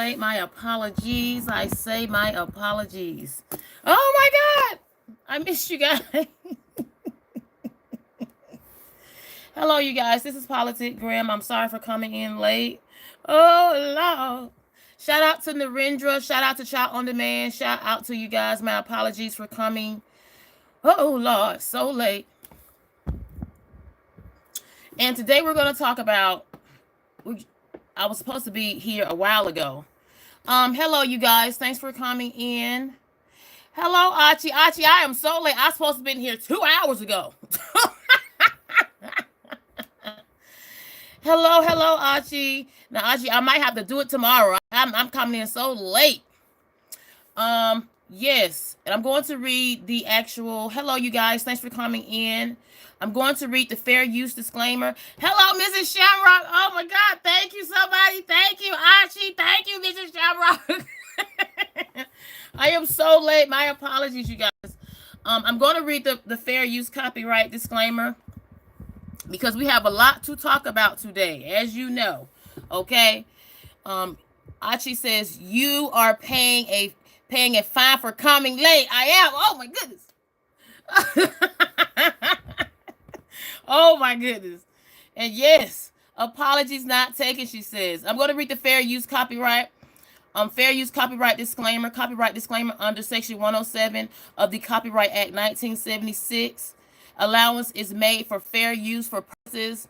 say my apologies. I say my apologies. Oh my God. I missed you guys. Hello, you guys. This is Politic Graham. I'm sorry for coming in late. Oh, Lord. Shout out to Narendra. Shout out to Child on Demand. Shout out to you guys. My apologies for coming. Oh, Lord. So late. And today we're going to talk about... I was supposed to be here a while ago. Hello, you guys. Thanks for coming in. Hello, Achi. Achi, I am so late. I was supposed to be here 2 hours ago. Hello, Achi. Now, Achi, I might have to do it tomorrow. I'm coming in so late. Yes, and I'm going to read the actual... Hello, you guys. Thanks for coming in. I'm going to read the fair use disclaimer. Hello, Mrs. Shamrock. Oh, my God. Thank you, somebody. Thank you, Achi. Thank you, Mrs. Shamrock. I am so late. My apologies, you guys. I'm going to read the fair use copyright disclaimer because we have a lot to talk about today, as you know. Okay? Achi says, you are paying a fine for coming late. I am. Oh, my goodness. Oh, my goodness. And yes, apologies not taken, she says. I'm going to read the fair use copyright. Fair use copyright disclaimer. Copyright disclaimer under Section 107 of the Copyright Act 1976. Allowance is made for fair use for purposes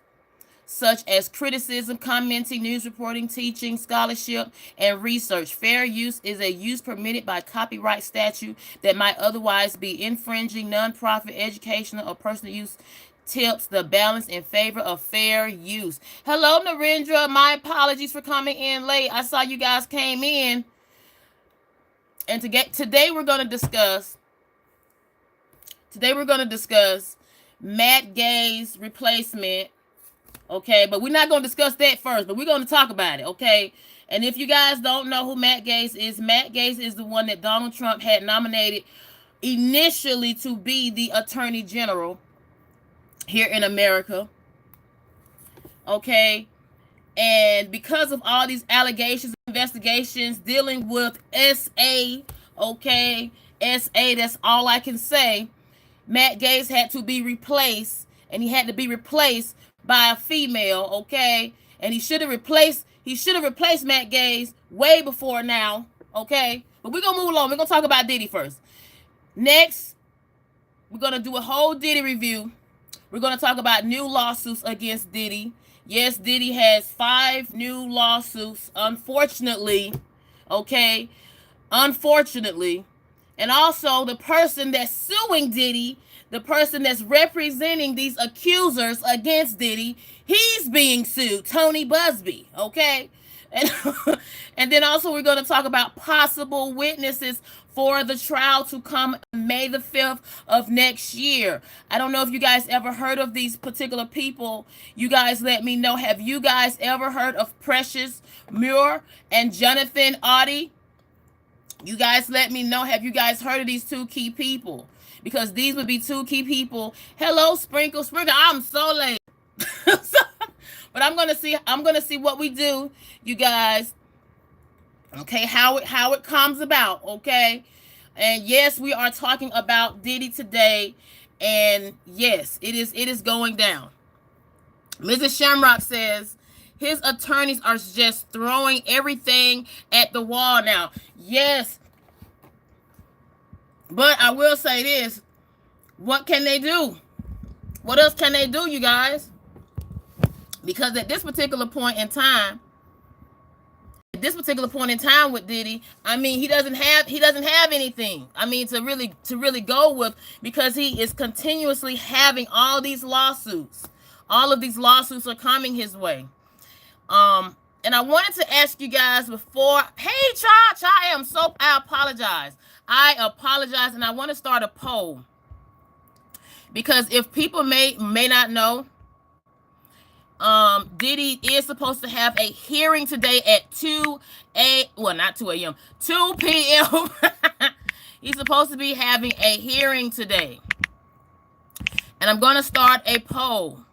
such as criticism, commenting, news reporting, teaching, scholarship, and research. Fair use is a use permitted by copyright statute that might otherwise be infringing. Nonprofit, educational, or personal use tips the balance in favor of fair use. Hello, Narendra. My apologies for coming in late. I saw you guys came in. And today we're going to discuss Matt Gay's replacement. Okay, but we're not going to discuss that first, but we're going to talk about it, okay? And if you guys don't know who Matt Gaetz is the one that Donald Trump had nominated initially to be the Attorney General here in America, okay? And because of all these allegations, investigations dealing with SA, okay? SA, that's all I can say. Matt Gaetz had to be replaced, and he had to be replaced by a female, okay? And he should have replaced Matt Gaetz way before now, okay? But we're gonna move along. We're gonna talk about Diddy first. Next, we're gonna do a whole Diddy review. We're gonna talk about new lawsuits against Diddy. Yes, Diddy has 5 new lawsuits, unfortunately, okay? Unfortunately. And also the person that's suing Diddy, the person that's representing these accusers against Diddy, he's being sued, Tony Busby, okay? And then also we're going to talk about possible witnesses for the trial to come May the 5th of next year. I don't know if you guys ever heard of these particular people. You guys let me know. Have you guys ever heard of Precious Muir and Jonathan Oddi? You guys let me know. Have you guys heard of these 2 key people? Because these would be 2 key people. Hello, Sprinkle. I'm so late. But I'm gonna see what we do, you guys. Okay, how it comes about, okay? And yes, we are talking about Diddy today. And yes, it is going down. Mrs. Shamrock says his attorneys are just throwing everything at the wall now. Yes. But I will say this. What can they do? What else can they do, you guys? Because at this particular point in time with Diddy, I mean, he doesn't have anything. I mean, to really go with, because he is continuously having all these lawsuits. All of these lawsuits are coming his way. And I wanted to ask you guys before. Hey, I apologize. And I want to start a poll. Because if people may not know, Diddy is supposed to have a hearing today at 2 p.m. He's supposed to be having a hearing today. And I'm going to start a poll.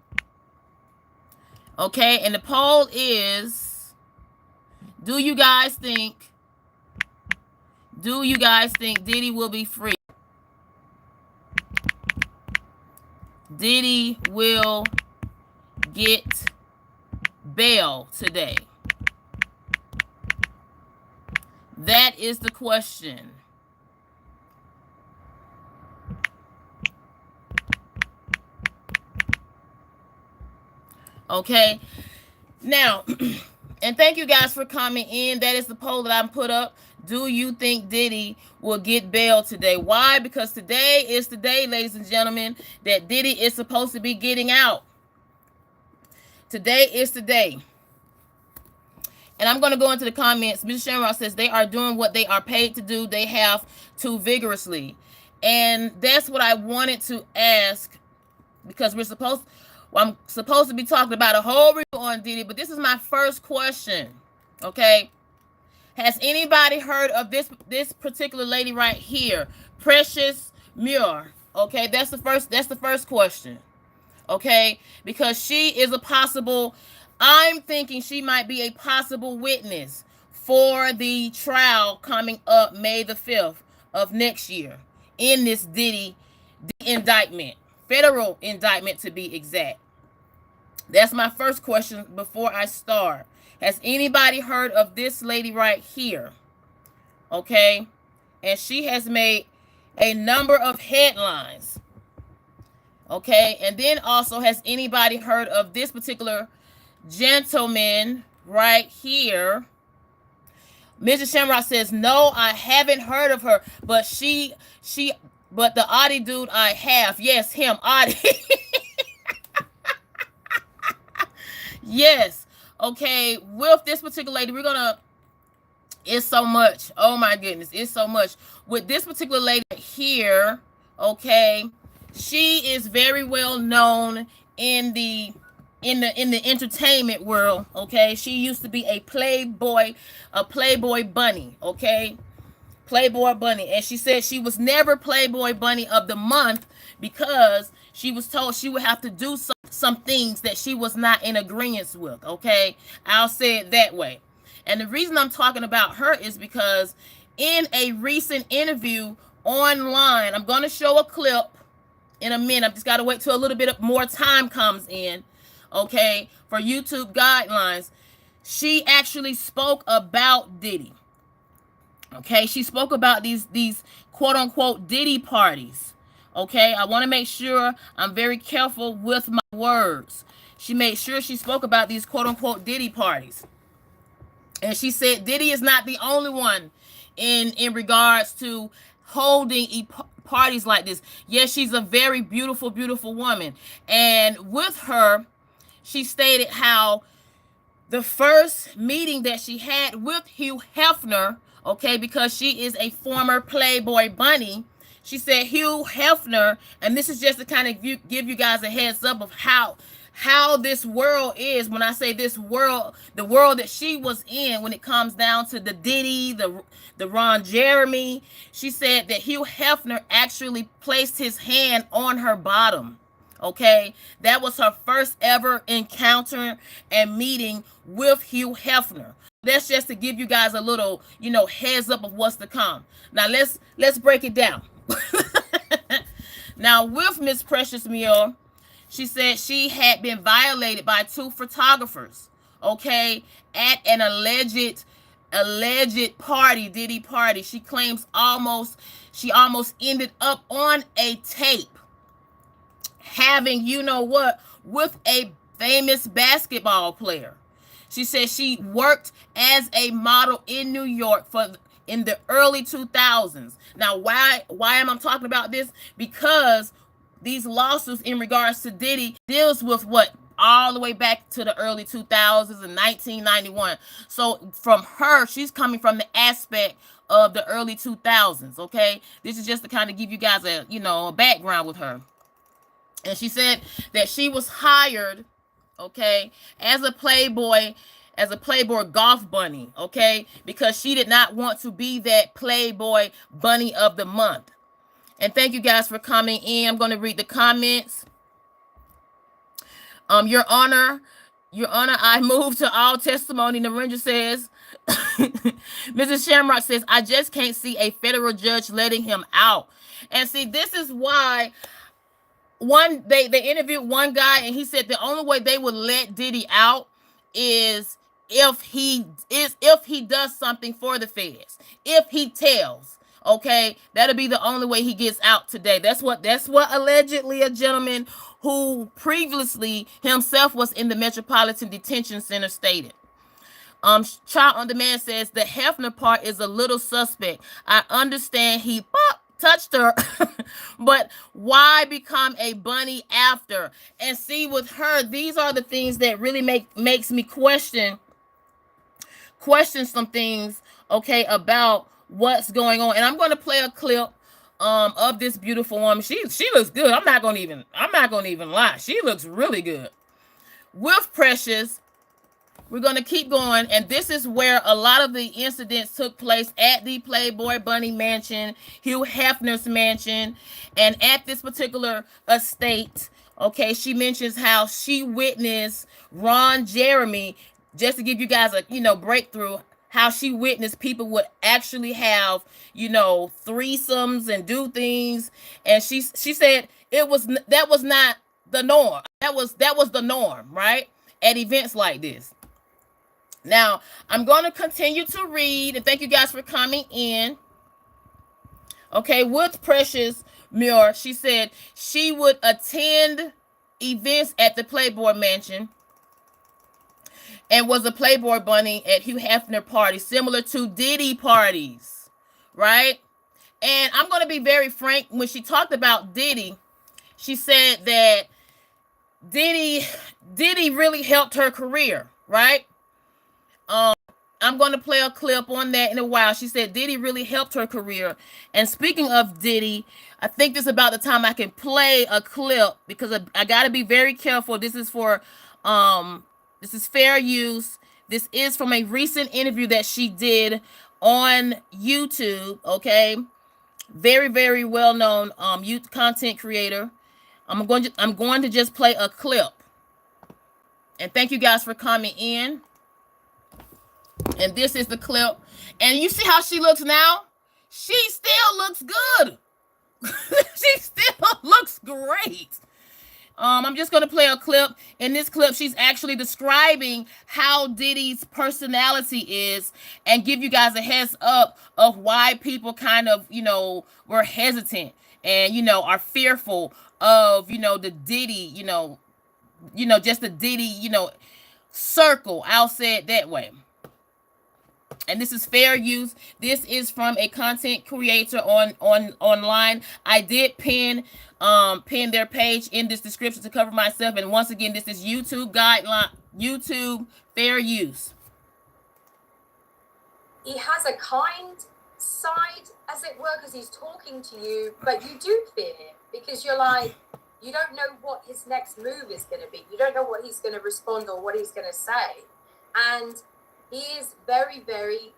Okay, and the poll is, Do you guys think Diddy will be free? Diddy will get bail today? That is the question. Okay. Now, and thank you guys for coming in. That is the poll that I put up. Do you think Diddy will get bail today? Why? Because today is the day, ladies and gentlemen, that Diddy is supposed to be getting out. Today is the day. And I'm going to go into the comments. Mr. Shamrock says they are doing what they are paid to do. They have to vigorously. And that's what I wanted to ask, because I'm supposed to be talking about a whole review on Diddy, but this is my first question. Okay. Has anybody heard of this particular lady right here, Precious Muir? Okay, that's the first question. Okay, because she is I'm thinking she might be a possible witness for the trial coming up May the 5th of next year in this Diddy indictment, federal indictment to be exact. That's my first question before I start. Has anybody heard of this lady right here? Okay. And she has made a number of headlines. Okay. And then also, has anybody heard of this particular gentleman right here? Mr. Shamrock says, no, I haven't heard of her, but but the Oddi dude I have. Yes, him, Oddi. Yes. Okay, with this particular lady, it's so much. Oh my goodness, it's so much. With this particular lady here, okay, she is very well known in the entertainment world. Okay, she used to be a Playboy bunny. Okay, Playboy bunny, and she said she was never Playboy bunny of the month because she was told she would have to do some things that she was not in agreement with. Okay, I'll say it that way. And the reason I'm talking about her is because in a recent interview online, I'm going to show a clip in a minute. I've just got to wait till a little bit more time comes in, okay, for YouTube guidelines. She actually spoke about Diddy. Okay, she spoke about these quote unquote Diddy parties. Okay, I want to make sure I'm very careful with my words. She made sure she spoke about these quote unquote Diddy parties. And she said Diddy is not the only one in regards to holding parties like this. Yes, she's a very beautiful, beautiful woman. And with her, she stated how the first meeting that she had with Hugh Hefner, okay, because she is a former Playboy bunny, she said Hugh Hefner, and this is just to kind of give you guys a heads up of how this world is. When I say this world, the world that she was in when it comes down to the Diddy, the Ron Jeremy, she said that Hugh Hefner actually placed his hand on her bottom. Okay, that was her first ever encounter and meeting with Hugh Hefner. That's just to give you guys a little, heads up of what's to come. Now let's break it down. Now with Miss Precious Muir, she said she had been violated by two photographers, okay, at an alleged party, Diddy party. She claims she almost ended up on a tape having, with a famous basketball player. She said she worked as a model in New York in the early 2000s. Now, why am I talking about this? Because these lawsuits in regards to Diddy deals with what? All the way back to the early 2000s and 1991. So from her, she's coming from the aspect of the early 2000s, okay? This is just to kind of give you guys a background with her. And she said that she was hired, okay, as a Playboy golf bunny, okay, because she did not want to be that Playboy bunny of the month. And thank you guys for coming in. I'm going to read the comments. Your Honor, I move to all testimony. Narendra says, Mrs. Shamrock says, I just can't see a federal judge letting him out. And see, this is why they interviewed one guy, and he said the only way they would let Diddy out is if he does something for the feds. If he tells, okay, that'll be the only way he gets out today. That's what allegedly a gentleman who previously himself was in the Metropolitan Detention Center stated. Child on Demand says the Hefner part is a little suspect. I understand he touched her, but why become a bunny after? And see, with her, these are the things that really makes me question some things, okay, about what's going on. And I'm going to play a clip of this beautiful woman. She looks good. I'm not gonna even lie. She looks really good. With Precious, we're going to keep going, and this is where a lot of the incidents took place at the Playboy Bunny mansion, Hugh Hefner's mansion, and at this particular estate, okay, she mentions how she witnessed Ron Jeremy, just to give you guys a, breakthrough, how she witnessed people would actually have, threesomes and do things, and she said that was not the norm. That was the norm, right? At events like this. Now, I'm going to continue to read, and thank you guys for coming in. Okay, with Precious Muir, she said she would attend events at the Playboy Mansion and was a Playboy bunny at Hugh Hefner parties, similar to Diddy parties, right? And I'm going to be very frank. When she talked about Diddy, she said that Diddy really helped her career, right? I'm going to play a clip on that in a while. She said Diddy really helped her career. And speaking of Diddy, I think this is about the time I can play a clip, because I got to be very careful. This is for, this is fair use. This is from a recent interview that she did on YouTube, okay? Very, very well-known youth content creator. I'm going to just play a clip. And thank you guys for coming in. And this is the clip. And you see how she looks now? She still looks good. She still looks great. I'm just going to play a clip. In this clip, she's actually describing how Diddy's personality is and give you guys a heads up of why people kind of, were hesitant and, are fearful of, the Diddy, just the Diddy, circle. I'll say it that way. And this is fair use. This is from a content creator online. I did pin their page in this description to cover myself. And once again, this is YouTube guideline, YouTube fair use. He has a kind side, as it were, because he's talking to you, but you do fear because you're like, you don't know what his next move is going to be. You don't know what he's going to respond or what he's going to say. And he is very, very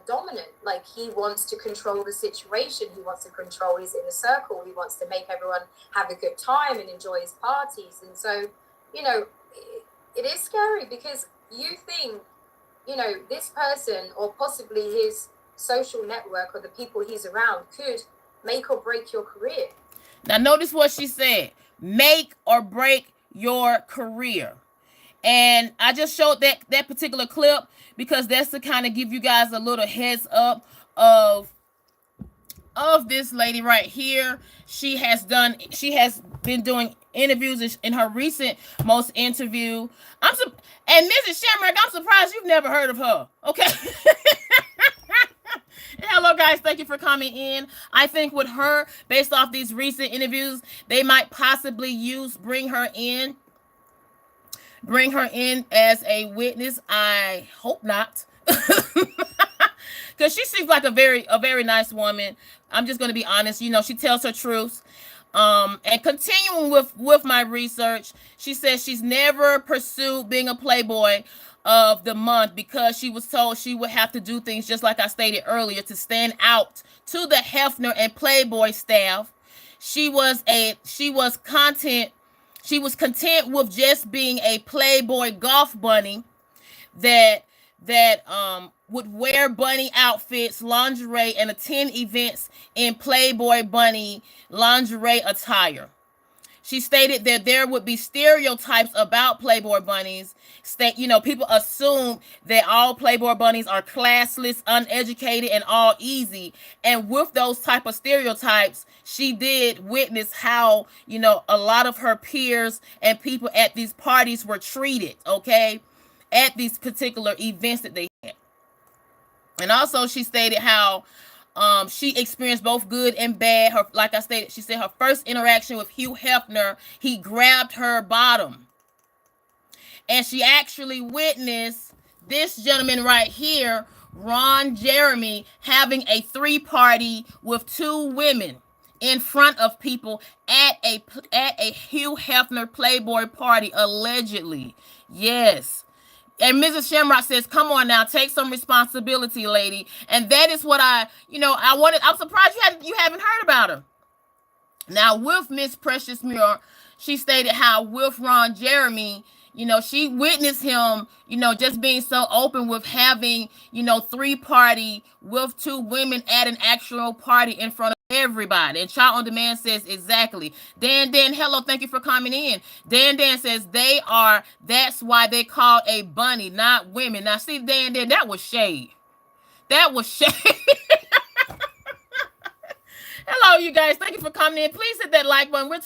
dominant. Like, he wants to control the situation. He wants to control his inner circle. He wants to make everyone have a good time and enjoy his parties. And so, it is scary because you think, this person or possibly his social network or the people he's around could make or break your career. Now, notice what she said. Make or break your career. And I just showed that particular clip because that's to kind of give you guys a little heads up of this lady right here. She has been doing interviews in her recent most interview. And Mrs. Shamrock, I'm surprised you've never heard of her. Okay. Hello guys, thank you for coming in. I think with her, based off these recent interviews, they might possibly bring her in as a witness. I hope not. Because she seems like a very nice woman. I'm just going to be honest. She tells her truth. And continuing with my research, she says she's never pursued being a Playboy of the month because she was told she would have to do things, just like I stated earlier, to stand out to the Hefner and Playboy staff. She was content with just being a Playboy golf bunny, that that would wear bunny outfits, lingerie, and attend events in Playboy bunny lingerie attire. She stated that there would be stereotypes about Playboy bunnies. People assume that all Playboy bunnies are classless, uneducated, and all easy. And with those type of stereotypes, she did witness how, a lot of her peers and people at these parties were treated, okay, at these particular events that they had. And also she stated how she experienced both good and bad. Like I stated, she said her first interaction with Hugh Hefner, he grabbed her bottom. And she actually witnessed this gentleman right here, Ron Jeremy, having a 3-party with 2 women in front of people at a Hugh Hefner Playboy party, allegedly. Yes. And Mrs. Shamrock says, come on now, take some responsibility, lady. And that is what I'm surprised you haven't heard about her. Now, with Miss Precious Muir, she stated how with Ron Jeremy, she witnessed him, just being so open with having, 3-party with 2 women at an actual party in front of everybody. And Child on Demand says exactly. Dan, hello, thank you for coming in. Dan says that's why they call a bunny, not women. Now see, Dan, that was shade. That was shade. Hello, you guys. Thank you for coming in. Please hit that like button. We're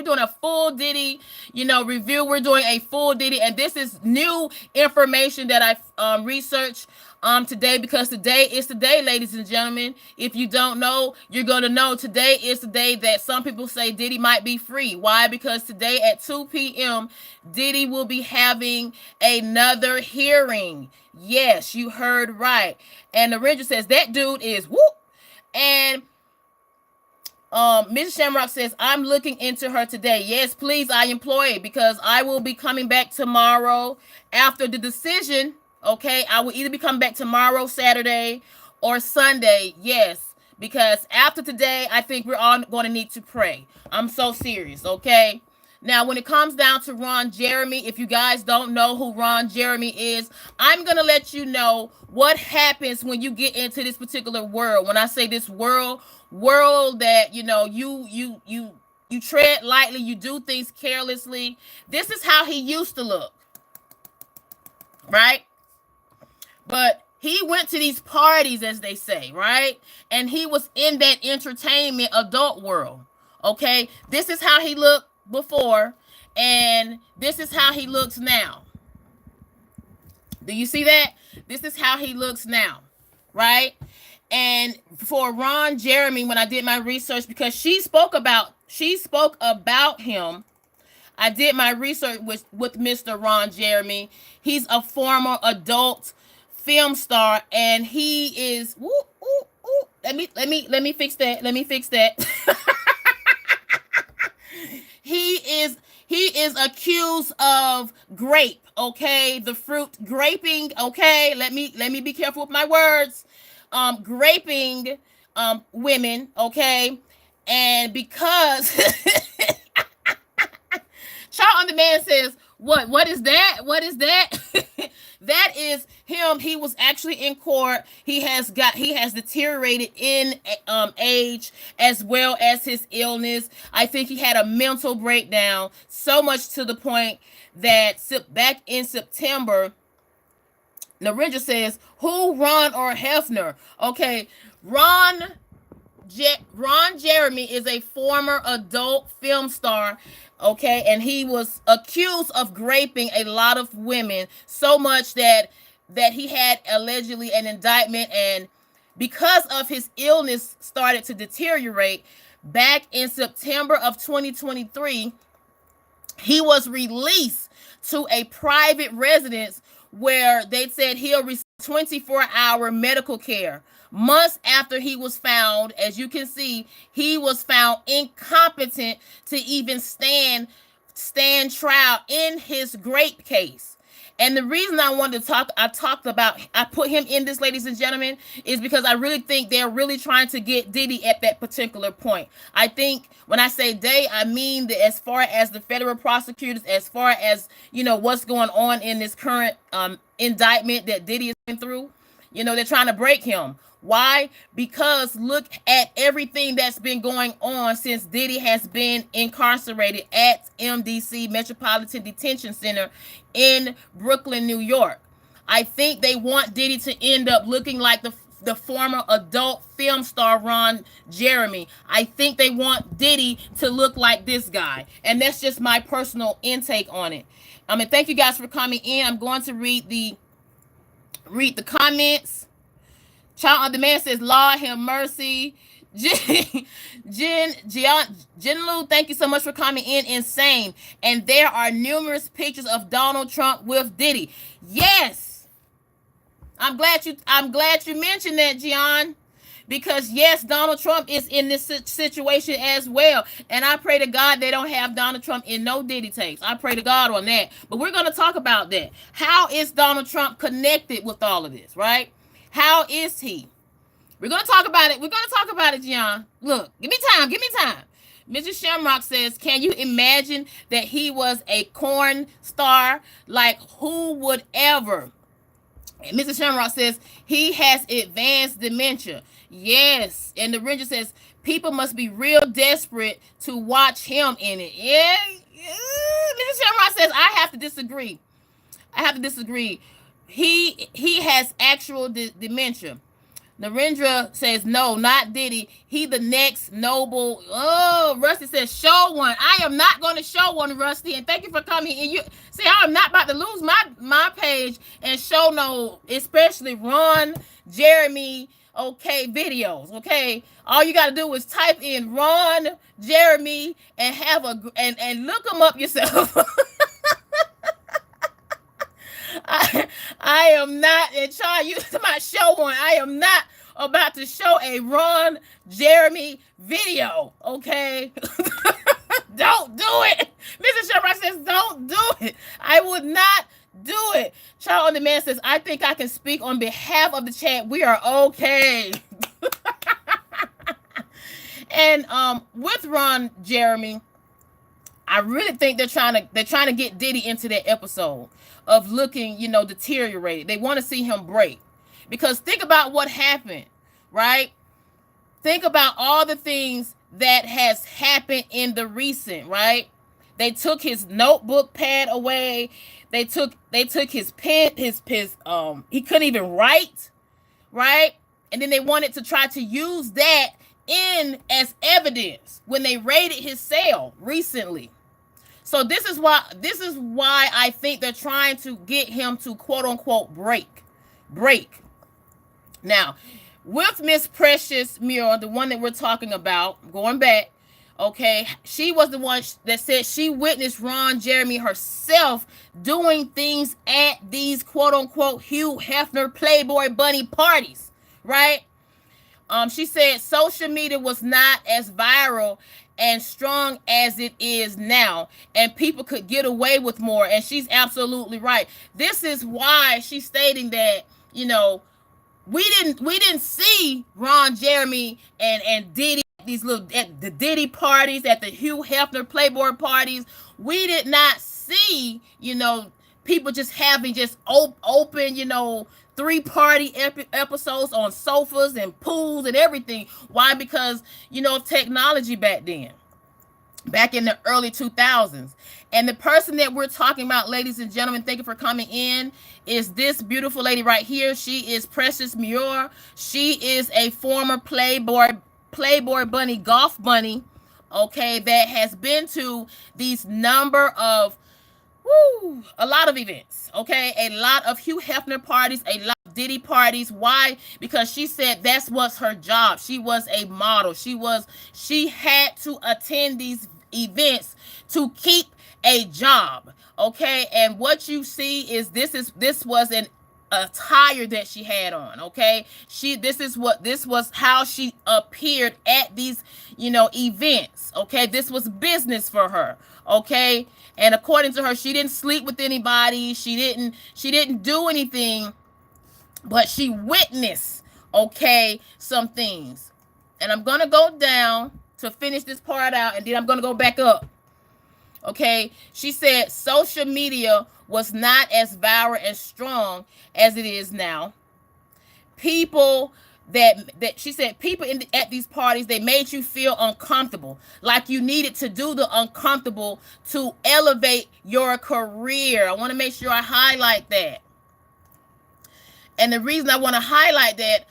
doing a full Diddy, review. We're doing a full Diddy, and this is new information that I researched today, because today is the day, ladies and gentlemen. If you don't know, you're going to know. Today is the day that some people say Diddy might be free. Why? Because today at 2 p.m., Diddy will be having another hearing. Yes, you heard right. And the Ranger says that dude is whoop. And Mrs. Shamrock says, I'm looking into her today. Yes, please, I employ it, because I will be coming back tomorrow after the decision. Okay, I will either be coming back tomorrow, Saturday, or Sunday. Yes, because after today, I think we're all going to need to pray. I'm so serious, okay? Now, when it comes down to Ron Jeremy, if you guys don't know who Ron Jeremy is, I'm going to let you know what happens when you get into this particular world. When I say this world that, you tread lightly, you do things carelessly. This is how he used to look, right? But he went to these parties, as they say, right? And he was in that entertainment adult world, okay? This is how he looked before, and this is how he looks now. Do you see that? This is how he looks now, right? And for Ron Jeremy, when I did my research, because she spoke about him, I did my research with Mr. Ron Jeremy. He's a former adult film star, and he is let me fix that. He is accused of grape, okay? The fruit graping, okay? Let me be careful with my words. Graping women, okay? And because Child on Demand says, what is that? That is him. He was actually in court. He has deteriorated in age, as well as his illness. I think he had a mental breakdown, so much to the point that back in September, Narendra says, who, Ron or Hefner? Okay, Ron Jeremy is a former adult film star, okay, and he was accused of graping a lot of women, so much that he had allegedly an indictment, and because of his illness started to deteriorate back in September of 2023, he was released to a private residence where they said he'll receive 24-hour medical care. Months after he was found, as you can see, he was found incompetent to even stand trial in his grape case. And the reason I wanted to I put him in this, ladies and gentlemen, is because I really think they're really trying to get Diddy at that particular point. I think when I say they, I mean that as far as the federal prosecutors, as far as, what's going on in this current indictment that Diddy is going through, they're trying to break him. Why? Because look at everything that's been going on since Diddy has been incarcerated at MDC, Metropolitan Detention Center in Brooklyn, New York. I think they want Diddy to end up looking like the former adult film star Ron Jeremy. I think they want Diddy to look like this guy. And that's just my personal intake on it. Thank you guys for coming in. I'm going to read the comments. Child on Demand says, Lord have mercy. Jen Lu, thank you so much for coming in. Insane. And there are numerous pictures of Donald Trump with Diddy. Yes. I'm glad you mentioned that, Gian. Because yes, Donald Trump is in this situation as well. And I pray to God they don't have Donald Trump in no Diddy tapes. I pray to God on that. But we're going to talk about that. How is Donald Trump connected with all of this, right? How is he? We're going to talk about it. Gian. Look, give me time. Mr. Shamrock says, can you imagine that he was a corn star? Like, who would ever? And Mr. Shamrock says, he has advanced dementia. Yes. And the Ranger says, people must be real desperate to watch him in it. Yeah. Mr. Shamrock says, I have to disagree. He has actual dementia. Narendra says, no, not Diddy. He the next noble. Oh, Rusty says, show one. I am not going to show one, Rusty. And thank you for coming. And you see, I'm not about to lose my page and show no, especially Ron Jeremy, videos. Okay. All you got to do is type in Ron Jeremy and and look them up yourself. I am not, and Sean, you might show one. I am not about to show a Ron Jeremy video, okay? Don't do it. Mr. Sherman says, don't do it. I would not do it. Child on Demand says, I think I can speak on behalf of the chat. We are okay. And with Ron Jeremy, I really think they're trying to get Diddy into that episode of looking, deteriorated. They want to see him break. Because think about what happened, right? Think about all the things that has happened in the recent, right? They took his notebook pad away. They took his pen, he couldn't even write, right? And then they wanted to try to use that in as evidence when they raided his cell recently. So this is why I think they're trying to get him to quote unquote break. Now, with Miss Precious Muir, the one that we're talking about, going back, okay, she was the one that said she witnessed Ron Jeremy herself doing things at these quote unquote Hugh Hefner Playboy Bunny parties, right? She said social media was not as viral and strong as it is now, and people could get away with more. And she's absolutely right. This is why she's stating that, we didn't see Ron Jeremy and Diddy at the Diddy parties, at the Hugh Hefner Playboy parties. We did not see, people just having just open, 3-party episodes on sofas and pools and everything. Why? Because, of technology back then, back in the early 2000s. And the person that we're talking about, ladies and gentlemen, thank you for coming in, is this beautiful lady right here. She is Precious Muir. She is a former Playboy Bunny, golf bunny, okay, that has been to these number of a lot of events, okay? A lot of Hugh Hefner parties, a lot of Diddy parties. Why? Because she said that's what's her job. She was a model. She had to attend these events to keep a job, okay? And what you see is this was an attire that she had on. Okay, this was how she appeared at these, events. Okay, this was business for her. Okay, and according to her, she didn't sleep with anybody. She didn't do anything, but she witnessed, okay, some things. And I'm gonna go down to finish this part out, and then I'm gonna go back up. Okay, she said social media was not as viral and strong as it is now. People that she said people at these parties, they made you feel uncomfortable, like you needed to do the uncomfortable to elevate your career. I want to make sure I highlight that. And the reason I want to highlight that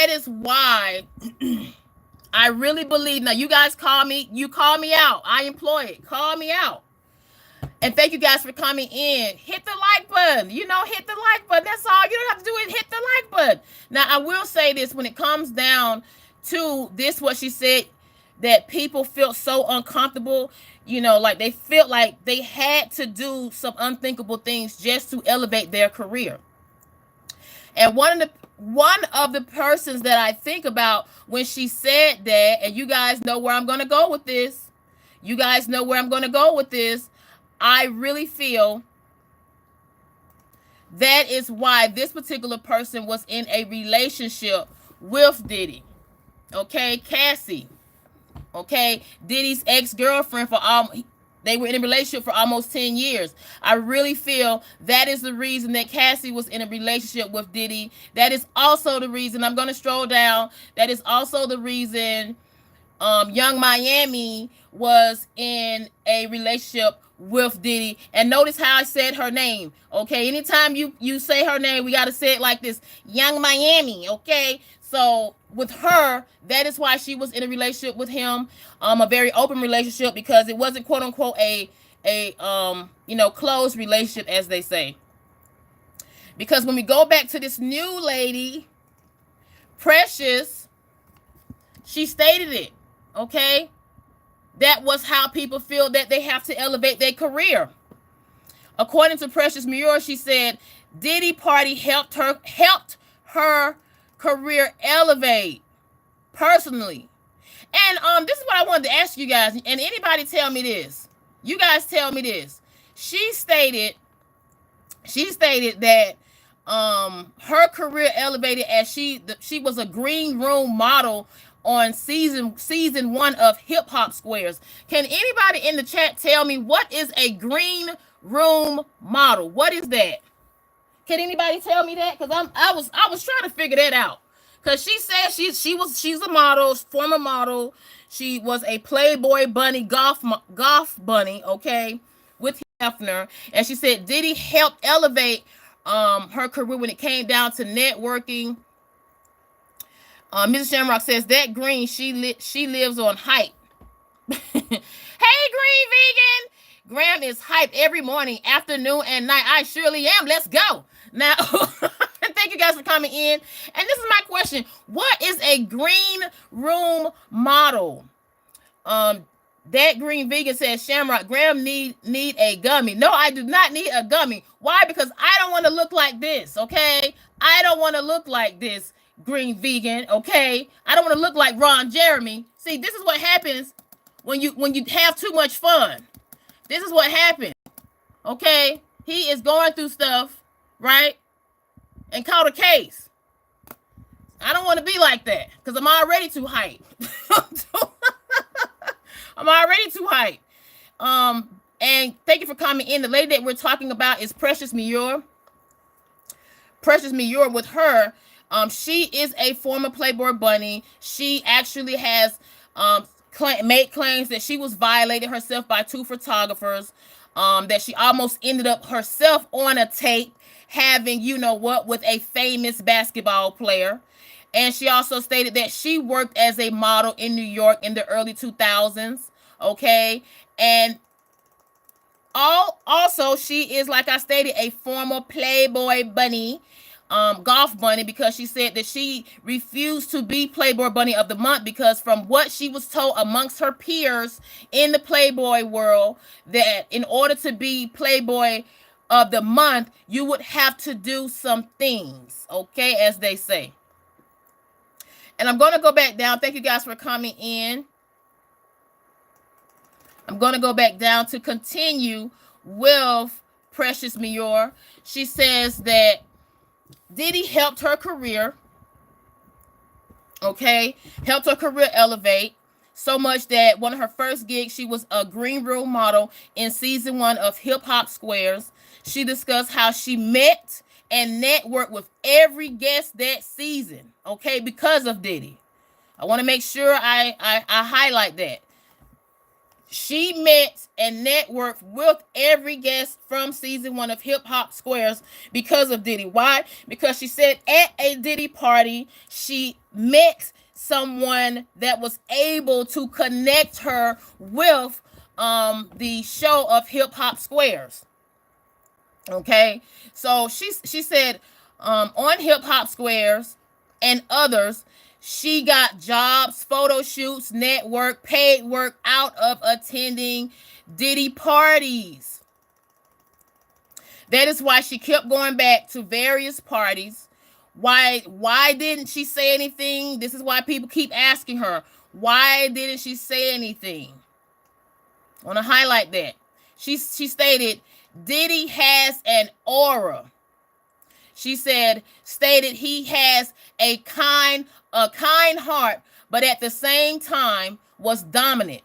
is why I really believe. Now, you guys call me out. I employ it. Call me out. And thank you guys for coming in. Hit the like button. Hit the like button. That's all. You don't have to do it. Hit the like button. Now, I will say this. When it comes down to this, what she said, that people felt so uncomfortable, like they felt like they had to do some unthinkable things just to elevate their career. And one of the persons that I think about when she said that, and you guys know where I'm going to go with this. I really feel that is why this particular person was in a relationship with Diddy. Okay, Cassie. Okay, Diddy's ex-girlfriend they were in a relationship for almost 10 years. I really feel that is the reason that Cassie was in a relationship with Diddy. That is also the reason, I'm going to stroll down, that is also the reason Young Miami was in a relationship with Diddy. And notice how I said her name. Okay, anytime you say her name, we got to say it like this. Young Miami, okay? So with her, that is why she was in a relationship with him, a very open relationship, because it wasn't quote unquote a closed relationship, as they say. Because when we go back to this new lady, Precious, she stated it, okay? That was how people feel that they have to elevate their career. According to Precious Muir, she said Diddy party helped her career elevate personally. And this is what I wanted to ask you guys, and anybody tell me this. You guys tell me this. She stated that her career elevated as she was a green room model on season 1 of Hip Hop Squares. Can anybody in the chat tell me what is a green room model? What is that? Can anybody tell me that? Because I was trying to figure that out. Because she said she's a model, former model. She was a Playboy bunny, golf bunny, okay, with Hefner. And she said Diddy helped elevate her career when it came down to networking. Mrs. Shamrock says that green, she lives on hype. Hey, Green Vegan. Graham is hype every morning, afternoon, and night. I surely am. Let's go. Now, thank you guys for coming in. And this is my question. What is a green room model? That Green Vegan says, Shamrock, Graham need a gummy. No, I do not need a gummy. Why? Because I don't want to look like this, okay? I don't want to look like this, Green Vegan, okay? I don't want to look like Ron Jeremy. See, this is what happens when you have too much fun. This is what happened, okay? He is going through stuff, right? And caught a case. I don't want to be like that because I'm already too hyped. I'm already too hyped. And thank you for coming in. The lady that we're talking about is Precious Muir. Precious Muir, with her, she is a former Playboy bunny. She actually has made claims that she was violated herself by 2 photographers, that she almost ended up herself on a tape having, with a famous basketball player. And she also stated that she worked as a model in New York in the early 2000s, okay? And also, she is, like I stated, a former Playboy bunny, golf bunny, because she said that she refused to be Playboy Bunny of the Month because from what she was told amongst her peers in the Playboy world, that in order to be Playboy of the month, you would have to do some things, okay, as they say. And I'm going to go back down. Thank you guys for coming in. I'm going to go back down to continue with Precious Muir. She says that Diddy helped her career, okay, helped her career elevate so much that one of her first gigs, she was a green room model in season 1 of Hip Hop Squares. She discussed how she met and networked with every guest that season, okay, because of Diddy. I want to make sure I highlight that. She met and networked with every guest from season 1 of Hip Hop Squares because of Diddy. Why? Because she said at a Diddy party, she met someone that was able to connect her with the show of Hip Hop Squares. Okay, so she said on Hip Hop Squares and others, she got jobs, photo shoots, network, paid work out of attending Diddy parties. That is why she kept going back to various parties. Why didn't she say anything? This is why people keep asking her, why didn't she say anything? I want to highlight that. She stated, Diddy has an aura. She stated he has a kind heart, but at the same time was dominant,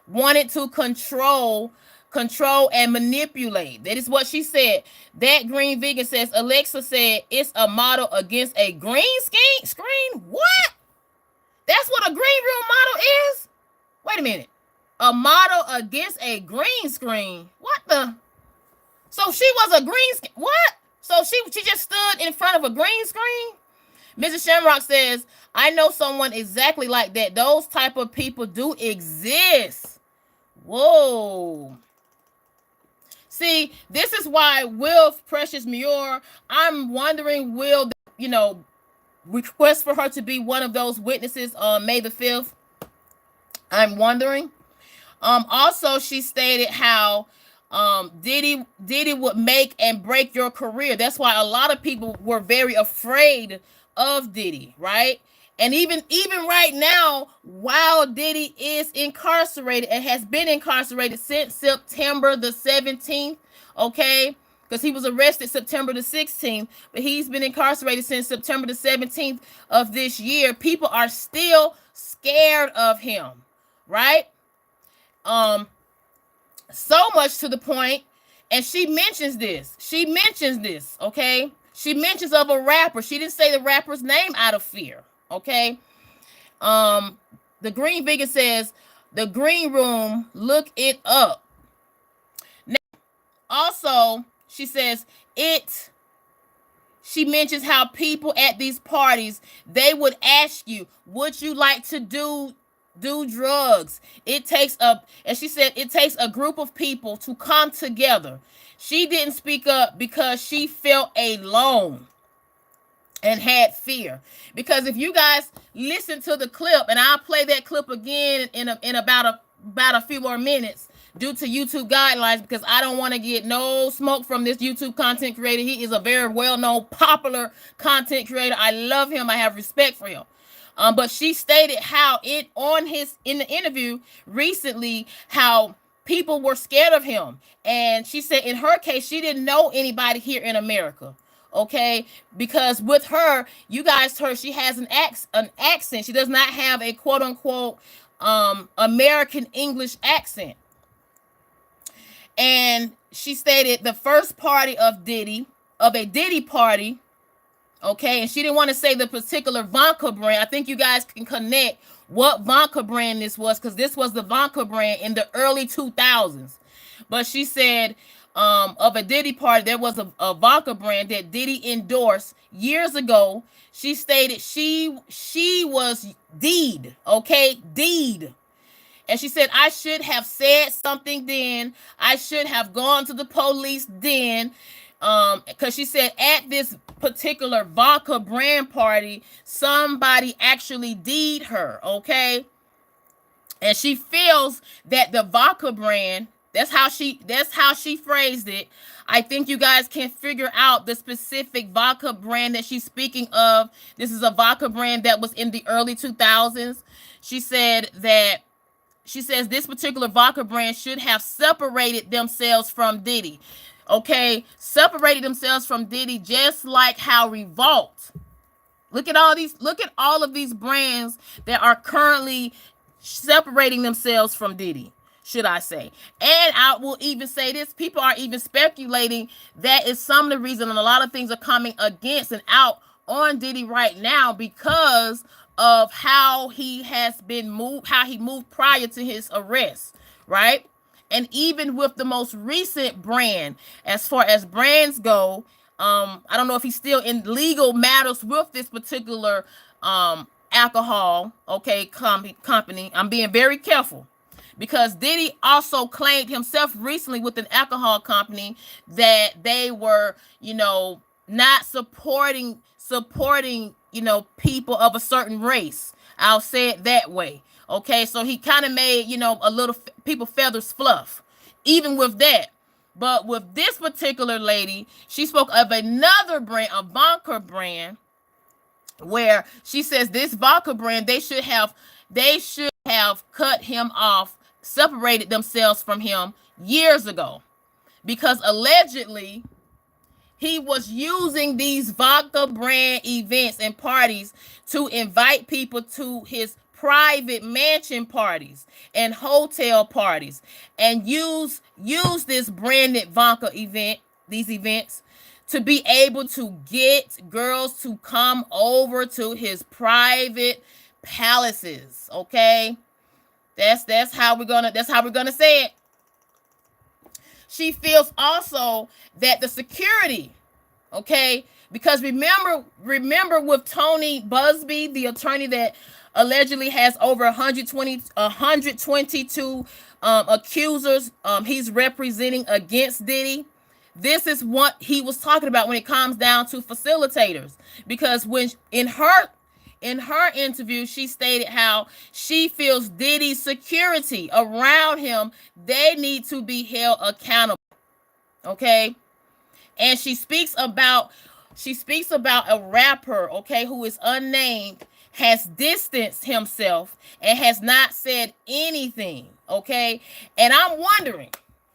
wanted to control and manipulate. That is what she said. That Green Vegan says, Alexa said it's a model against a green screen. What? That's what a green room model is? Wait a minute. A model against a green screen. What the? So she was a green screen. What? So she just stood in front of a green screen? Mrs. Shamrock says, I know someone exactly like that. Those type of people do exist. Whoa. See, this is why with Precious Muir, I'm wondering, will, request for her to be one of those witnesses on May the 5th? I'm wondering. Also, she stated how Diddy would make and break your career. That's why a lot of people were very afraid of Diddy, right? And even right now, while Diddy is incarcerated and has been incarcerated since September the 17th, okay? Because he was arrested September the 16th, but he's been incarcerated since September the 17th of this year. People are still scared of him, right? So much to the point, and she mentions this, okay? She mentions of a rapper. She didn't say the rapper's name out of fear, okay? The Green Vegan says, the Green Room, look it up. Now, also, she says, she mentions how people at these parties, they would ask you, would you like to do drugs? It takes a group of people to come together. She didn't speak up because she felt alone and had fear. Because if you guys listen to the clip, and I'll play that clip again in about a few more minutes due to YouTube guidelines, because I don't want to get no smoke from this YouTube content creator. He is a very well-known, popular content creator. I love him. I have respect for him. But she stated how in the interview recently, how people were scared of him. And she said in her case, she didn't know anybody here in America. Okay, because with her, you guys heard she has an accent. She does not have a quote unquote American English accent. And she stated the first party of a Diddy party. Okay, and she didn't want to say the particular vodka brand. I think you guys can connect what vodka brand this was, because this was the vodka brand in the early 2000s. But she said of a Diddy party, there was a vodka brand that Diddy endorsed years ago. She stated she was deed, okay, deed. And she said, I should have said something then. I should have gone to the police then. Because she said at this particular vodka brand party, somebody actually deed her, okay? And she feels that the vodka brand, That's how she phrased it. I think you guys can figure out the specific vodka brand that she's speaking of. This is a vodka brand that was in the early 2000s. She said that she says this particular vodka brand should have separated themselves from Diddy. Okay, separated themselves from Diddy, just like how Revolt. Look at all of these brands that are currently separating themselves from Diddy, should I say. And I will even say this, people are even speculating that is some of the reason, and a lot of things are coming against and out on Diddy right now because of how he has been moved, how he moved prior to his arrest, right? And even with the most recent brand, as far as brands go, I don't know if he's still in legal matters with this particular alcohol, okay, company. I'm being very careful because Diddy also claimed himself recently with an alcohol company that they were, not supporting, people of a certain race. I'll say it that way. Okay, so he kind of made, a little people feathers fluff, even with that. But with this particular lady, she spoke of another brand, a vodka brand, where she says this vodka brand, they should have cut him off, separated themselves from him years ago, because allegedly he was using these vodka brand events and parties to invite people to his private mansion parties and hotel parties, and use this branded vodka these events to be able to get girls to come over to his private palaces. Okay, that's how we're gonna say it. She feels also that the security, okay, because remember with Tony Busby, the attorney that allegedly has over 122 accusers he's representing against Diddy. This is what he was talking about when it comes down to facilitators, because when in her interview, she stated how she feels Diddy's security around him, they need to be held accountable. Okay, and she speaks about a rapper, okay, who is unnamed, has distanced himself and has not said anything. Okay, and I'm wondering,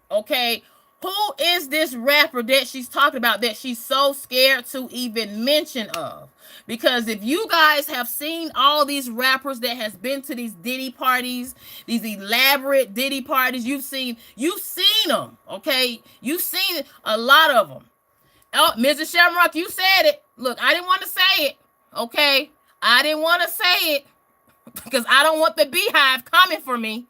okay, who is this rapper that she's talking about that she's so scared to even mention of? Because if you guys have seen all these rappers that has been to these Diddy parties, these elaborate Diddy parties, you've seen them, okay? You've seen a lot of them. Oh, Mrs. Shamrock, you said it. Look, I didn't want to say it, okay? I didn't want to say it because I don't want the beehive coming for me.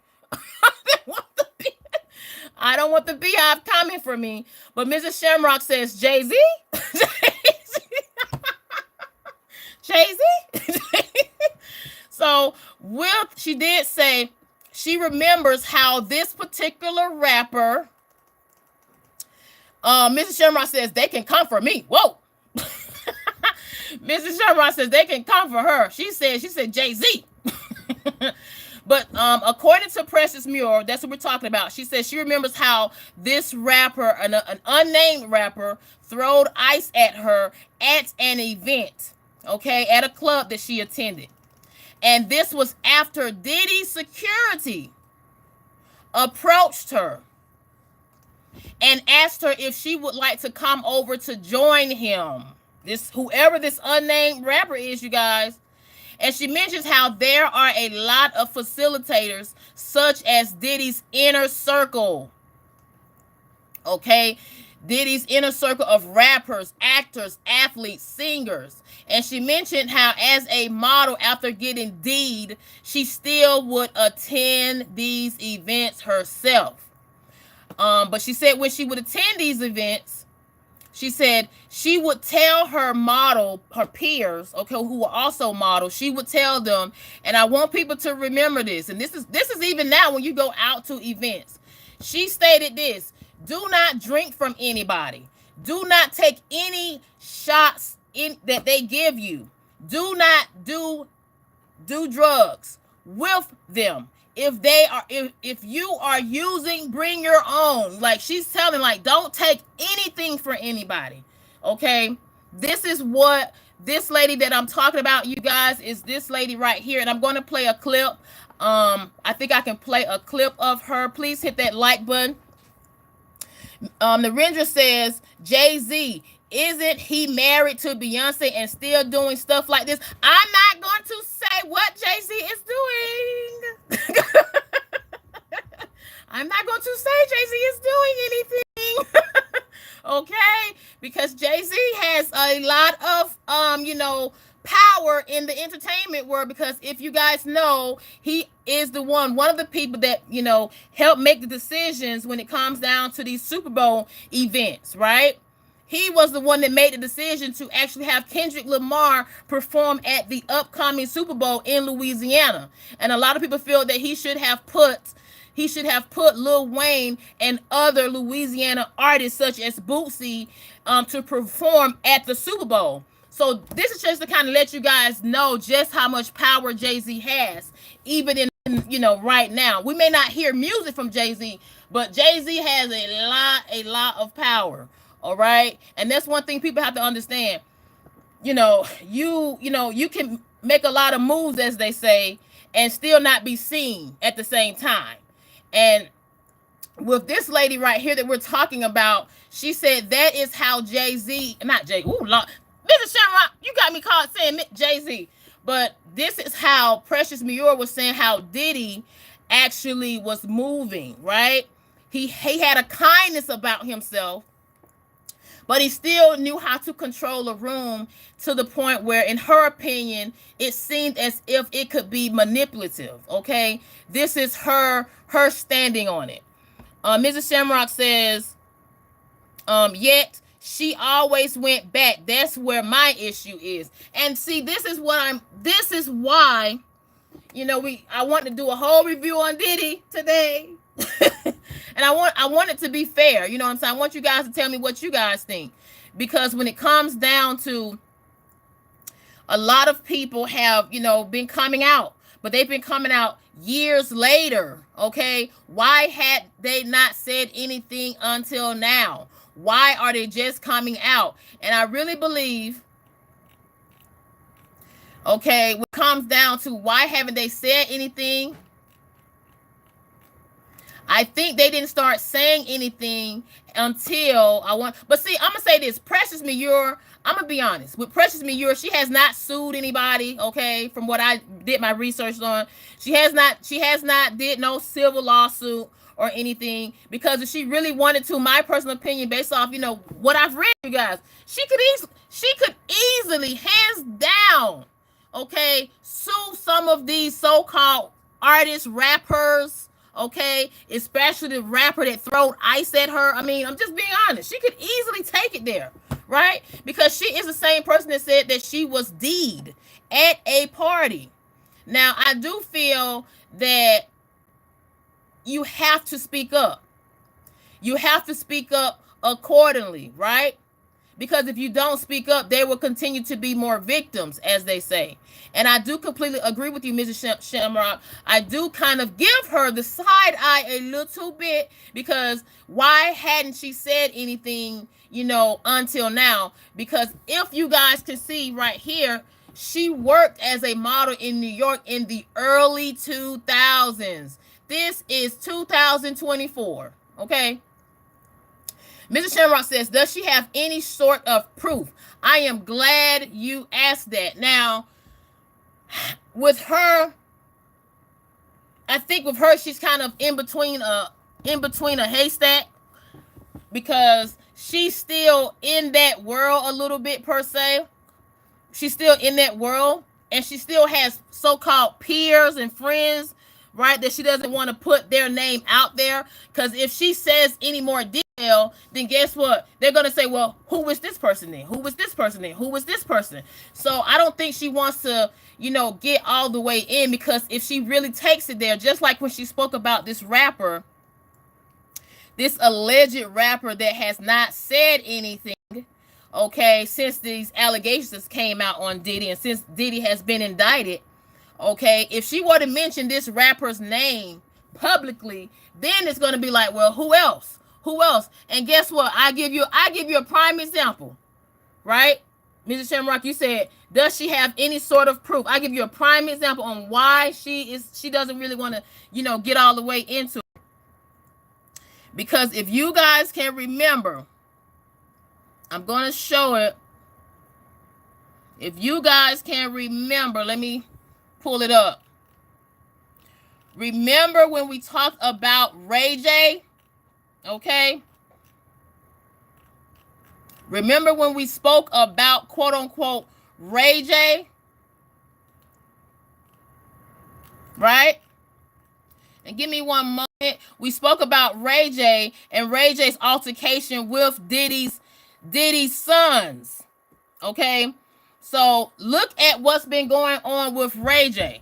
I don't want the beehive coming for me. But Mrs. Shamrock says, Jay-Z? Jay-Z? So, she did say she remembers how this particular rapper, Mrs. Shamrock says, they can come for me. Whoa. Mrs. Shamrock says they can come for her. She said Jay-Z. But according to Precious Muir, that's what we're talking about. She says she remembers how this rapper, an unnamed rapper, throwed ice at her at an event, okay, at a club that she attended. And this was after Diddy's security approached her and asked her if she would like to come over to join him. Whoever this unnamed rapper is, you guys. And she mentions how there are a lot of facilitators, such as Diddy's inner circle. Okay? Diddy's inner circle of rappers, actors, athletes, singers. And she mentioned how as a model, after getting D'd, she still would attend these events herself. But she said when she would attend these events, she said she would tell her peers, okay, who were also models, she would tell them, and I want people to remember this, and this is even now when you go out to events. She stated this: do not drink from anybody. Do not take any shots that they give you. Do not do drugs with them. if you are using, bring your own. Like she's telling, like, don't take anything for anybody. Okay, this is what this lady that I'm talking about, you guys, is this lady right here, and I'm going to play a clip. I think I can play a clip of her. Please hit that like button. Narendra says, Jay-Z, isn't he married to Beyonce and still doing stuff like this? I'm not going to say what Jay-Z is doing. I'm not going to say Jay-Z is doing anything. Okay? Because Jay-Z has a lot of, power in the entertainment world, because if you guys know, he is one of the people that, help make the decisions when it comes down to these Super Bowl events, right? He was the one that made the decision to actually have Kendrick Lamar perform at the upcoming Super Bowl in Louisiana. And a lot of people feel that he should have put Lil Wayne and other Louisiana artists such as Bootsy to perform at the Super Bowl. So this is just to kind of let you guys know just how much power Jay-Z has, even in, right now. We may not hear music from Jay-Z, but Jay-Z has a lot of power. All right. And that's one thing people have to understand. You can make a lot of moves, as they say, and still not be seen at the same time. And with this lady right here that we're talking about, she said that is how Jay-Z, not Jay, ooh, Lord, Mrs. Shamrock, you got me caught saying Jay-Z. But this is how Precious Muir was saying how Diddy actually was moving, right? He had a kindness about himself, but he still knew how to control a room to the point where, in her opinion, it seemed as if it could be manipulative, okay? This is her standing on it. Mrs. Shamrock says, yet she always went back. That's where my issue is. And see, this is why, I want to do a whole review on Diddy today. And I want it to be fair. You know what I'm saying? I want you guys to tell me what you guys think. Because when it comes down to, a lot of people have, been coming out, but they've been coming out years later. Okay. Why had they not said anything until now? Why are they just coming out? And I really believe, okay, when it comes down to why haven't they said anything, I think they didn't start saying anything until but see, I'm going to say this. Precious Muir, I'm going to be honest. With Precious Muir, she has not sued anybody, okay, from what I did my research on. She has not did no civil lawsuit or anything, because if she really wanted to, my personal opinion, based off, what I've read, you guys, she could easily, hands down, okay, sue some of these so-called artists, rappers, okay, especially the rapper that throwed ice at her. I mean, I'm just being honest. She could easily take it there, right? Because she is the same person that said that she was deed at a party. Now, I do feel that you have to speak up. You have to speak up accordingly, right? Because if you don't speak up, there will continue to be more victims, as they say. And I do completely agree with you, Mrs. Shamrock. I do kind of give her the side eye a little bit, because why hadn't she said anything, until now? Because if you guys can see right here, she worked as a model in New York in the early 2000s. This is 2024, okay? Mrs. Shamrock says, does she have any sort of proof? I am glad you asked that. Now, with her, I think with her, she's kind of in between a haystack, because she's still in that world a little bit, per se. She's still in that world, and she still has so-called peers and friends, right, that she doesn't want to put their name out there, because if she says any more detail, then guess what? They're going to say, well, who was this person then? Who was this person then? Who was this person? So I don't think she wants to, get all the way in, because if she really takes it there, just like when she spoke about this rapper, this alleged rapper that has not said anything, okay, since these allegations came out on Diddy, and since Diddy has been indicted, Okay, if she were to mention this rapper's name publicly, then it's going to be like, well, who else? Who else? And guess what? I give you a prime example, right? Mrs. Shamrock, you said, does she have any sort of proof? I give you a prime example on why she doesn't really want to, get all the way into it. Because if you guys can remember, I'm going to show it. If you guys can remember, let me pull it up. Remember when we talked about Ray J? Okay. Remember when we spoke about quote unquote Ray J? Right? And give me one moment. We spoke about Ray J and Ray J's altercation with Diddy's sons. Okay? So look at what's been going on with Ray J.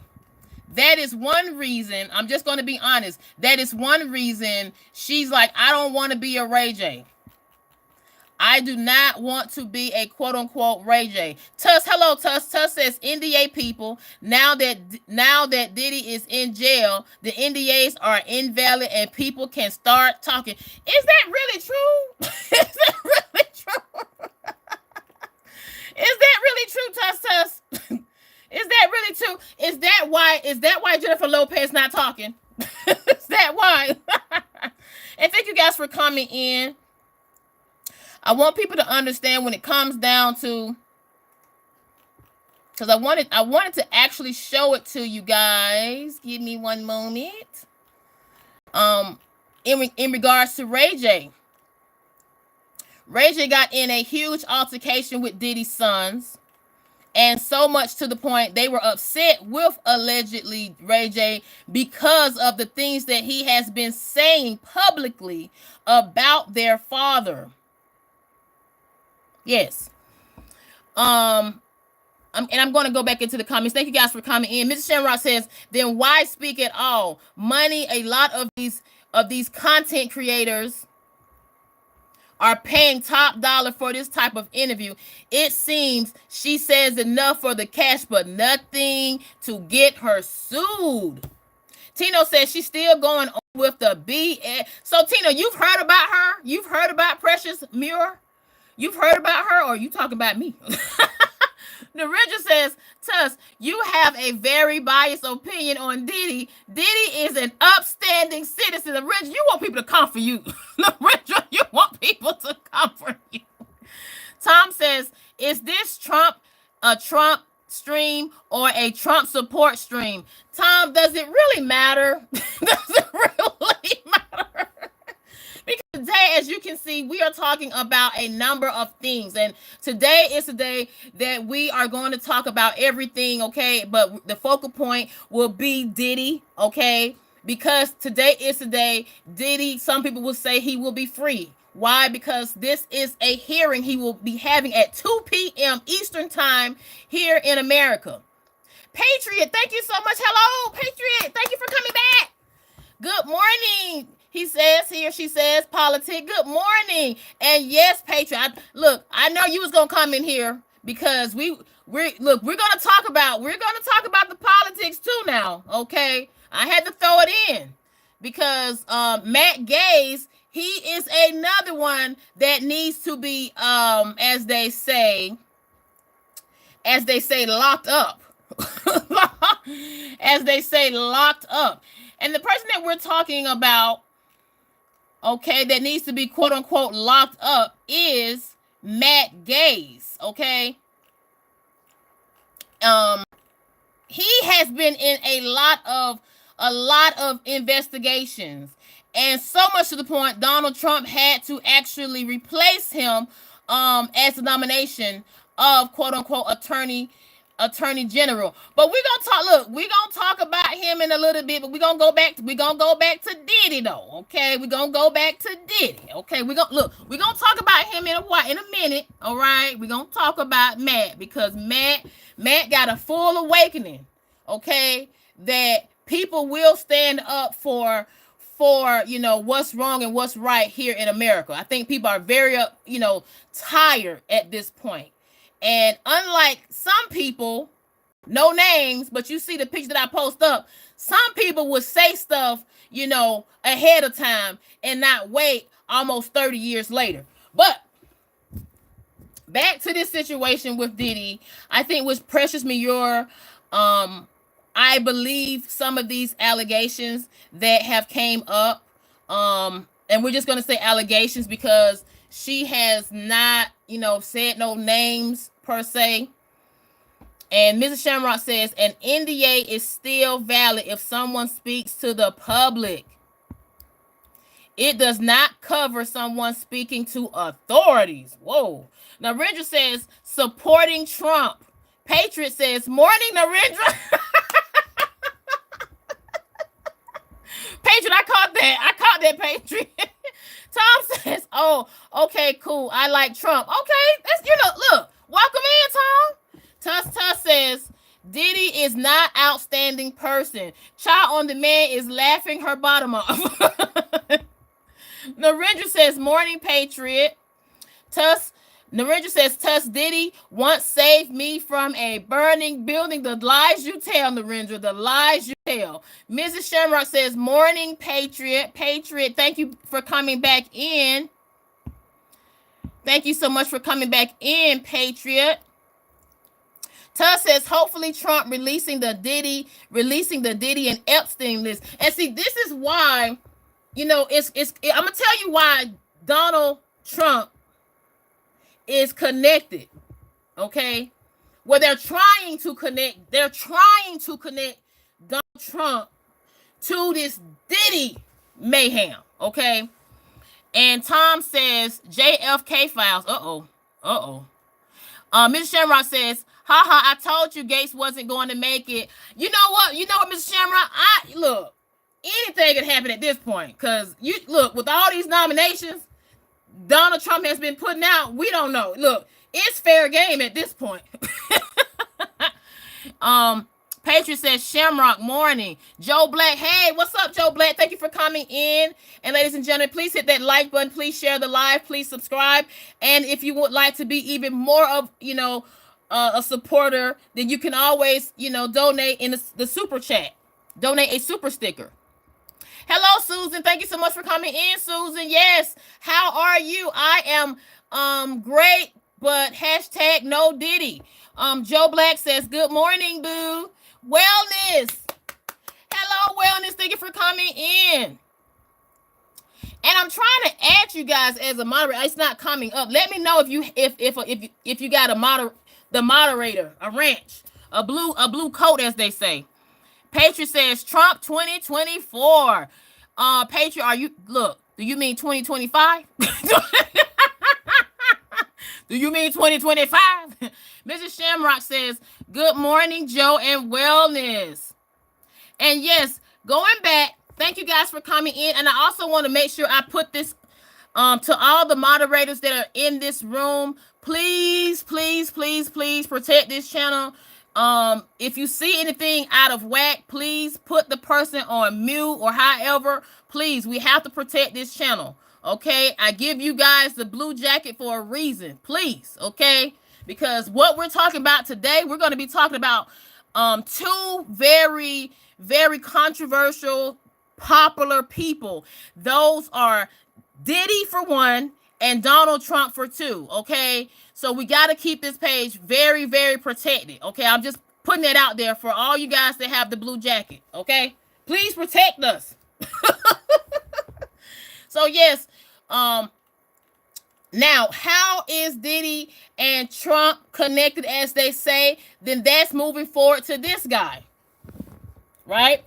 That is one reason, I'm just going to be honest, that is one reason she's like, I don't want to be a Ray J. I do not want to be a quote-unquote Ray J. Tuss, hello, Tuss. Tuss says, NDA people, now that Diddy is in jail, the NDAs are invalid and people can start talking. Is that really true? Is that really true? Is that really true, Tuss Tuss? Is that really true? Is that why Jennifer Lopez not talking? Is that why? And thank you guys for coming in. I want people to understand when it comes down to, because I wanted to actually show it to you guys. Give me one moment. In regards to Ray J. Ray J got in a huge altercation with Diddy's sons. And so much to the point they were upset with allegedly Ray J because of the things that he has been saying publicly about their father. Yes. And I'm going to go back into the comments. Thank you guys for coming in. Mrs. Shamrock says, then why speak at all? Money, a lot of these content creators are paying top dollar for this type of interview. It seems she says enough for the cash, but nothing to get her sued. Tino says she's still going on with the BS. So, Tino, you've heard about her? You've heard about Precious Muir? You've heard about her, or are you talking about me? Narendra says, Tuss, you have a very biased opinion on Diddy. Diddy is an upstanding citizen. Narendra, you want people to come for you. Narendra, you want people to come for you. Tom says, is this a Trump stream or a Trump support stream? Tom, does it really matter? Does it really matter? Because today, as you can see, we are talking about a number of things. And today is the day that we are going to talk about everything, okay? But the focal point will be Diddy, okay? Because today is the day Diddy, some people will say he will be free. Why? Because this is a hearing he will be having at 2 p.m. Eastern time here in America. Patriot, thank you so much. Hello, Patriot. Thank you for coming back. Good morning. He says here, she says, politic. Good morning. And yes, Patriot. Look, I know you was gonna come in here because we're gonna talk about the politics too now. Okay, I had to throw it in because Matt Gaetz, he is another one that needs to be as they say locked up. As they say, locked up. And the person that we're talking about, okay, that needs to be quote unquote locked up is Matt Gaetz, okay? He has been in a lot of investigations, and so much to the point Donald Trump had to actually replace him as the nomination of quote unquote attorney general. But we're gonna talk about him in a little bit, but we're gonna go back to Diddy though. Okay, we're gonna go back to Diddy. Okay, we're gonna talk about him in a minute. All right, we're gonna talk about Matt because Matt got a full awakening. Okay, that people will stand up for what's wrong and what's right here in America. I think people are very tired at this point. And unlike some people, no names, but you see the picture that I post up, some people would say stuff, ahead of time and not wait almost 30 years later. But back to this situation with Diddy, I think with Precious Muir, I believe some of these allegations that have came up, and we're just going to say allegations because she has not, said no names per se. And Mrs. Shamrock says, an NDA is still valid if someone speaks to the public. It does not cover someone speaking to authorities. Whoa. Narendra says, supporting Trump. Patriot says, morning, Narendra. Patriot, I caught that, Patriot. Tom says, oh, okay, cool. I like Trump. Okay, that's, look, welcome in, Tom. Tuss says, Diddy is not outstanding person. Child on Demand is laughing her bottom off. Narendra says, morning, Patriot. Narendra says, Tuss Diddy once saved me from a burning building. The lies you tell, Narendra, the lies you tell. Mrs. Shamrock says, morning, Patriot. Patriot, thank you for coming back in. Thank you so much for coming back in, Patriot. Tuss says, hopefully Trump releasing the Diddy and Epstein list. And see, this is why, I'm going to tell you why Donald Trump is connected, okay? Well, they're trying to connect Donald Trump to this Diddy mayhem, okay? And Tom says, JFK files. Ms. Shamrock says, haha, I told you Gaetz wasn't going to make it. You know what, Ms. Shamrock? Look, anything could happen at this point. Because, with all these nominations Donald Trump has been putting out, we don't know. Look, it's fair game at this point. Patriot says, Shamrock, morning. Joe Black, hey, what's up, Joe Black? Thank you for coming in. And ladies and gentlemen, please hit that like button. Please share the live. Please subscribe. And if you would like to be even more of, a supporter, then you can always, donate in the super chat. Donate a super sticker. Hello, Susan. Thank you so much for coming in, Susan. Yes. How are you? I am great, but hashtag no Diddy. Joe Black says, good morning, boo. Wellness. Hello, Wellness. Thank you for coming in. And I'm trying to add you guys as a moderator. It's not coming up. Let me know if you got the moderator, a ranch, a blue coat, as they say. Patriot says, Trump 2024. Patriot, do you mean 2025? Do you mean 2025? Mrs. Shamrock says, good morning, Joe and Wellness. And yes, going back, thank you guys for coming in. And I also want to make sure I put this to all the moderators that are in this room. Please, please, please, please protect this channel. If you see anything out of whack, please put the person on mute or however. Please, we have to protect this channel. Okay, I give you guys the blue jacket for a reason. Please, okay, because what we're talking about today, we're going to be talking about two very, very controversial, popular people. Those are Diddy for one and Donald Trump for two. Okay, so we got to keep this page very, very protected. Okay, I'm just putting it out there for all you guys that have the blue jacket. Okay, please protect us. So yes, now how is Diddy and Trump connected, as they say? Then that's moving forward to this guy, right?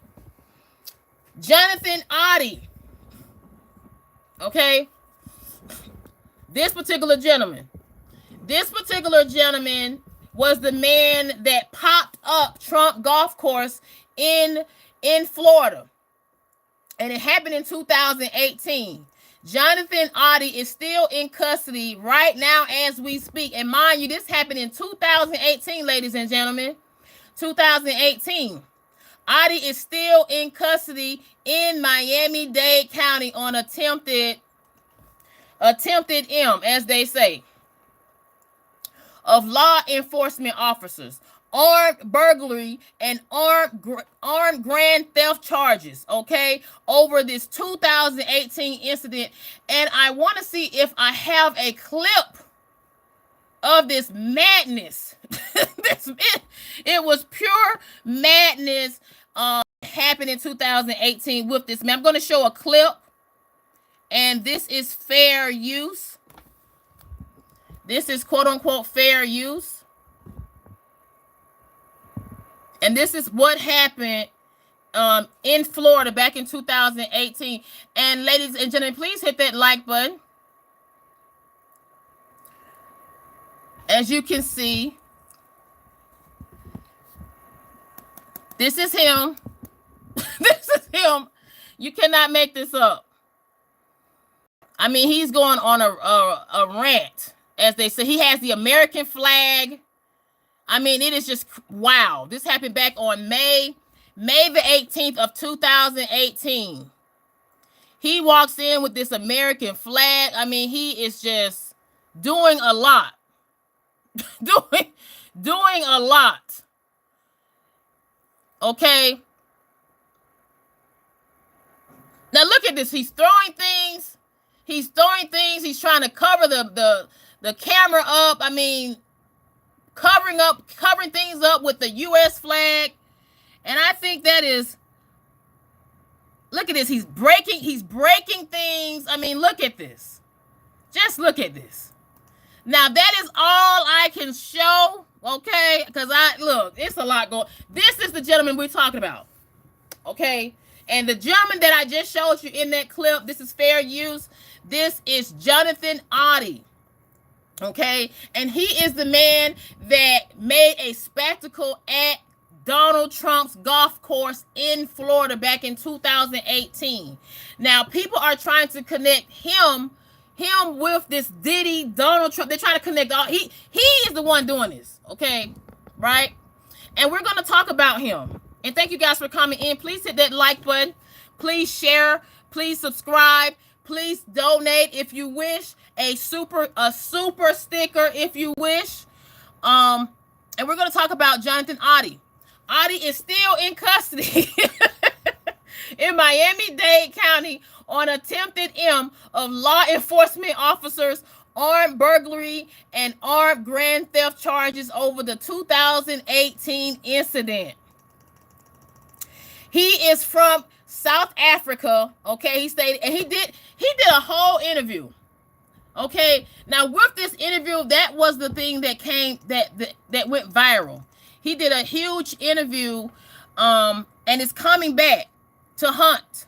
Jonathan Oddi. Okay, this particular gentleman was the man that popped up Trump golf course in Florida. And it happened in 2018. Jonathan Oddi is still in custody right now as we speak. And mind you, this happened in 2018, ladies and gentlemen. 2018. Oddi is still in custody in Miami-Dade County on attempted M, as they say, of law enforcement officers armed burglary, and armed grand theft charges, okay, over this 2018 incident. And I want to see if I have a clip of this madness. It was pure madness happened in 2018 with this man. I'm going to show a clip, and this is fair use. This is quote unquote fair use. And this is what happened in Florida back in 2018. And ladies and gentlemen, please hit that like button. As you can see, this is him. This is him. You cannot make this up. I mean, he's going on a rant, as they say. He has the American flag. I mean, it is just wow. This happened back on May the 18th of 2018. He walks in with this American flag. I mean, he is just doing a lot. doing a lot. Okay. Now look at this. He's throwing things. He's trying to cover the camera up. I mean, covering things up with the U.S. flag. And I think that is, look at this. He's breaking things. I mean, look at this. Just look at this. Now, that is all I can show, okay? Because look, it's a lot going. This is the gentleman we're talking about, okay? And the gentleman that I just showed you in that clip, this is fair use. This is Jonathan Oddi, okay? And he is the man that made a spectacle at Donald Trump's golf course in Florida back in 2018. Now, people are trying to connect him with this Diddy, Donald Trump. They're trying to connect all. He is the one doing this, okay? Right? And we're going to talk about him. And thank you guys for coming in. Please hit that like button. Please share. Please subscribe. Please donate if you wish. A super sticker if you wish. And we're going to talk about Jonathan Oddi. Oddi is still in custody in Miami-Dade County on attempted of law enforcement officers, armed burglary, and armed grand theft charges over the 2018 incident. He is from South Africa, okay? He stayed, and he did a whole interview. Okay, now with this interview, that was the thing that that went viral. He did a huge interview, and is coming back to hunt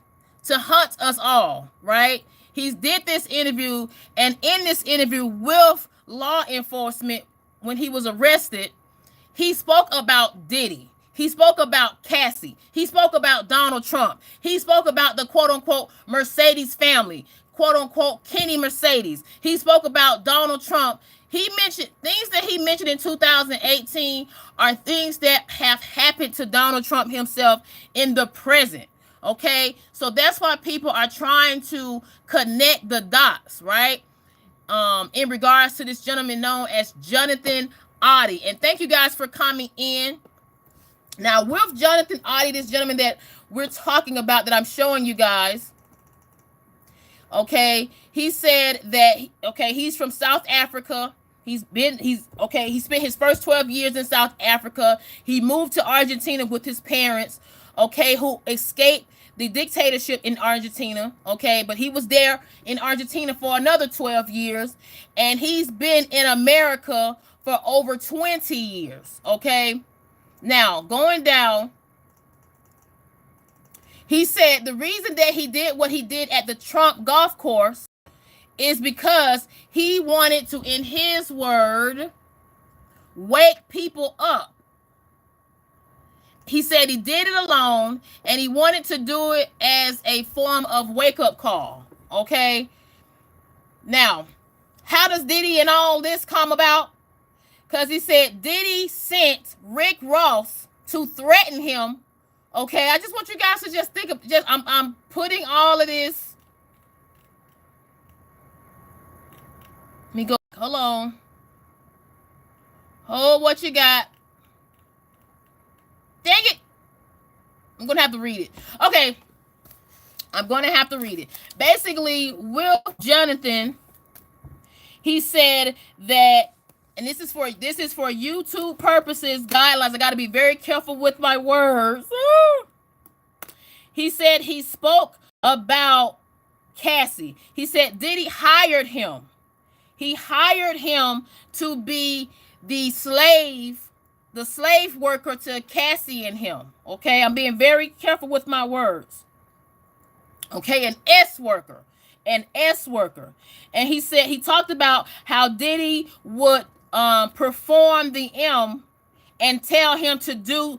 us all, right? He did this interview, and in this interview with law enforcement, when he was arrested, he spoke about Diddy. He spoke about Cassie. He spoke about Donald Trump. He spoke about the quote-unquote Mercedes family, quote-unquote Kenny Mercedes. He spoke about Donald Trump. He mentioned things that he mentioned in 2018 are things that have happened to Donald Trump himself in the present. Okay, so that's why people are trying to connect the dots, right? In regards to this gentleman known as Jonathan Oddi. And thank you guys for coming in. Now, with Jonathan Oddi, this gentleman that we're talking about, that I'm showing you guys, okay, he said that, okay, he's from South Africa. He spent his first 12 years in South Africa. He moved to Argentina with his parents, okay, who escaped the dictatorship in Argentina, okay, but he was there in Argentina for another 12 years, and he's been in America for over 20 years, okay. Now, going down, he said the reason that he did what he did at the Trump golf course is because he wanted to, in his word, wake people up. He said he did it alone, and he wanted to do it as a form of wake-up call, okay? Now, how does Diddy and all this come about? Because he said Diddy sent Rick Ross to threaten him. Okay, I just want you guys to just think of, I'm putting all of this. Let me go, hold on. Hold what you got. Dang it. I'm going to have to read it. Okay. I'm going to have to read it. Basically, Will Jonathan, he said that, and this is for YouTube purposes, guidelines. I got to be very careful with my words. He said he spoke about Cassie. He said Diddy hired him. He hired him to be the slave worker to Cassie and him. Okay, I'm being very careful with my words. Okay, an S worker. And he said, he talked about how Diddy would perform the M and tell him to do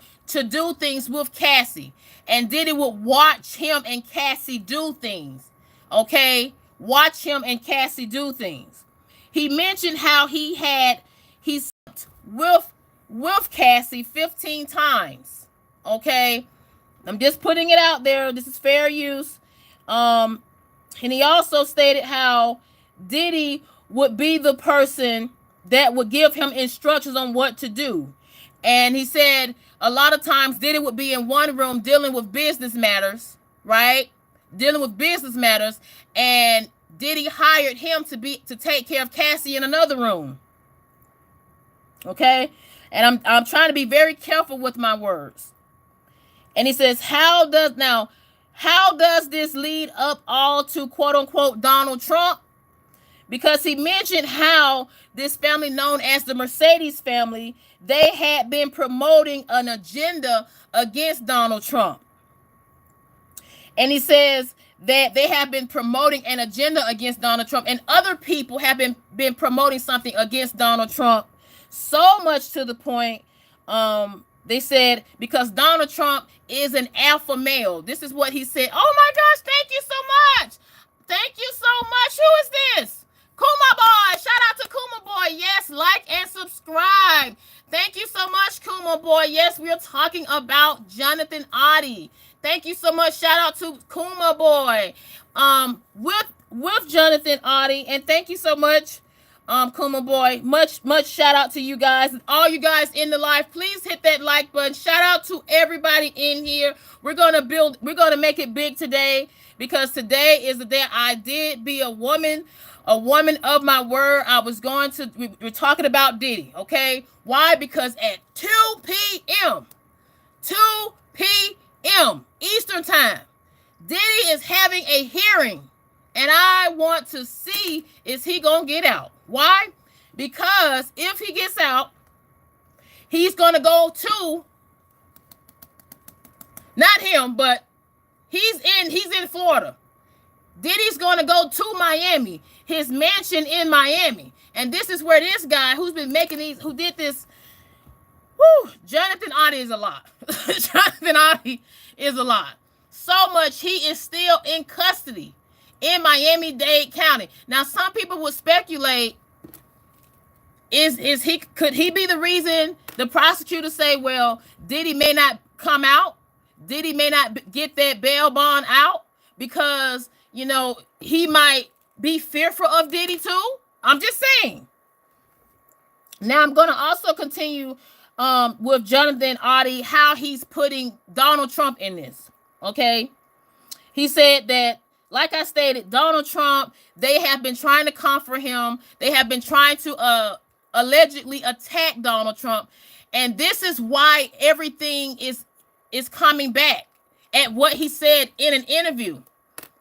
things with Cassie. And Diddy would watch him and Cassie do things. Okay? Watch him and Cassie do things. He mentioned how he slept with Cassie 15 times. Okay? I'm just putting it out there. This is fair use. And he also stated how Diddy would be the person that would give him instructions on what to do. And he said a lot of times Diddy would be in one room dealing with business matters, right? Dealing with business matters. And Diddy hired him to take care of Cassie in another room. Okay? And I'm trying to be very careful with my words. And he says, how does this lead up all to quote unquote Donald Trump? Because he mentioned how this family known as the Mercedes family, they had been promoting an agenda against Donald Trump. And he says that they have been promoting an agenda against Donald Trump, and other people have been promoting something against Donald Trump, so much to the point, they said, because Donald Trump is an alpha male. This is what he said. Oh my gosh, thank you so much. Thank you so much. Who is this? Kuma Boy. Shout out to Kuma Boy. Yes, like and subscribe. Thank you so much, Kuma Boy. Yes, we're talking about Jonathan Oddi. Thank you so much. Shout out to Kuma Boy. With Jonathan Oddi. And thank you so much, Kuma Boy. Much shout out to you guys. All you guys in the live, please hit that like button. Shout out to everybody in here. We're gonna make it big today, because today is the day I did be a woman of my word. We're talking about Diddy, okay? Why? Because at 2 p.m. Eastern time, Diddy is having a hearing. And I want to see, is he going to get out? Why? Because if he gets out, he's going to go to, not him, but he's in Florida. Diddy's going to go to Miami, his mansion in Miami. And this is where this guy who did this, Jonathan Oddi is a lot. Jonathan Oddi is a lot. So much, he is still in custody in Miami-Dade County. Now, some people would speculate, could he be the reason the prosecutors say, well, Diddy may not come out? Diddy may not get that bail bond out because, he might be fearful of Diddy too? I'm just saying. Now, I'm going to also continue with Jonathan Oddi, how he's putting Donald Trump in this, okay? He said that, like I stated, Donald Trump, they have been trying to comfort him. They have been trying to allegedly attack Donald Trump. And this is why everything is coming back at what he said in an interview,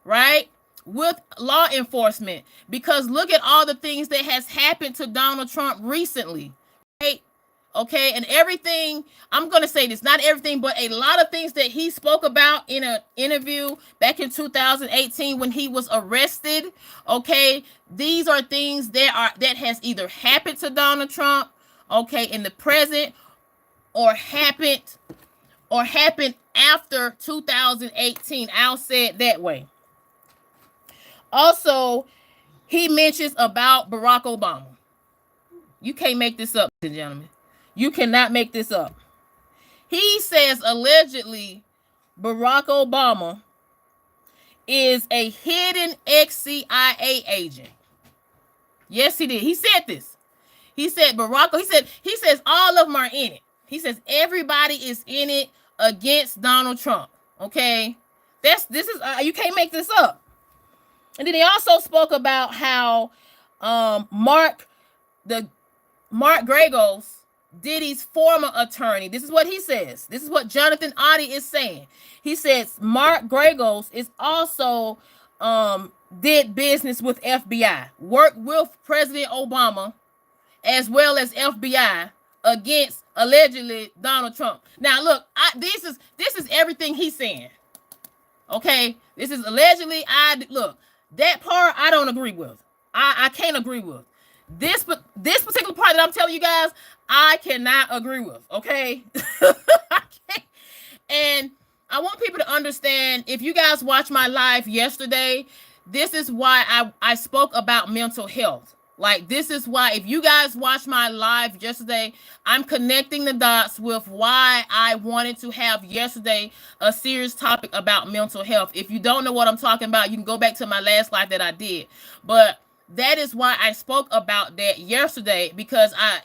right? With law enforcement. Because look at all the things that has happened to Donald Trump recently, right? Okay, and everything, I'm going to say this, not everything, but a lot of things that he spoke about in an interview back in 2018 when he was arrested, okay, these are things that has either happened to Donald Trump, okay, in the present, or happened after 2018. I'll say it that way. Also, he mentions about Barack Obama. You can't make this up, ladies and gentlemen. You cannot make this up. He says allegedly Barack Obama is a hidden ex-CIA agent. Yes, he did. He said this. He said he says all of them are in it. He says everybody is in it against Donald Trump. Okay, this is you can't make this up. And then he also spoke about how Mark Gregos, Diddy's former attorney. This is what he says. This is what Jonathan Oddi is saying. He says Mark Gregos is also did business with FBI, worked with President Obama, as well as FBI against allegedly Donald Trump. Now, look, this is everything he's saying. Okay, this is allegedly. Look, that part I don't agree with. I can't agree with this, but this particular part that I'm telling you guys, I cannot agree with. Okay, I can't. And I want people to understand. If you guys watched my live yesterday, this is why I spoke about mental health. Like, this is why, if you guys watched my live yesterday, I'm connecting the dots with why I wanted to have yesterday a serious topic about mental health. If you don't know what I'm talking about, you can go back to my last live that I did. But that is why I spoke about that yesterday, because I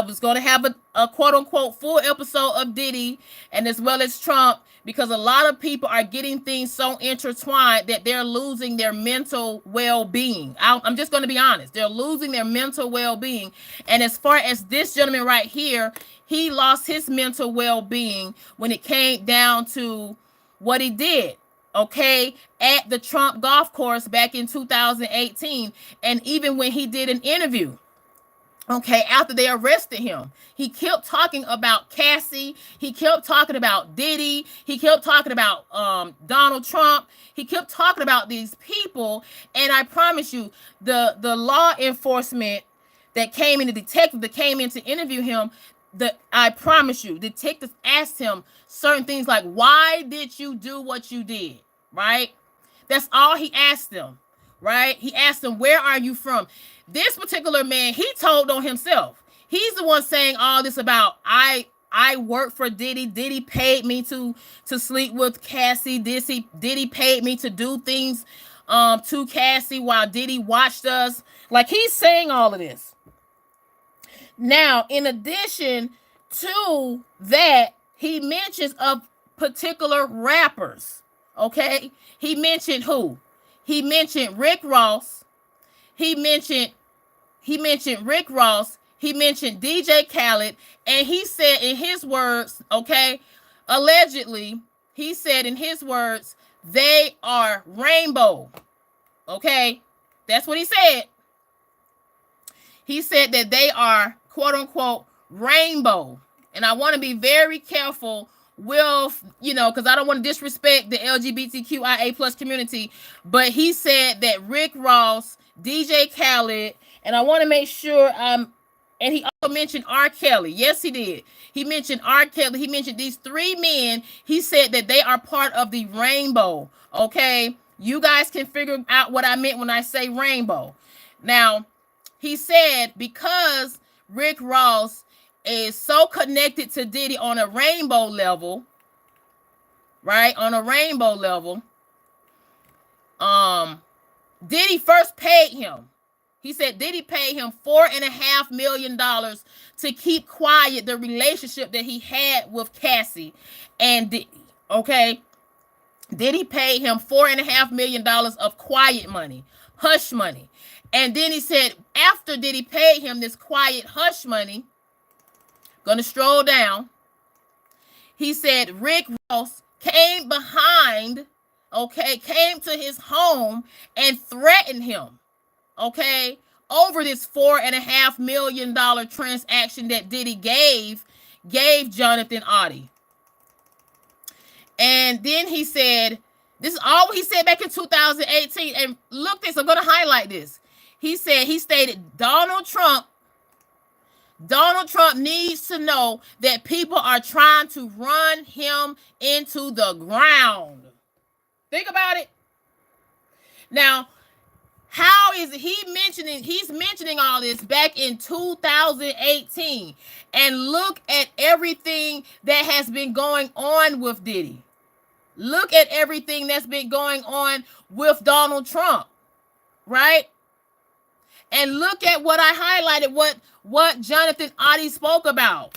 was going to have a quote unquote full episode of Diddy and as well as Trump, because a lot of people are getting things so intertwined that they're losing their mental well-being. I'm just going to be honest. They're losing their mental well-being. And as far as this gentleman right here, he lost his mental well-being when it came down to what he did, okay, at the Trump golf course back in 2018. And even when he did an interview, okay, after they arrested him, he kept talking about Cassie. He kept talking about Diddy. He kept talking about Donald Trump. He kept talking about these people. And I promise you, the law enforcement that came in, the detective that came in to interview him, I promise you, detectives asked him certain things like, why did you do what you did? Right? That's all he asked them. Right? He asked them, where are you from? This particular man, he told on himself. He's the one saying all this about, I work for Diddy. Diddy paid me to sleep with Cassie. Diddy paid me to do things to Cassie while Diddy watched us. Like, he's saying all of this. Now, in addition to that, he mentions of particular rappers. Okay? He mentioned who? He mentioned Rick Ross. He mentioned Rick Ross. He mentioned DJ Khaled. And he said in his words, okay, allegedly, he said in his words, they are rainbow. Okay? That's what he said. He said that they are, quote unquote, rainbow. And I want to be very careful with, because I don't want to disrespect the LGBTQIA plus community, but he said that Rick Ross, DJ Khaled, and I want to make sure, and he also mentioned R. Kelly. Yes, he did. He mentioned R. Kelly. He mentioned these three men. He said that they are part of the rainbow. Okay? You guys can figure out what I meant when I say rainbow. Now, he said because Rick Ross is so connected to Diddy on a rainbow level, right? On a rainbow level, Diddy first paid him. He said Diddy paid him $4.5 million to keep quiet the relationship that he had with Cassie and Diddy. Okay, Diddy paid him $4.5 million of quiet money, hush money, and then he said after Diddy paid him this quiet hush money. Gonna stroll down. He said Rick Ross came behind, okay, came to his home and threatened him, okay, over this $4.5 million transaction that Diddy gave Jonathan Oddi. And then he said, this is all he said back in 2018. And look this, I'm gonna highlight this. He stated Donald Trump needs to know that people are trying to run him into the ground. Think about it. Now, how is he's mentioning all this back in 2018. And look at everything that has been going on with Diddy. Look at everything that's been going on with Donald Trump, right? And look at what I highlighted, what Jonathan Oddi spoke about.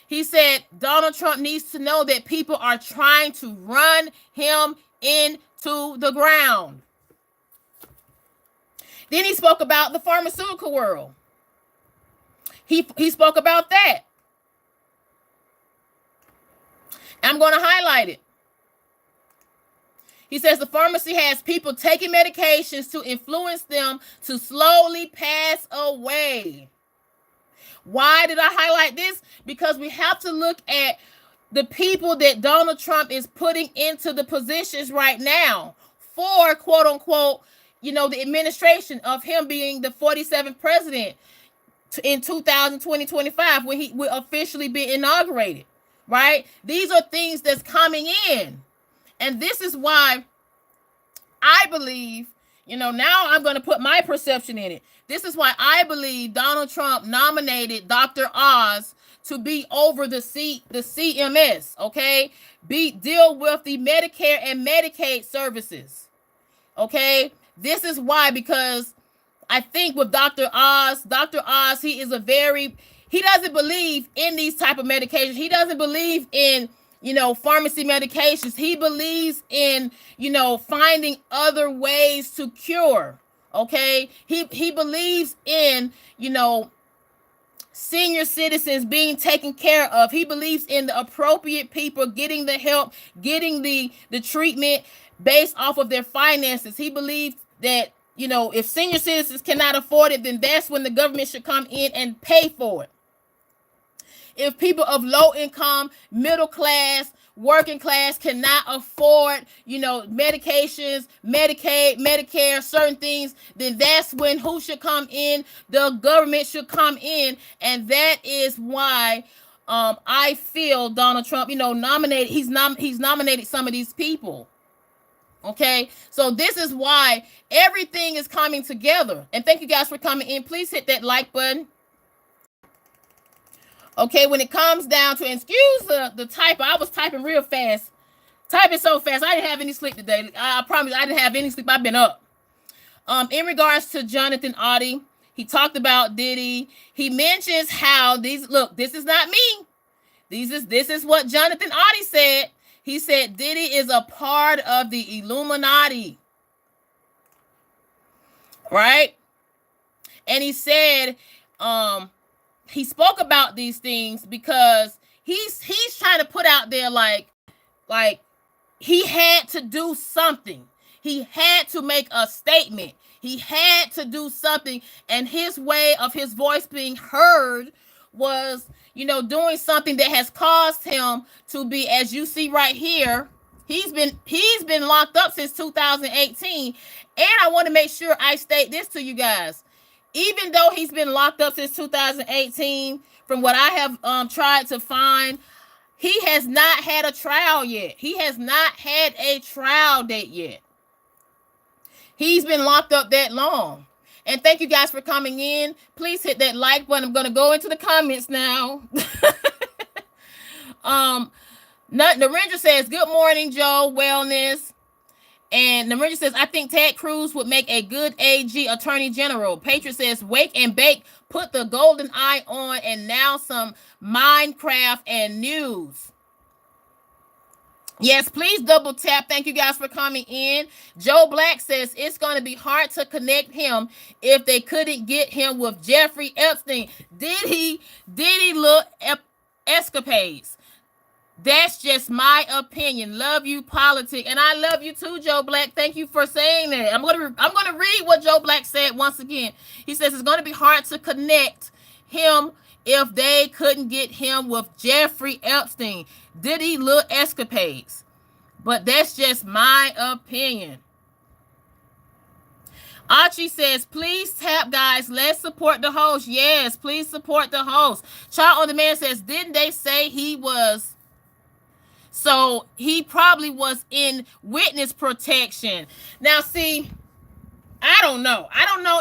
He said Donald Trump needs to know that people are trying to run him into the ground. Then he spoke about the pharmaceutical world. He spoke about that. I'm going to highlight it. He says the pharmacy has people taking medications to influence them to slowly pass away. Why did I highlight this? Because we have to look at the people that Donald Trump is putting into the positions right now for, quote unquote, you know, the administration of him being the 47th president in 2025 when he will officially be inaugurated, right? These are things that's coming in. And this is why I believe, you know, now I'm going to put my perception in it. This is why I believe Donald Trump nominated Dr. Oz to be over the CMS, okay? Deal with the Medicare and Medicaid services, okay? This is why, because I think with Dr. Oz, he doesn't believe in these type of medications. He doesn't believe in, you know, pharmacy medications. He believes in, you know, finding other ways to cure, okay? He believes in, you know, senior citizens being taken care of. He believes in the appropriate people getting the help, getting the treatment based off of their finances. He believes that, you know, if senior citizens cannot afford it, then that's when the government should come in and pay for it. If people of low income, middle class, working class cannot afford, you know, medications, Medicaid, Medicare, certain things, then that's when who should come in? The government should come in. And that is why I feel Donald Trump, you know, he's nominated some of these people. Okay, so this is why everything is coming together. And thank you guys for coming in. Please hit that like button. Okay, when it comes down to, excuse the type, I was typing real fast. Typing so fast. I didn't have any sleep today. I promise I didn't have any sleep. I've been up. In regards to Jonathan Oddi, he talked about Diddy. He mentions how this is not me. This is what Jonathan Oddi said. He said Diddy is a part of the Illuminati. Right? And he said, he spoke about these things because he's trying to put out there like he had to do something. He had to make a statement. He had to do something, and his way of his voice being heard was, you know, doing something that has caused him to be, as you see right here, he's been locked up since 2018. And I want to make sure I state this to you guys. Even though he's been locked up since 2018, from what I have tried to find, he has not had a trial yet. He has not had a trial date yet. He's been locked up that long. And thank you guys for coming in. Please hit that like button. I'm going to go into the comments now. Narendra says, good morning, Joe. Wellness. And Narendra says, I think Ted Cruz would make a good AG Attorney General. Patriot says, wake and bake, put the golden eye on, and now some Minecraft and news. Yes, please double tap. Thank you guys for coming in. Joe Black says, it's going to be hard to connect him if they couldn't get him with Jeffrey Epstein. Did he look escapades? That's just my opinion. Love you, politic, and I love you too, Joe Black. Thank you for saying that. I'm gonna read what Joe Black said once again. He says it's going to be hard to connect him if they couldn't get him with Jeffrey Epstein. Did he look escapades? But that's just my opinion. Archie says, please tap, guys. Let's support the host. Yes, please support the host. Child on Demand says, didn't they say he was? So he probably was in witness protection. Now, see, I don't know. I don't know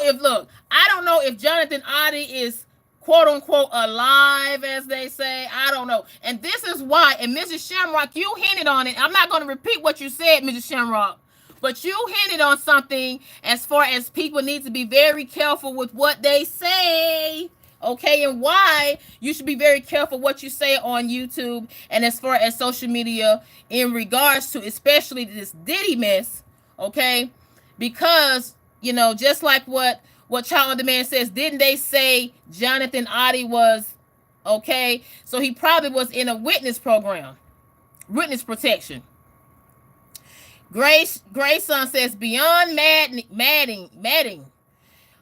if Jonathan Oddi is quote unquote alive, as they say. I don't know. And this is why, and Mrs. Shamrock, you hinted on it. I'm not going to repeat what you said, Mrs. Shamrock, but you hinted on something as far as people need to be very careful with what they say. Okay, and why you should be very careful what you say on YouTube and as far as social media in regards to especially this Diddy mess. Okay, because just like what Child on Demand says, didn't they say Jonathan Oddi was okay? So he probably was in a witness program, witness protection. Grayson says beyond madding.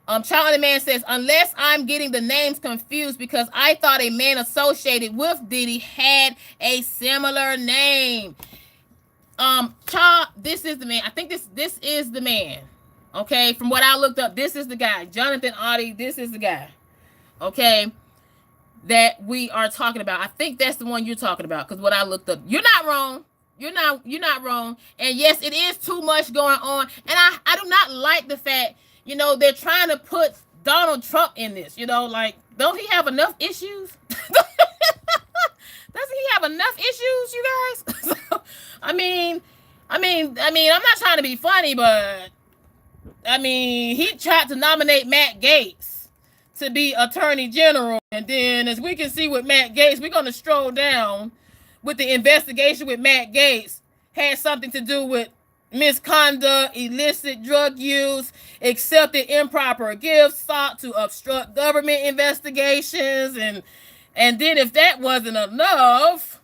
Child on Demand says, unless I'm getting the names confused because I thought a man associated with Diddy had a similar name. Child, this is the man. I think this is the man. Okay, from what I looked up, this is the guy. Jonathan Oddi, this is the guy. Okay, that we are talking about. I think that's the one you're talking about because what I looked up. You're not wrong. You're not wrong. And yes, it is too much going on. And I do not like the fact, they're trying to put Donald Trump in this. Like, don't he have enough issues? Doesn't he have enough issues, you guys? So, I mean, I'm not trying to be funny, but he tried to nominate Matt Gaetz to be Attorney General. And then as we can see with Matt Gaetz, we're going to stroll down with the investigation with Matt Gaetz had something to do with misconduct, illicit drug use, accepted improper gifts, sought to obstruct government investigations. And then if that wasn't enough,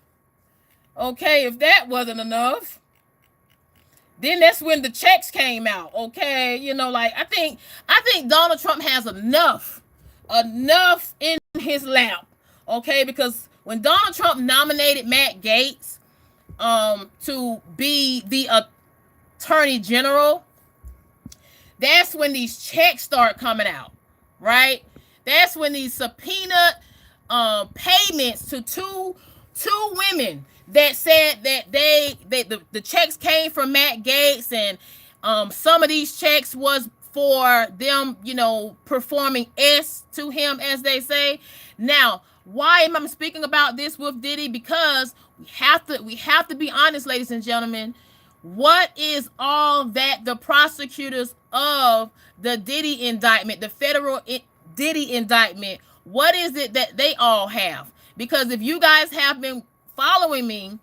then that's when the checks came out. Okay, like I think Donald Trump has enough in his lap. Okay, because when Donald Trump nominated Matt Gaetz to be the Attorney General, that's when these checks start coming out, right? That's when these subpoena payments to two women that said that the checks came from Matt Gaetz, and some of these checks was for them, performing S to him, as they say. Now, why am I speaking about this with Diddy? Because we have to be honest, ladies and gentlemen. What is all that the prosecutors of the Diddy indictment, the federal Diddy indictment, what is it that they all have? Because if you guys have been following me,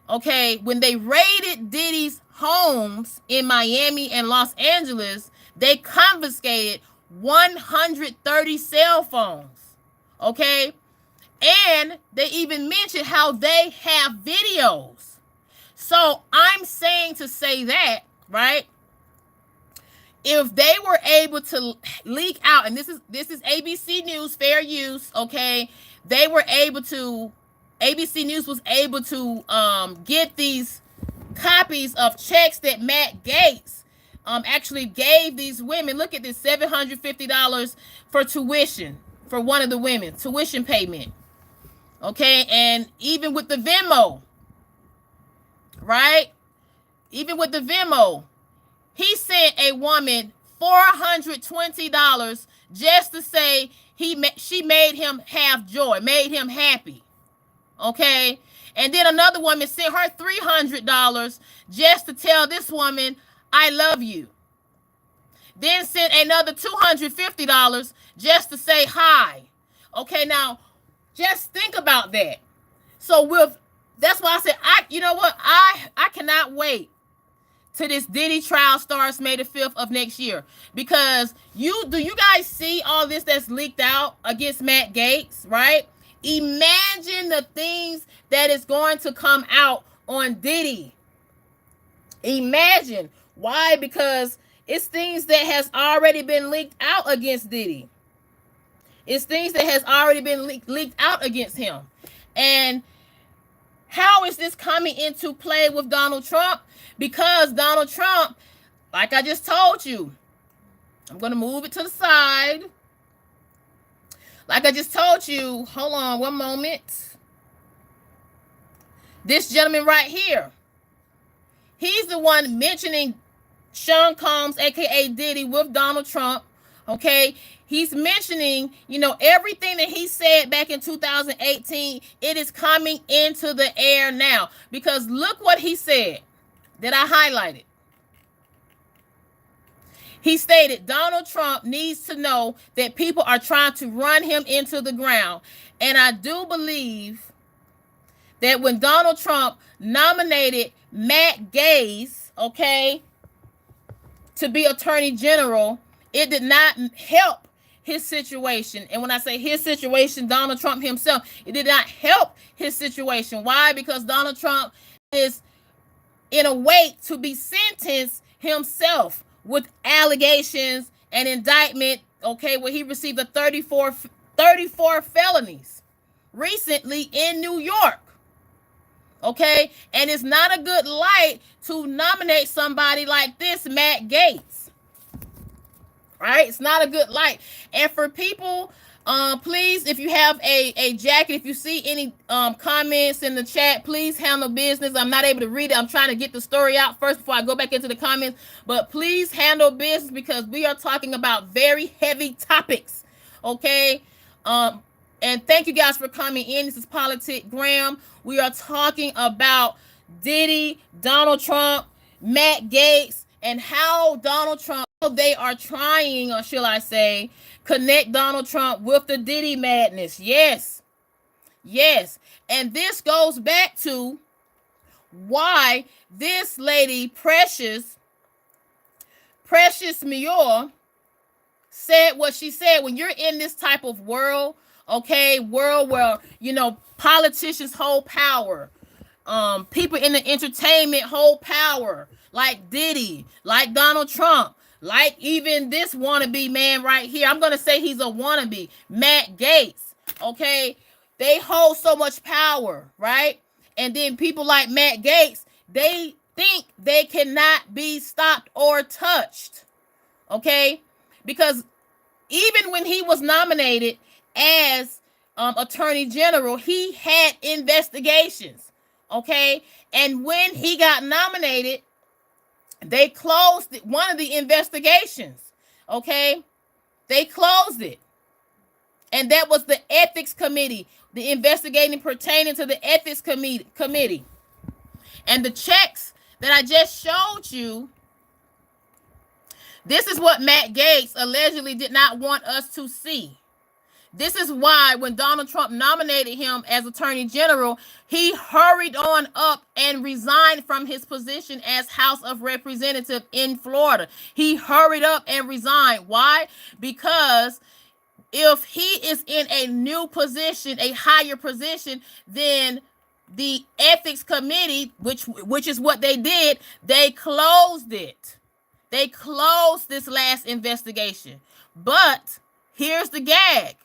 okay, when they raided Diddy's homes in Miami and Los Angeles, they confiscated 130 cell phones, okay? And they even mentioned how they have videos. So I'm saying to say that, right? If they were able to leak out, and this is ABC News, fair use, okay? ABC News was able to get these copies of checks that Matt Gaetz actually gave these women. Look at this, $750 for tuition for one of the women, tuition payment. Okay, and even with the Venmo, right? Even with the Venmo, he sent a woman $420 just to say she made him have joy, made him happy. Okay, and then another woman sent her $300 just to tell this woman, I love you. Then sent another $250 just to say hi. Okay, now just think about that. So that's why I said, I cannot wait till this Diddy trial starts May the 5th of next year. Because do you guys see all this that's leaked out against Matt Gaetz, right? Imagine the things that is going to come out on Diddy. Imagine. Why? Because it's things that has already been leaked out against Diddy. It's things that has already been leaked out against him. And how is this coming into play with Donald Trump? Because Donald Trump, like I just told you, I'm going to move it to the side. Like I just told you, hold on one moment. This gentleman right here, he's the one mentioning Sean Combs, aka Diddy, with Donald Trump. Okay, he's mentioning, everything that he said back in 2018. It is coming into the air now, because look what he said that I highlighted. He stated Donald Trump needs to know that people are trying to run him into the ground. And I do believe that when Donald Trump nominated Matt Gaetz, okay, to be Attorney General, it did not help his situation. And when I say his situation, Donald Trump himself, it did not help his situation. Why? Because Donald Trump is in a wait to be sentenced himself with allegations and indictment, okay, where he received a 34 felonies recently in New York. Okay, and it's not a good light to nominate somebody like this, Matt Gaetz. Right? It's not a good light. And for people, please, if you have a jacket, if you see any comments in the chat, please handle business. I'm not able to read it. I'm trying to get the story out first before I go back into the comments. But please handle business because we are talking about very heavy topics. Okay? And thank you guys for coming in. This is Politic Graham. We are talking about Diddy, Donald Trump, Matt Gaetz, and how Donald Trump, they are trying, or shall I say, connect Donald Trump with the Diddy madness. Yes. Yes. And this goes back to why this lady, Precious Muir, said what she said. When you're in this type of world, okay, world where, you know, politicians hold power, people in the entertainment hold power, like Diddy, like Donald Trump, like even this wannabe man right here. I'm going to say he's a wannabe, Matt Gaetz, okay? They hold so much power, right? And then people like Matt Gaetz, they think they cannot be stopped or touched, okay? Because even when he was nominated as Attorney General, he had investigations, okay? And when he got nominated, they closed one of the investigations, okay? They closed it. And that was the ethics committee, the investigating pertaining to the ethics committee. And the checks that I just showed you, this is what Matt Gaetz allegedly did not want us to see. This is why when Donald Trump nominated him as Attorney General, he hurried on up and resigned from his position as House of Representative in Florida. He hurried up and resigned. Why? Because if he is in a new position, a higher position, then the ethics committee, which is what they did, they closed it. They closed this last investigation. But here's the gag.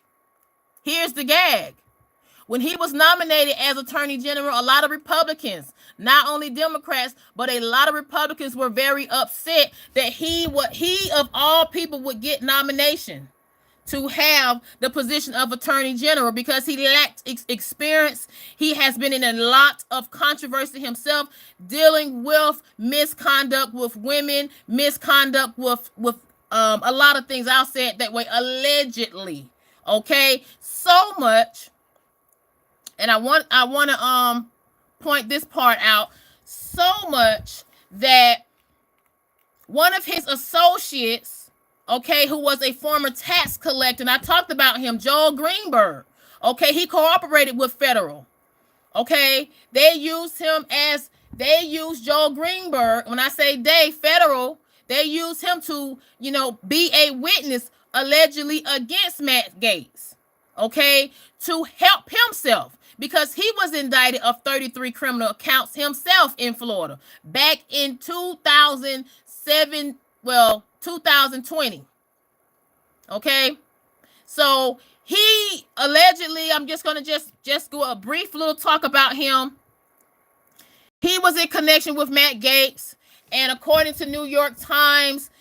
Here's the gag. When he was nominated as Attorney General, a lot of Republicans, not only Democrats, but a lot of Republicans were very upset that he of all people would get nomination to have the position of Attorney General because he lacked experience. He has been in a lot of controversy himself, dealing with misconduct with women, misconduct with a lot of things. I'll say it that way, allegedly. Okay, so much, and I want to point this part out, so much that one of his associates, okay, who was a former tax collector, and I talked about him, Joel Greenberg, okay, he cooperated with federal, okay, they used Joel Greenberg, when I say federal, they used him to, you know, be a witness allegedly against Matt Gaetz, okay, to help himself because he was indicted of 33 criminal counts himself in Florida back in 2020, okay? So he allegedly, I'm just going to just go a brief little talk about him. He was in connection with Matt Gaetz, and according to New York Times,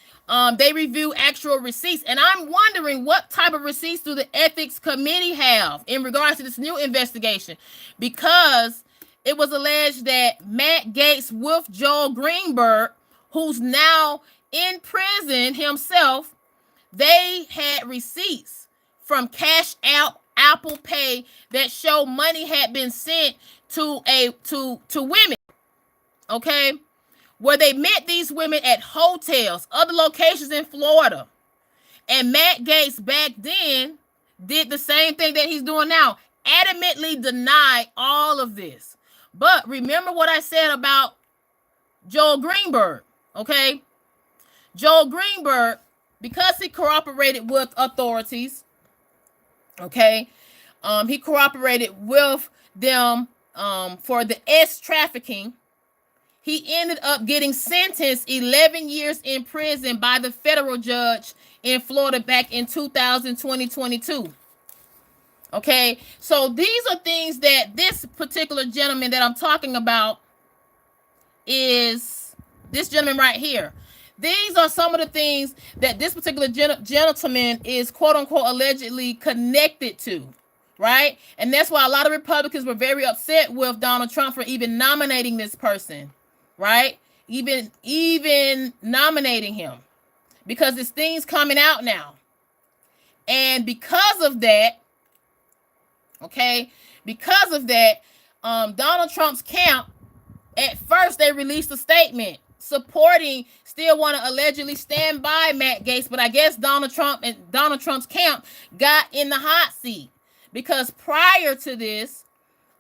they review actual receipts. And I'm wondering what type of receipts do the ethics committee have in regards to this new investigation? Because it was alleged that Matt Gaetz with Joel Greenberg, who's now in prison himself, they had receipts from Cash Out, Apple Pay that show money had been sent to women. Okay? where they met these women at hotels, other locations in Florida. And Matt Gaetz back then did the same thing that he's doing now, adamantly denied all of this. But remember what I said about Joel Greenberg, okay? Joel Greenberg, because he cooperated with authorities, okay, he cooperated with them for the trafficking. He ended up getting sentenced 11 years in prison by the federal judge in Florida back in 2022. Okay, so these are things that this particular gentleman that I'm talking about is this gentleman right here. These are some of the things that this particular gentleman is quote unquote allegedly connected to, right? And that's why a lot of Republicans were very upset with Donald Trump for even nominating this person, right? Even nominating him, because there's things coming out now. And because of that, okay, because of that, Donald Trump's camp, at first they released a statement supporting, still want to allegedly stand by Matt Gaetz, but I guess Donald Trump and Donald Trump's camp got in the hot seat, because prior to this,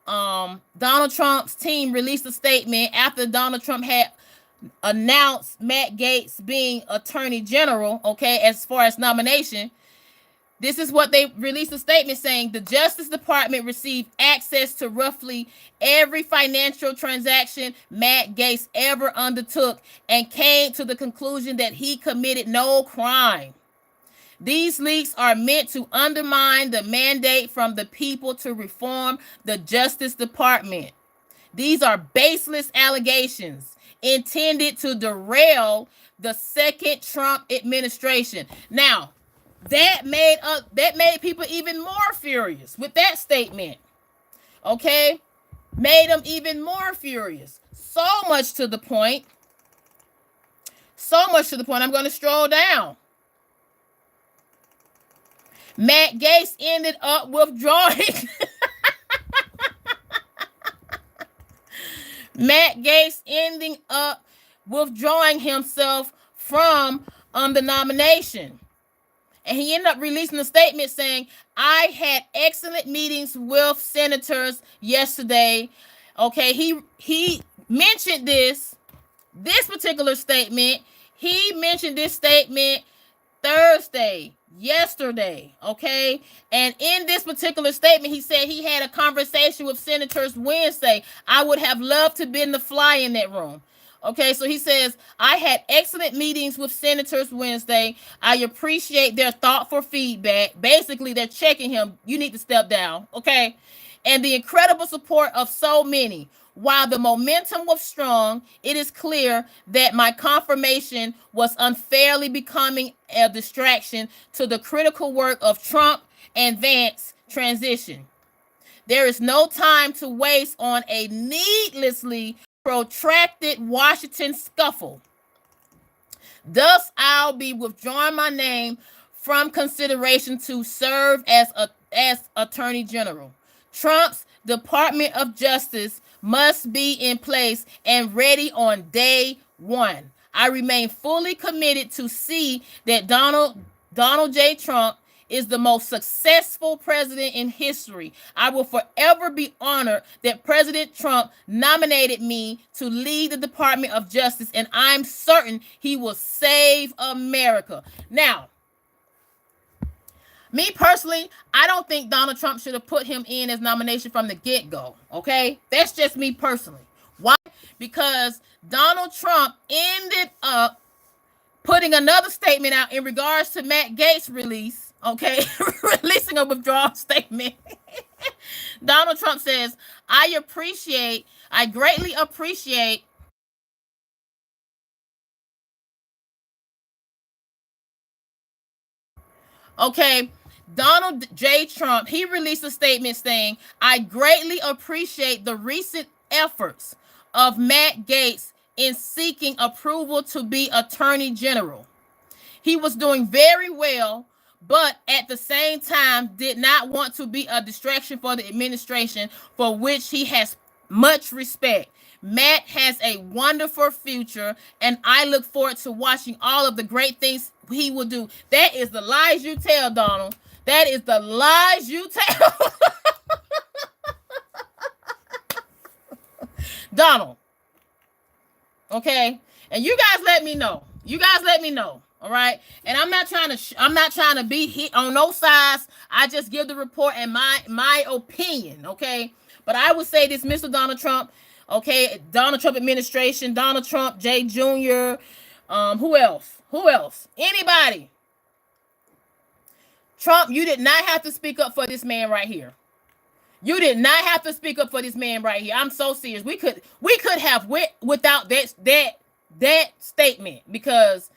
Donald Trump's team released a statement after Donald Trump had announced Matt Gaetz being Attorney General, okay, as far as nomination. This is what they released a statement saying: the Justice Department received access to roughly every financial transaction Matt Gaetz ever undertook and came to the conclusion that he committed no crime. These leaks are meant to undermine the mandate from the people to reform the Justice Department. These are baseless allegations intended to derail the second Trump administration. Now, that made people even more furious with that statement. Okay? Made them even more furious. So much to the point. I'm going to stroll down. Matt Gaetz ended up withdrawing. Matt Gaetz ending up withdrawing himself from the nomination. And he ended up releasing a statement saying, I had excellent meetings with senators yesterday. Okay, he mentioned this particular statement. He mentioned this statement yesterday, okay? And in this particular statement, he said he had a conversation with senators Wednesday. I would have loved to have been the fly in that room. Okay, so he says, I had excellent meetings with senators Wednesday. I appreciate their thoughtful feedback. Basically, they're checking him. You need to step down, okay? And the incredible support of so many. While the momentum was strong, it is clear that my confirmation was unfairly becoming a distraction to the critical work of Trump and Vance transition. There is no time to waste on a needlessly protracted Washington scuffle. Thus, I'll be withdrawing my name from consideration to serve as Attorney General. Trump's Department of Justice must be in place and ready on day one. I remain fully committed to see that Donald J. Trump is the most successful president in history. I will forever be honored that President Trump nominated me to lead the Department of Justice, and I'm certain he will save America. Now, me personally, I don't think Donald Trump should have put him in as nomination from the get-go, okay? That's just me personally. Why? Because Donald Trump ended up putting another statement out in regards to Matt Gaetz' release, okay? Releasing a withdrawal statement. Donald Trump says, I greatly appreciate okay, Donald J. Trump, he released a statement saying, I greatly appreciate the recent efforts of Matt Gaetz in seeking approval to be Attorney General. He was doing very well, but at the same time did not want to be a distraction for the administration, for which he has much respect. Matt has a wonderful future, and I look forward to watching all of the great things he will do. That is the lies you tell, Donald. That is the lies you tell. Donald. Okay? And you guys let me know. All right? And I'm not trying to be hit on no sides. I just give the report and my opinion, okay? But I would say this, Mr. Donald Trump, okay, Donald Trump administration, Donald Trump, Jay Jr., who else? Anybody? Trump, you did not have to speak up for this man right here. You did not have to speak up for this man right here. I'm so serious. We could have went without that statement, because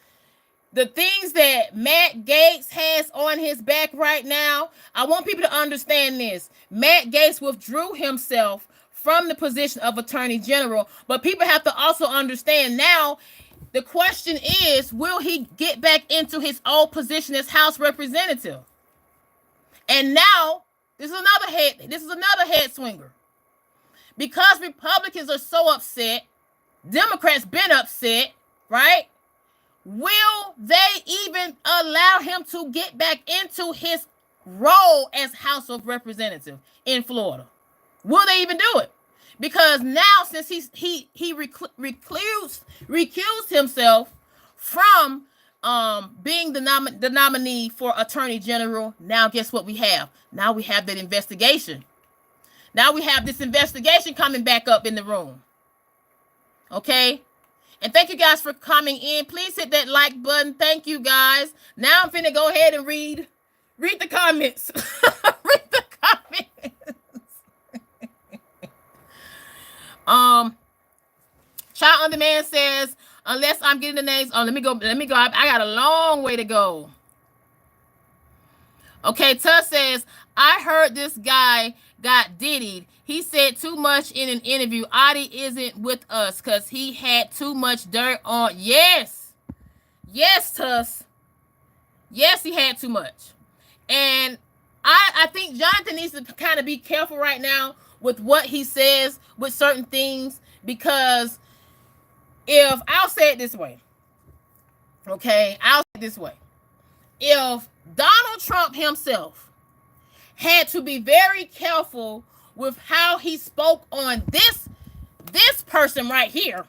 the things that Matt Gaetz has on his back right now, I want people to understand this. Matt Gaetz withdrew himself from the position of Attorney General, but people have to also understand now, the question is, will he get back into his old position as House Representative? And now, this is another head swinger. Because Republicans are so upset, Democrats been upset, right? Will they even allow him to get back into his role as House of Representative in Florida? Will they even do it? Because now, since he recused himself from being the nominee for Attorney General, now guess what we have? Now we have that investigation. Now we have this investigation coming back up in the room. Okay? And thank you guys for coming in. Please hit that like button. Thank you guys. Now I'm finna go ahead and read the comments. Read the comments. Child on Demand says, unless I'm getting the names. Oh, let me go. I got a long way to go. Okay, Tuss says, I heard this guy got diddied. He said too much in an interview. Oddi isn't with us because he had too much dirt on. Yes, Tuss. Yes, he had too much. And I think Jonathan needs to kind of be careful right now with what he says with certain things, because if I'll say it this way, okay, if Donald Trump himself had to be very careful with how he spoke on this person right here,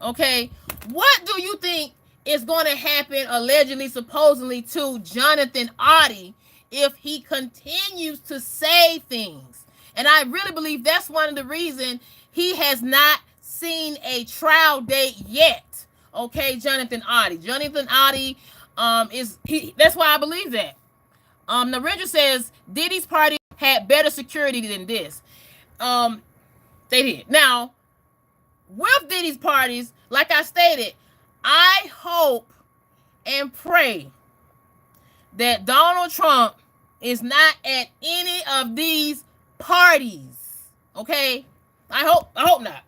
okay, what do you think is going to happen allegedly, supposedly, to Jonathan Oddi if he continues to say things? And I really believe that's one of the reasons he has not seen a trial date yet. Okay, Jonathan Oddi. That's why I believe that. Narendra says Diddy's party had better security than this. They did. Now, with Diddy's parties, like I stated, I hope and pray that Donald Trump is not at any of these parties. Okay? I hope not.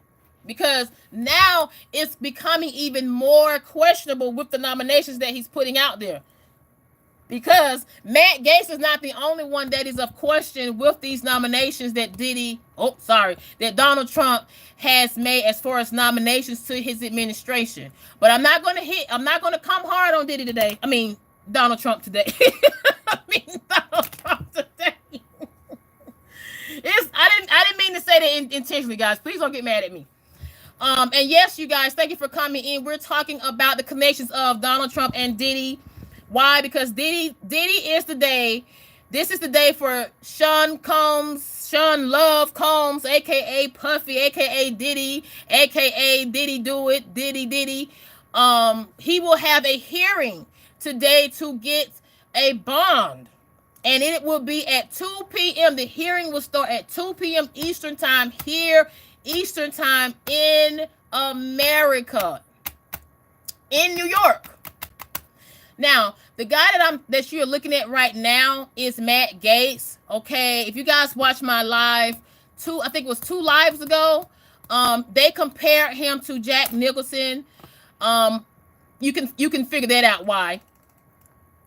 Because now it's becoming even more questionable with the nominations that he's putting out there. Because Matt Gaetz is not the only one that is of question with these nominations that Donald Trump has made as far as nominations to his administration. But I'm not going to come hard on Donald Trump today. Donald Trump today. I didn't mean to say that intentionally, guys. Please don't get mad at me. And yes, you guys, thank you for coming in. We're talking about the connections of Donald Trump and Diddy. Why? Because Diddy is the day. This is the day for Sean Love Combs, aka Puffy, aka Diddy, aka Diddy Do It, Diddy. He will have a hearing today to get a bond. And it will be at 2 p.m. The hearing will start at 2 p.m. Eastern time here, Eastern time in America, in New York. Now, the guy that you're looking at right now is Matt Gaetz. Okay, if you guys watch my live, I think it was 2 lives ago, they compared him to Jack Nicholson. You can figure that out why.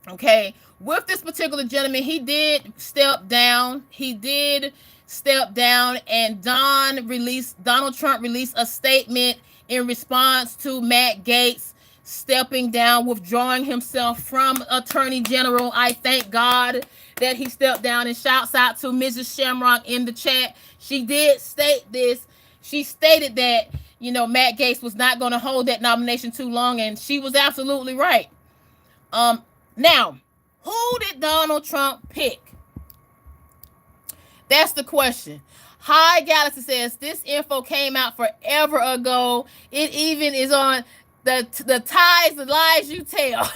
Okay, with this particular gentleman, he did step down. He did stepped down, and Donald Trump released a statement in response to Matt Gaetz stepping down, withdrawing himself from Attorney General. I thank God that he stepped down, and shouts out to Mrs. Shamrock in the chat. She did state this. She stated that, Matt Gaetz was not going to hold that nomination too long, and she was absolutely right. Now, who did Donald Trump pick? That's the question. Hi Galaxy says, this info came out forever ago. It even is on the ties, the lies you tell.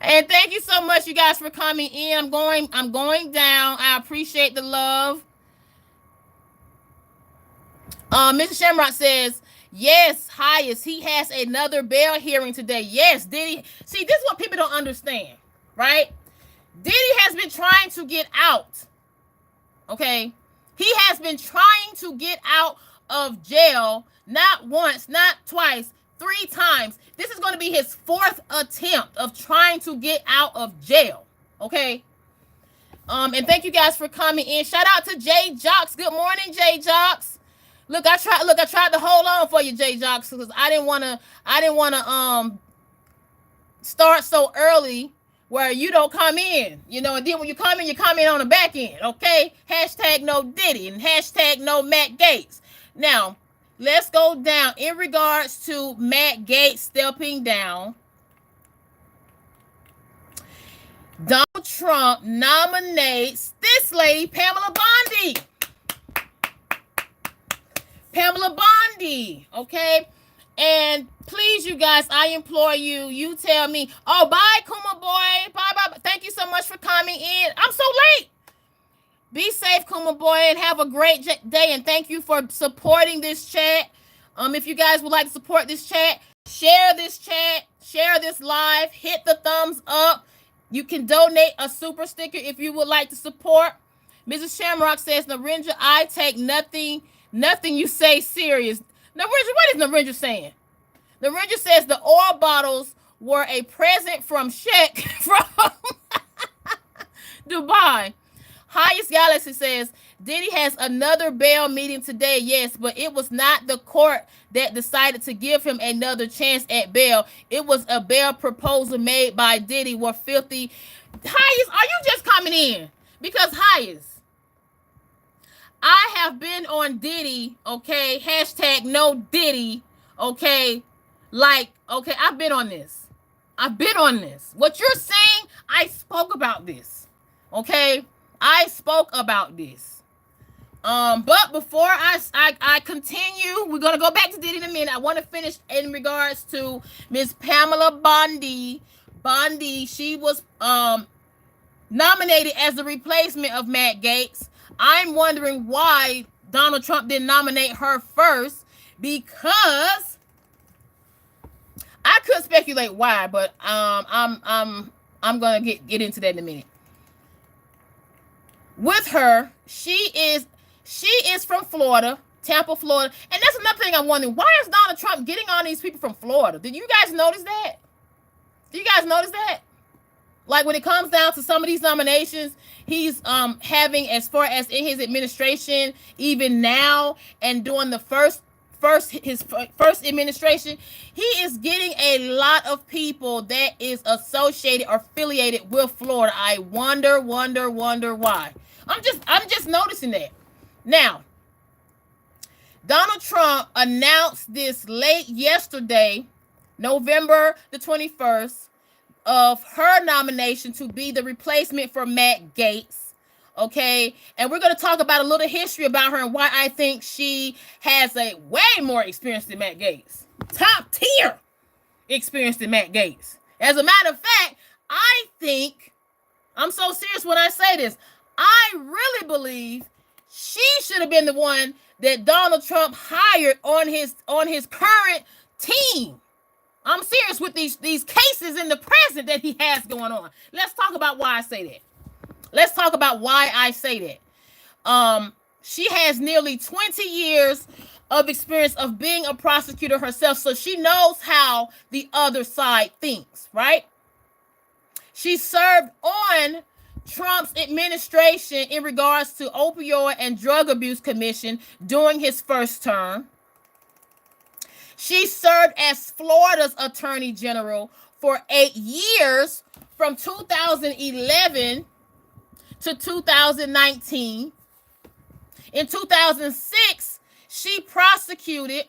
And thank you so much, you guys, for coming in. I'm going down. I appreciate the love. Mr. Shamrock says, yes, highest. He has another bail hearing today. Yes, Diddy. See, this is what people don't understand, right? Diddy has been trying to get out. Okay? He has been trying to get out of jail, not once, not twice, 3 times. This is going to be his 4th attempt of trying to get out of jail. Okay? And thank you guys for coming in. Shout out to Jay Jocks. Good morning, Jay Jocks. Look, I tried to hold on for you, Jay Jocks, because I didn't want to start so early where you don't come in, and then when you come in on the back end, okay? Hashtag no Diddy and hashtag no Matt Gaetz. Now, let's go down. In regards to Matt Gaetz stepping down, Donald Trump nominates this lady, Pamela Bondi. Pamela Bondi, okay? And please, you guys, I implore you, you tell me, oh, bye, Kuma boy. Bye. Thank you so much for coming in. I'm so late. Be safe, Kuma boy, and have a great day. And thank you for supporting this chat. If you guys would like to support this chat, share this live, hit the thumbs up. You can donate a super sticker if you would like to support. Mrs. Shamrock says, Narendra, I take nothing you say serious. Narendra, what is Narendra saying? Narendra says the oil bottles were a present from Sheikh from Dubai. Highest Galaxy says, Diddy has another bail meeting today. Yes, but it was not the court that decided to give him another chance at bail. It was a bail proposal made by Diddy were filthy. Highest, are you just coming in? Because Highest, I have been on Diddy, okay? Hashtag no Diddy, okay? Okay, I've been on this. What you're saying, I spoke about this, okay? I spoke about this. But before I continue, we're going to go back to Diddy in a minute. I want to finish in regards to Miss Pamela Bondi. She was nominated as the replacement of Matt Gaetz. I'm wondering why Donald Trump didn't nominate her first, because I could speculate why, but I'm gonna get into that in a minute. With her, she is from Florida, Tampa, Florida, and that's another thing I'm wondering. Why is Donald Trump getting all these people from Florida? Did you guys notice that? Like, when it comes down to some of these nominations, he's having, as far as in his administration, even now, and during the his first administration, he is getting a lot of people that is associated or affiliated with Florida. I wonder why. I'm just noticing that. Now, Donald Trump announced this late yesterday, November the 21st, of her nomination to be the replacement for Matt Gaetz. Okay, and we're going to talk about a little history about her and why I think she has a way more experience than Matt Gaetz. Top tier experience than Matt Gaetz. As a matter of fact, I think, I'm so serious when I say this, I really believe she should have been the one that Donald Trump hired on his current team. I'm serious with these cases in the present that he has going on. Let's talk about why I say that. She has nearly 20 years of experience of being a prosecutor herself, so she knows how the other side thinks, right? She served on Trump's administration in regards to opioid and drug abuse commission during his first term. She served as Florida's Attorney General for 8 years from 2011 to 2019. In 2006, she prosecuted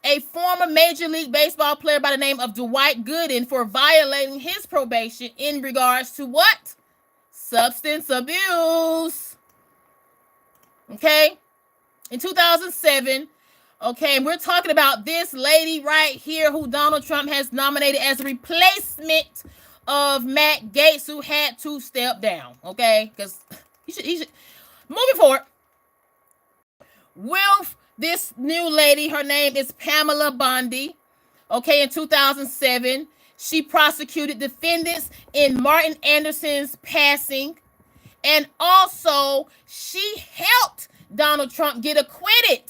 a former Major League Baseball player by the name of Dwight Gooden for violating his probation in regards to what? Substance abuse. Okay? In 2007, okay, and we're talking about this lady right here who Donald Trump has nominated as a replacement of Matt Gaetz, who had to step down, okay? Because he should. Moving forward, with this new lady, her name is Pam Bondi, okay, in 2007, she prosecuted defendants in Martin Anderson's passing, and also she helped Donald Trump get acquitted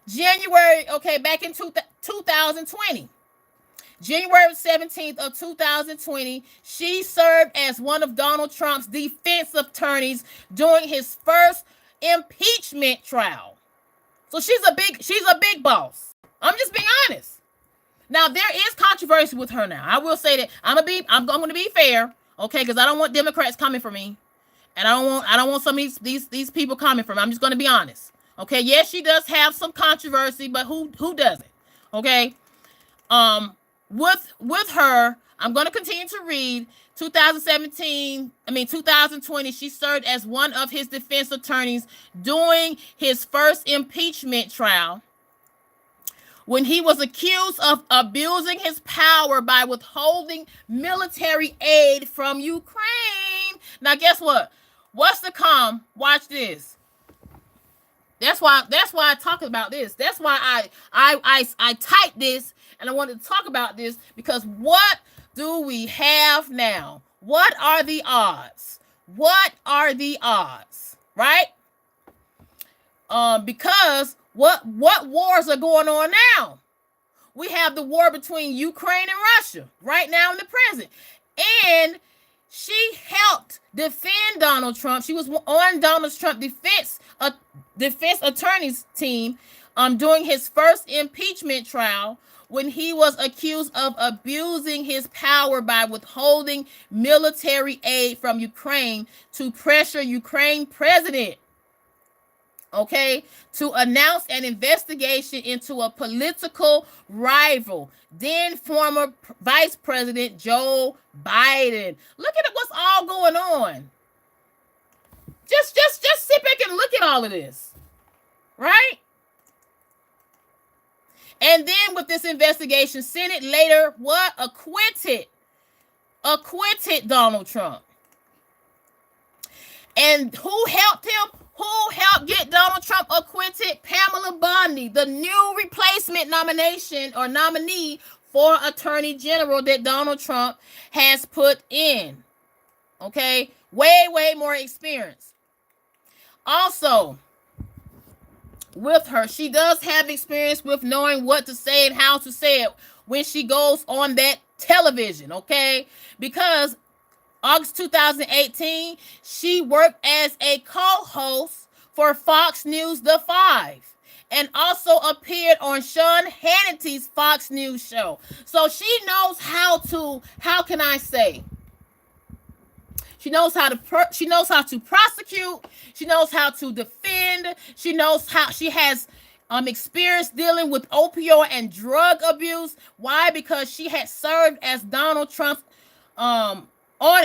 January, okay, back in 2020. January 17th of 2020, she served as one of Donald Trump's defense attorneys during his first impeachment trial. So she's a big boss. I'm just being honest. Now there is controversy with her now. I will say that I'm going to be fair, okay, because I don't want Democrats coming for me. And I don't want some of these people coming from. I'm just going to be honest. Okay, yes, she does have some controversy, but who doesn't? Okay. With her, I'm going to continue to read. 2020, she served as one of his defense attorneys during his first impeachment trial when he was accused of abusing his power by withholding military aid from Ukraine. Now, guess what? What's to come? Watch this. That's why I talk about this. That's why I typed this, and I wanted to talk about this, because what do we have now? What are the odds? What are the odds? Right? Because what wars are going on now? We have the war between Ukraine and Russia right now in the present. And she helped defend Donald Trump. She was on Donald Trump's defense attorney's team during his first impeachment trial when he was accused of abusing his power by withholding military aid from Ukraine to pressure Ukraine president, okay, to announce an investigation into a political rival, then former Vice President Joe Biden. Look at what's all going on. Just sit back and look at all of this, right? And then with this investigation, Senate later acquitted Donald Trump. And who helped him? Who helped get Donald Trump acquitted? Pam Bondi, the new replacement nominee for Attorney General that Donald Trump has put in. Okay? Way more experience. Also, with her, she does have experience with knowing what to say and how to say it when she goes on that television, okay? Because August 2018, she worked as a co-host for Fox News The Five and also appeared on Sean Hannity's Fox News show. So she knows how to she knows how to prosecute. She knows how to defend. She knows how she has experience dealing with opioid and drug abuse. Why? Because she had served as Donald Trump's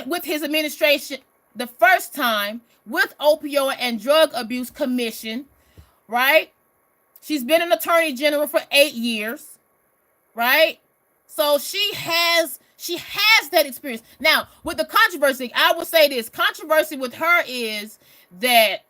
with his administration the first time with opioid and drug abuse commission, right? She's been an attorney general for 8 years, right? So she has that experience. Now, with the controversy, I will say this. Controversy with her is that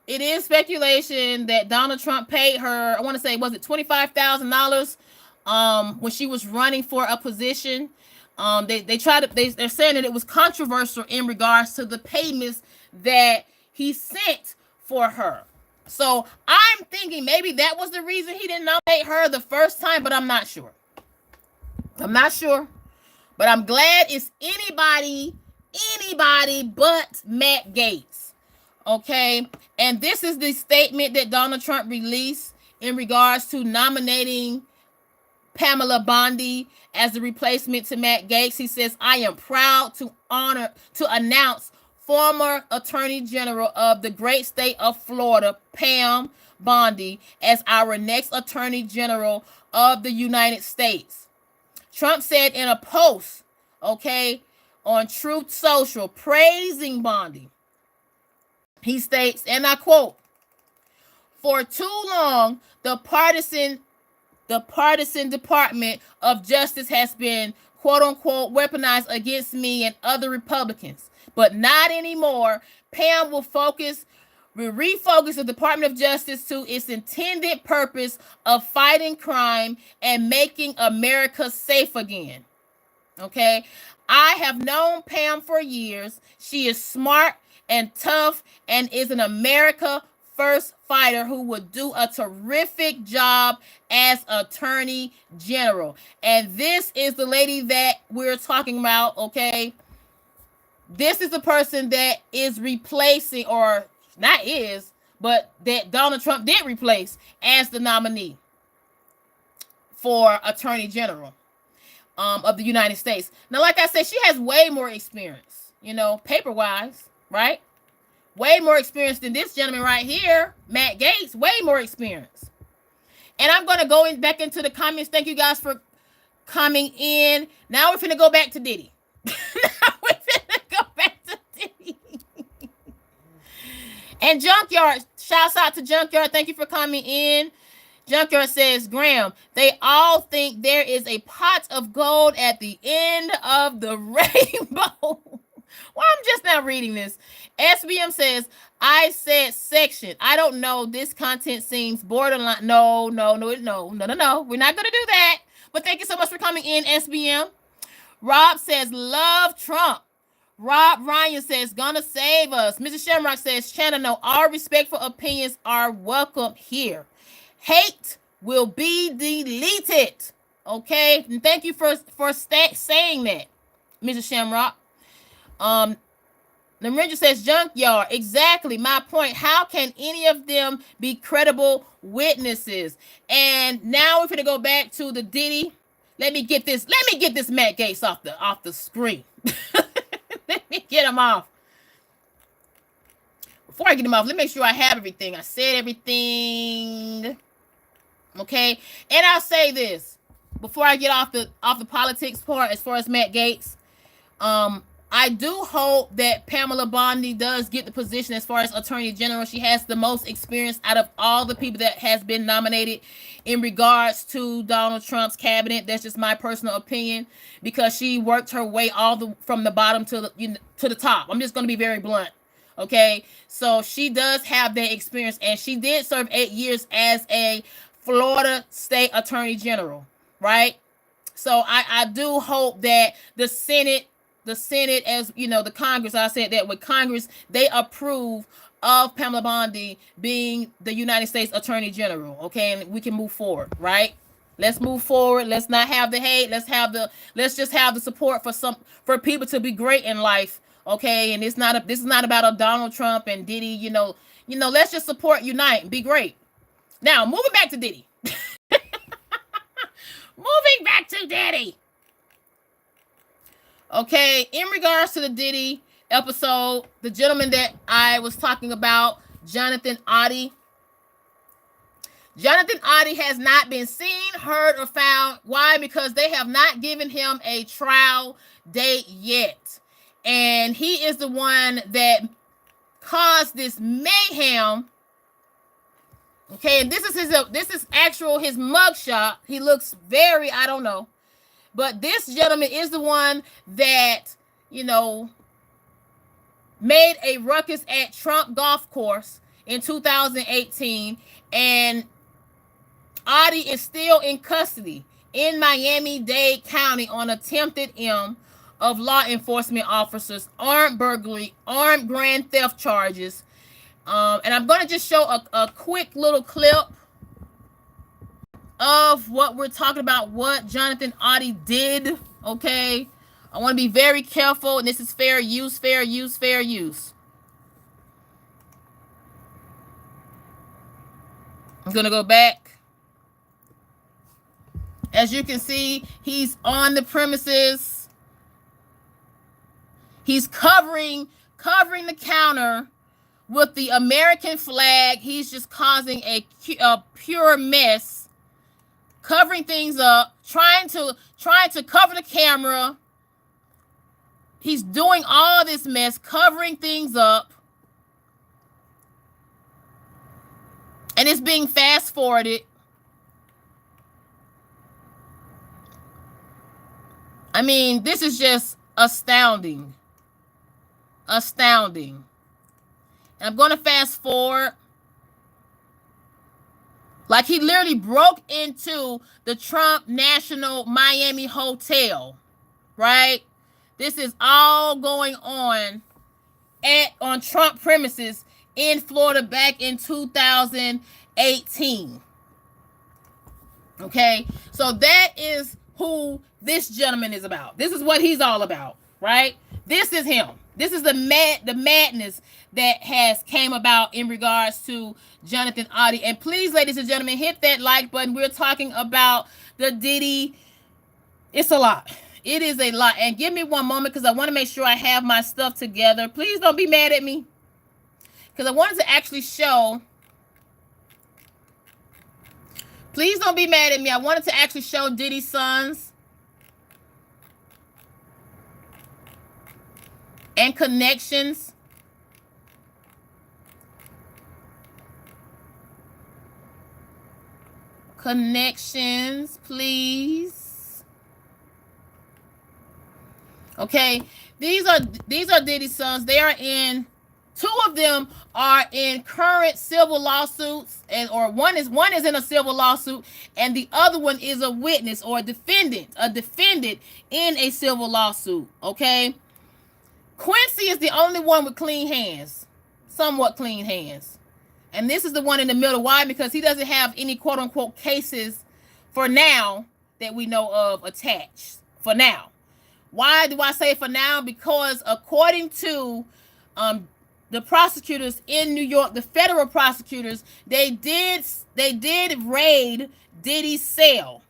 it is speculation that Donald Trump paid her, I want to say, was it $25,000 when she was running for a position. They're saying that it was controversial in regards to the payments that he sent for her. So I'm thinking maybe that was the reason he didn't nominate her the first time, but I'm not sure. But I'm glad it's anybody but Matt Gaetz. Okay. And this is the statement that Donald Trump released in regards to nominating Pamela Bondi as the replacement to Matt Gaetz. He says, I am proud to announce former Attorney General of the great state of Florida, Pam Bondi, as our next Attorney General of the United States. Trump said in a post, okay, on Truth Social, praising Bondi. He states, and I quote, for too long, the partisan Department of Justice has been, quote unquote, weaponized against me and other Republicans, but not anymore. Pam will refocus the Department of Justice to its intended purpose of fighting crime and making America safe again. Okay, I have known Pam for years. She is smart and tough and is an America First fighter who would do a terrific job as Attorney General. And this is the lady that we're talking about, okay? This is the person that is replacing, or not is, but that Donald Trump did replace as the nominee for Attorney General of the United States. Now, like I said, she has way more experience, paper-wise, right? Way more experience than this gentleman right here, Matt Gaetz. Way more experience. And I'm going to go back into the comments. Thank you guys for coming in. Now we're finna go back to Diddy. And Junkyard, shouts out to Junkyard. Thank you for coming in. Junkyard says, Graham, they all think there is a pot of gold at the end of the rainbow. Well, I'm just not reading this. SBM says, I said section. I don't know. This content seems borderline. No. We're not going to do that. But thank you so much for coming in, SBM. Rob says, love Trump. Rob Ryan says, gonna save us. Mrs. Shamrock says, Shannon, no, all respectful opinions are welcome here. Hate will be deleted. Okay? And thank you for saying that, Mrs. Shamrock. Narendra says, Junkyard, exactly my point. How can any of them be credible witnesses? And now we're going to go back to the Diddy. Let me get this Matt Gaetz off the screen. Let me get him off. Before I get him off, let me make sure I have everything. I said everything. Okay? And I'll say this before I get off the politics part as far as Matt Gaetz. I do hope that Pamela Bondi does get the position as far as Attorney General. She has the most experience out of all the people that has been nominated in regards to Donald Trump's cabinet. That's just my personal opinion, because she worked her way from the bottom to the top. I'm just going to be very blunt. Okay, so she does have that experience, and she did serve 8 years as a Florida State Attorney General, right? So I do hope that the Senate, as you know, the Congress, I said that with Congress, they approve of Pamela Bondi being the United States Attorney General. Okay, and we can move forward, right? Let's move forward. Let's not have the hate. Let's just have the support for people to be great in life. Okay, and this is not about a Donald Trump and Diddy. You know, let's just support, unite, and be great. Now, moving back to Diddy. Moving back to Diddy. Okay, in regards to the Diddy episode, the gentleman that I was talking about, Jonathan Oddi. Jonathan Oddi has not been seen, heard, or found. Why? Because they have not given him a trial date yet. And he is the one that caused this mayhem. Okay, and this is his mugshot. He looks very, I don't know. But this gentleman is the one that, made a ruckus at Trump Golf Course in 2018. And Oddi is still in custody in Miami-Dade County on attempted of law enforcement officers, armed burglary, armed grand theft charges. And I'm going to just show a quick little clip of what we're talking about, what Jonathan Oddi did, okay? I want to be very careful, and this is fair use, fair use, fair use. I'm going to go back. As you can see, he's on the premises. He's covering the counter with the American flag. He's just causing a pure mess, covering things up, trying to cover the camera. He's doing all this mess, covering things up, and it's being fast forwarded. I mean, this is just astounding. Astounding. And I'm going to fast forward. Like, he literally broke into the Trump National Miami Hotel, right? This is all going on Trump premises in Florida back in 2018. Okay? So that is who this gentleman is about. This is what he's all about, right? This is him. This is the madness that has came about in regards to Jonathan Oddi. And please, ladies and gentlemen, hit that like button. We're talking about the Diddy. It's a lot. It is a lot. And give me one moment because I want to make sure I have my stuff together. Please don't be mad at me, because I wanted to actually show. Please don't be mad at me. I wanted to actually show Diddy's sons and connections. Connections, please. Okay, these are Diddy's sons. They are in, two of them are in current civil lawsuits, or one is in a civil lawsuit, and the other one is a witness or a defendant in a civil lawsuit. Okay. Quincy is the only one with clean hands, somewhat clean hands. And this is the one in the middle. Why? Because he doesn't have any quote unquote cases for now that we know of attached for now. Why do I say for now? Because according to the prosecutors in New York, the federal prosecutors, they did raid Diddy's cell.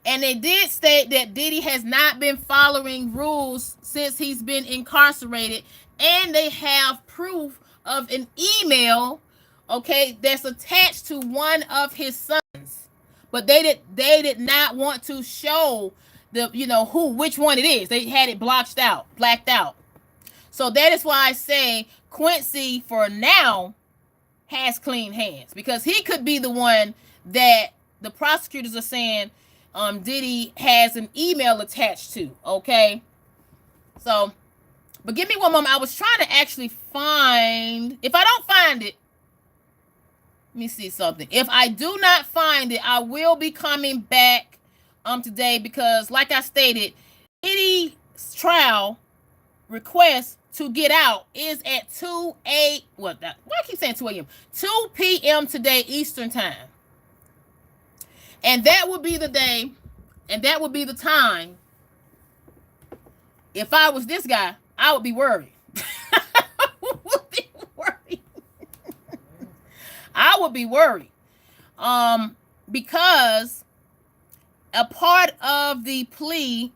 And they did state that Diddy has not been following rules since he's been incarcerated. And they have proof of an email, okay, that's attached to one of his sons. But they did not want to show which one it is. They had it blacked out. So that is why I say Quincy for now has clean hands, because he could be the one that the prosecutors are saying Diddy has an email attached to. Okay, so, but give me one moment. I was trying to actually find, if I don't find it, let me see something. If I do not find it, I will be coming back today, because like I stated, Diddy's trial request to get out is at 2 p.m. today Eastern time. And that would be the day, and that would be the time. If I was this guy, I would be worried. I would be worried. Because a part of the plea,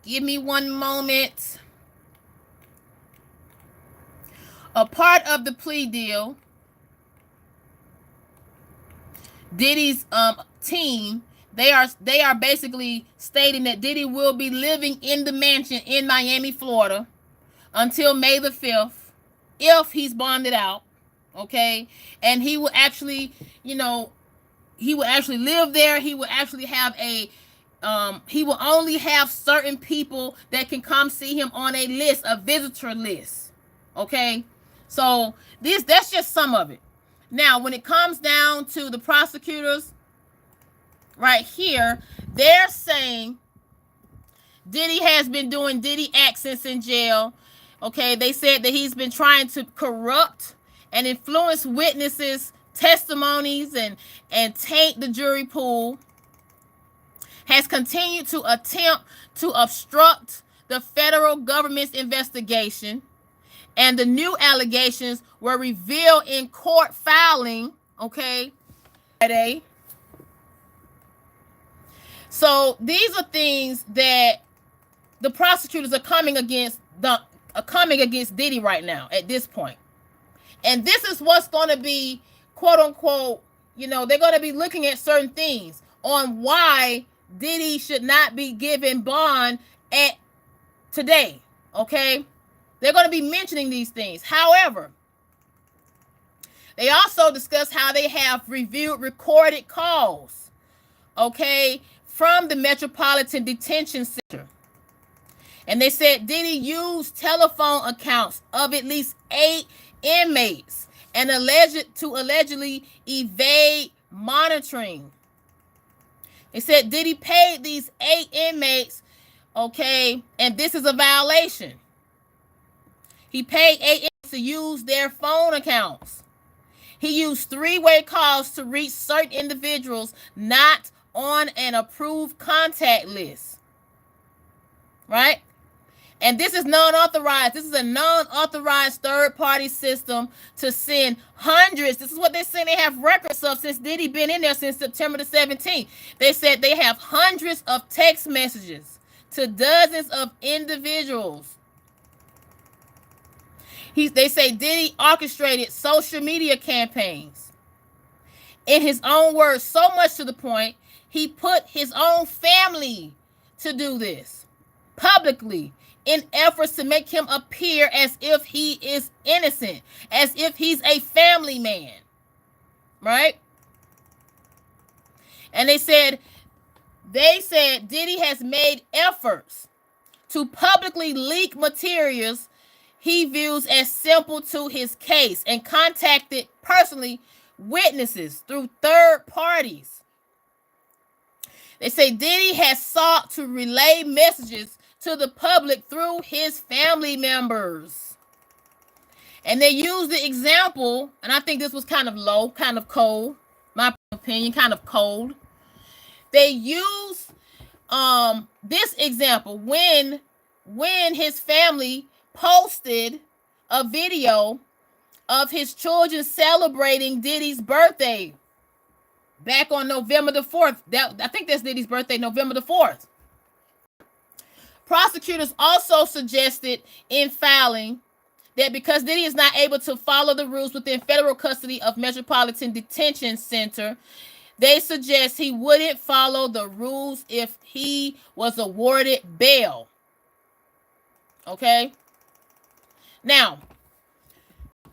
give me one moment. A part of the plea deal, Diddy's team, they are basically stating that Diddy will be living in the mansion in Miami, Florida until May the 5th, if he's bonded out. Okay, and he will actually, live there. He will actually have he will only have certain people that can come see him on a list, a visitor list. Okay, so that's just some of it. Now, when it comes down to the prosecutors, right here, they're saying Diddy has been doing Diddy accents in jail. Okay, they said that he's been trying to corrupt and influence witnesses' testimonies and taint the jury pool. has continued to attempt to obstruct the federal government's investigation, and the new allegations were revealed in court filing, okay, Friday. So these are things that the prosecutors are coming against Diddy right now at this point. And this is what's going to be, quote unquote, they're going to be looking at certain things on why Diddy should not be given bond at today, okay? They're going to be mentioning these things. However, they also discuss how they have reviewed recorded calls, okay, from the Metropolitan Detention Center. And they said Diddy used telephone accounts of at least 8 inmates and allegedly evade monitoring. They said Diddy paid these 8 inmates, okay, and this is a violation. He paid 8 inmates to use their phone accounts. He used 3-way calls to reach certain individuals not on an approved contact list. Right? And this is non-authorized. This is a non-authorized third-party system to send hundreds. This is what they're saying they have records of since Diddy been in there since September the 17th. They said they have hundreds of text messages to dozens of individuals. They say Diddy orchestrated social media campaigns. In his own words, so much to the point, he put his own family to do this publicly in efforts to make him appear as if he is innocent, as if he's a family man, right? And they said Diddy has made efforts to publicly leak materials he views as simple to his case and contacted personally witnesses through third parties. They say Diddy has sought to relay messages to the public through his family members. And they use the example, and I think this was kind of low, kind of cold, my opinion, kind of cold. They use this example when his family posted a video of his children celebrating Diddy's birthday back on November the 4th. I think that's Diddy's birthday, November the 4th. Prosecutors also suggested in filing that because Diddy is not able to follow the rules within federal custody of Metropolitan Detention Center, they suggest he wouldn't follow the rules if he was awarded bail. Okay? Now,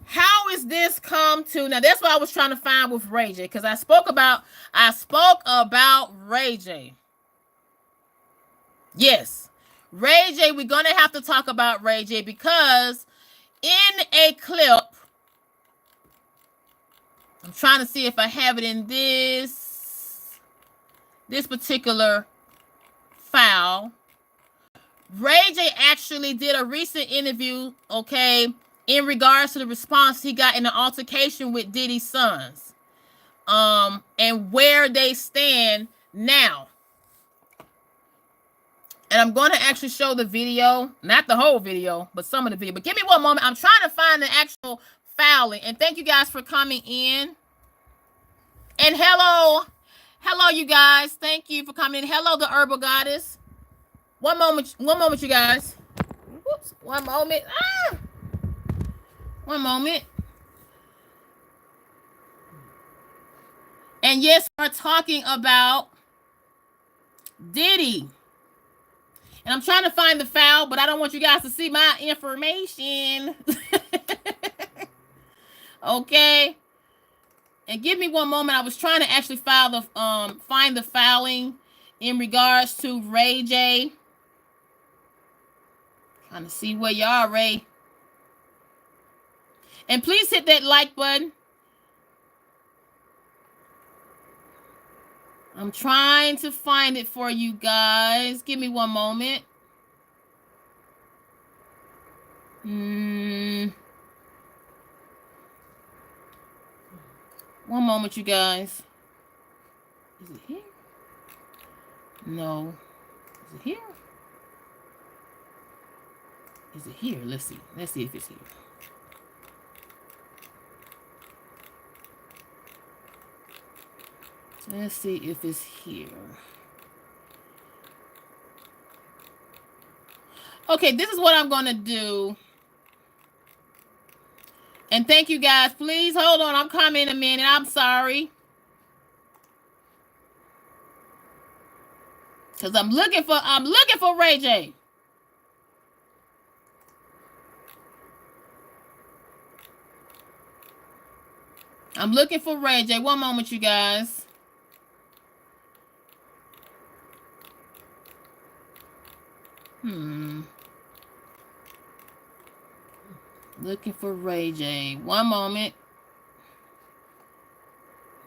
how is this come to? Now, that's what I was trying to find with Ray J, because I spoke about Ray J. Yes. Ray J, we're going to have to talk about Ray J because in a clip, I'm trying to see if I have it in this particular file. Ray J actually did a recent interview, okay, in regards to the response he got in an altercation with Diddy's sons, and where they stand now. And I'm going to actually show the video, not the whole video, but some of the video. But give me one moment. I'm trying to find the actual filing. And thank you guys for coming in. And hello, you guys. Thank you for coming in. Hello, the Herbal Goddess. One moment, you guys. Whoops, one moment. One moment. And yes, we're talking about Diddy. And I'm trying to find the file, but I don't want you guys to see my information. Okay. And give me one moment. I was trying to actually find the filing in regards to Ray J. Trying to see where you are, Ray. And please hit that like button. I'm trying to find it for you guys. Give me one moment. One moment, you guys. Is it here? No. Is it here? Is it here? Let's see. Let's see if it's here. Let's see if it's here. Okay, this is what I'm going to do. And thank you guys. Please hold on. I'm coming in a minute. I'm sorry. Cause I'm looking for Ray J. I'm looking for Ray J. One moment, you guys. Looking for Ray J. One moment.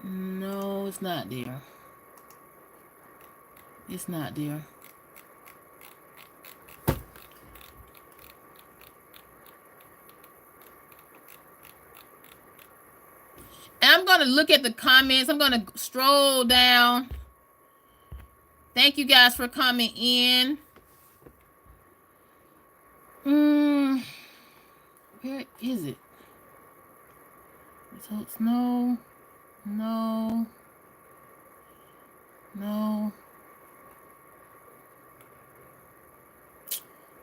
No, it's not there. It's not there. And I'm going to look at the comments. I'm going to stroll down. Thank you guys for coming in. Where is it? Results, no.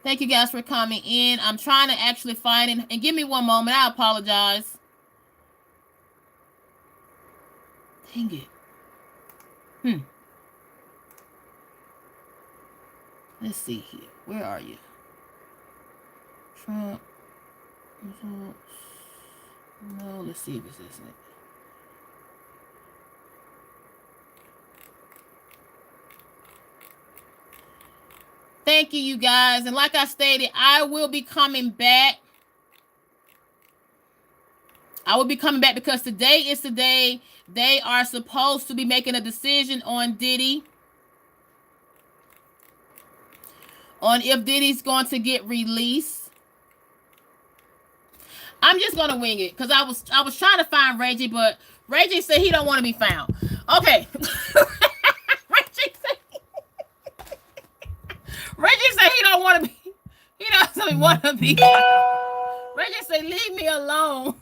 Thank you guys for coming in. I'm trying to actually find it. And give me one moment. I apologize. Dang it. Let's see here. Where are you? Trump. Results. No, let's see if it's this. Thank you, you guys. And like I stated, I will be coming back. I will be coming back because today is the day they are supposed to be making a decision on Diddy. On if Diddy's going to get released. I'm just going to wing it because I was trying to find Reggie, but Reggie said he don't want to be found. Okay. Reggie said he don't want to be. He doesn't want to be. Reggie said, leave me alone.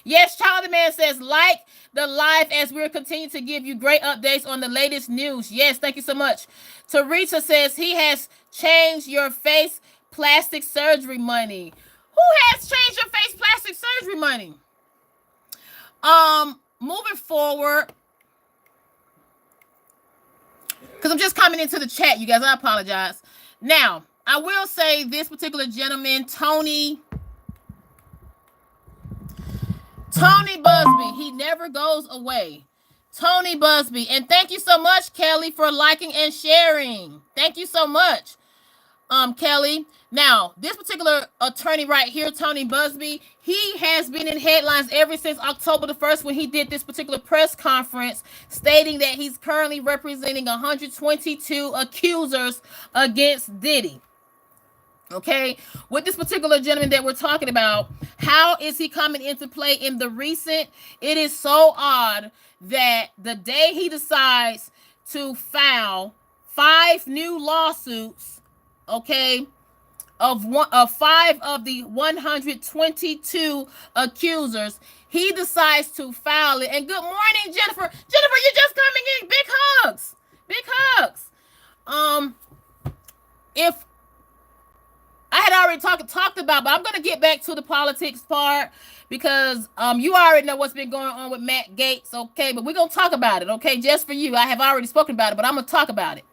Yes, Charlie Man says, like the live as we're continuing to give you great updates on the latest news. Yes, thank you so much. Teresa says he has changed your face plastic surgery money. Who has changed your face plastic surgery money? Moving forward. Because I'm just coming into the chat, you guys. I apologize. Now, I will say this particular gentleman, Tony Busby, he never goes away. Tony Busby. And thank you so much, Kelly, for liking and sharing. Thank you so much, Kelly. Now, this particular attorney right here, Tony Busby, he has been in headlines ever since October the 1st when he did this particular press conference stating that he's currently representing 122 accusers against Diddy. Okay, with this particular gentleman that we're talking about, how is he coming into play in the recent? It is so odd that the day he decides to file 5 new lawsuits, okay, of 5 of the 122 accusers, he decides to file it. And good morning, Jennifer. Jennifer, you're just coming in. Big hugs. Big hugs. If I had already talked about, but I'm going to get back to the politics part because you already know what's been going on with Matt Gaetz, okay? But we're going to talk about it, okay? Just for you. I have already spoken about it, but I'm going to talk about it.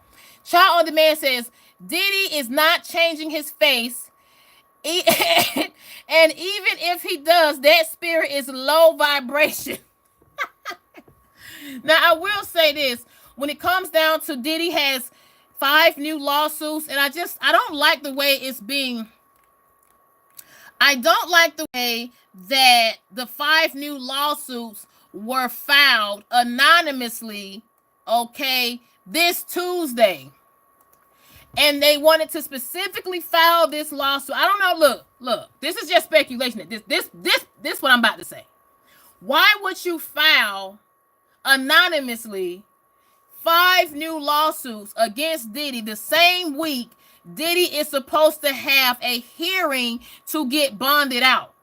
Child on Demand says, Diddy is not changing his face. And even if he does, that spirit is low vibration. Now, I will say this. When it comes down to Diddy has 5 new lawsuits, and I don't like the way it's being. I don't like the way that the 5 new lawsuits were filed anonymously, okay, this Tuesday. And they wanted to specifically file this lawsuit. I don't know. Look, this is just speculation. This what I'm about to say. Why would you file anonymously 5 new lawsuits against Diddy the same week Diddy is supposed to have a hearing to get bonded out.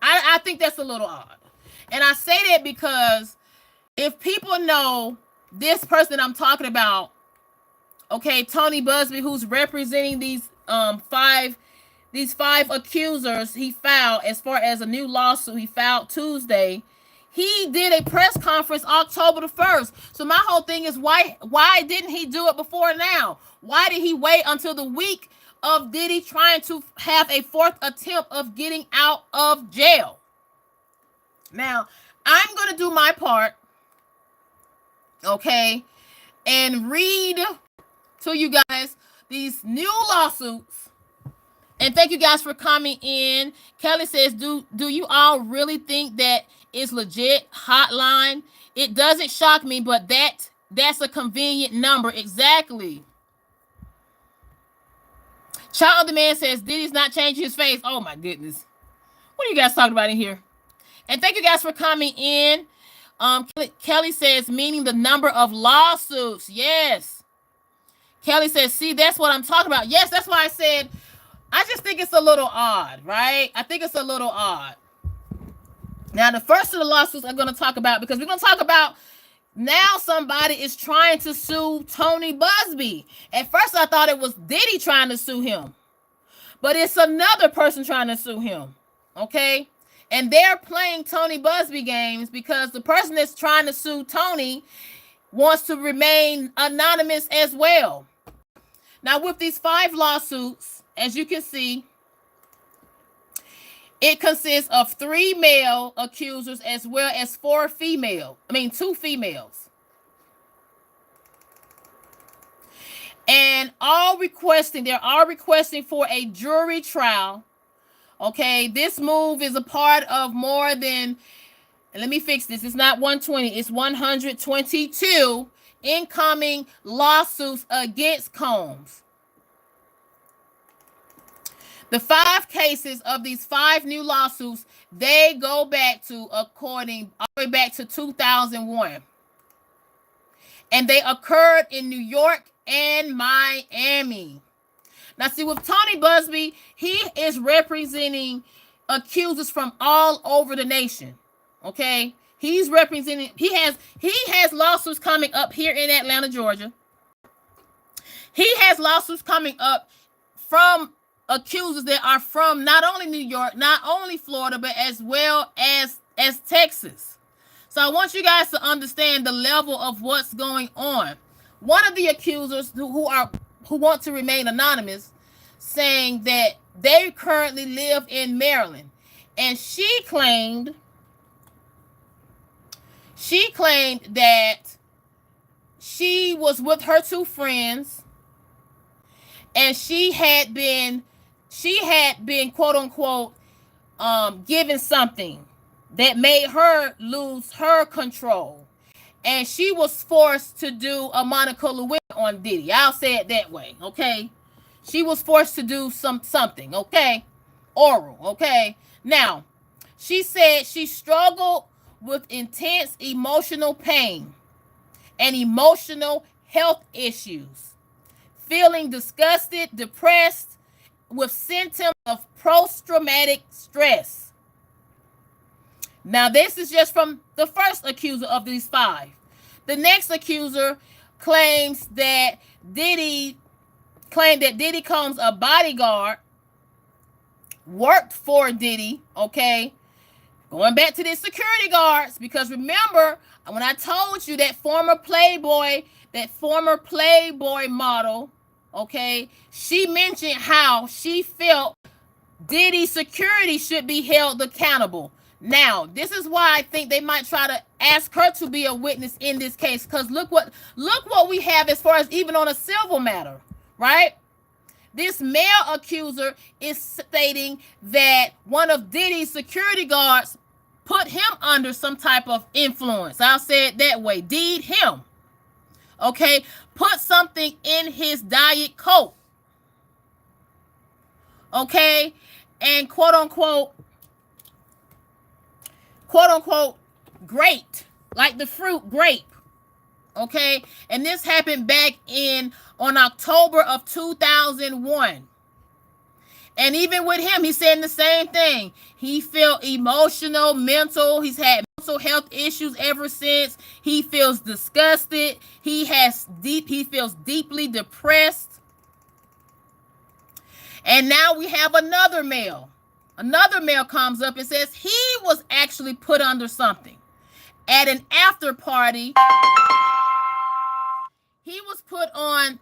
I think that's a little odd. And I say that because if people know this person I'm talking about, okay, Tony Busby, who's representing these 5 accusers he filed as far as a new lawsuit he filed Tuesday, he did a press conference October the 1st. So my whole thing is why didn't he do it before now? Why did he wait until the week of Diddy trying to have a 4th attempt of getting out of jail? Now, I'm going to do my part, okay, and read to you guys these new lawsuits. And thank you guys for coming in. Kelly says, do you all really think that it's legit hotline? It doesn't shock me, but that's a convenient number. Exactly. Child of the Man says, Diddy's not changing his face. Oh my goodness. What are you guys talking about in here? And thank you guys for coming in. Kelly says, meaning the number of lawsuits. Yes. Kelly says, see, that's what I'm talking about. Yes, that's why I said, I just think it's a little odd, right? I think it's a little odd. Now, the first of the lawsuits I'm going to talk about, because we're going to talk about now somebody is trying to sue Tony Busby. At first, I thought it was Diddy trying to sue him. But it's another person trying to sue him, okay? And they're playing Tony Busby games because the person that's trying to sue Tony wants to remain anonymous as well. Now, with these 5 lawsuits, as you can see, it consists of 3 male accusers as well as 2 females. And they're all requesting for a jury trial. Okay, this move is a part of more than, let me fix this, it's not 120, it's 122 incoming lawsuits against Combs. The 5 cases of these 5 new lawsuits, they go back to, all the way back to 2001. And they occurred in New York and Miami. Now, see, with Tony Busby, he is representing accusers from all over the nation. Okay? He has lawsuits coming up here in Atlanta, Georgia. He has lawsuits coming up from accusers that are from not only New York, not only Florida, but as well as Texas. So I want you guys to understand the level of what's going on. One of the accusers who want to remain anonymous, saying that they currently live in Maryland, and she claimed that she was with her 2 friends, and she had been quote unquote given something that made her lose her control. And she was forced to do a Monica Lewinsky on Diddy. I'll say it that way, okay? She was forced to do something, okay? Oral, okay? Now, she said she struggled with intense emotional pain and emotional health issues, feeling disgusted, depressed, with symptoms of post-traumatic stress. Now, this is just from the first accuser of these 5. The next accuser claims that Diddy Combs, a bodyguard, worked for Diddy, okay? Going back to the security guards, because remember, when I told you that former Playboy model, okay, she mentioned how she felt Diddy security should be held accountable. Now, this is why I think they might try to ask her to be a witness in this case, because look what we have as far as even on a civil matter, right? This male accuser is stating that one of Diddy's security guards put him under some type of influence. I'll say it that way. Deed him. Okay? Put something in his Diet Coke. Okay? And quote unquote, grape, like the fruit grape. Okay, and this happened back on October of 2001. And even with him, he's saying the same thing. He felt emotional, mental. He's had mental health issues ever since. He feels disgusted. He feels deeply depressed. And now we have another male. Another male comes up and says he was actually put under something at an after party. He was put on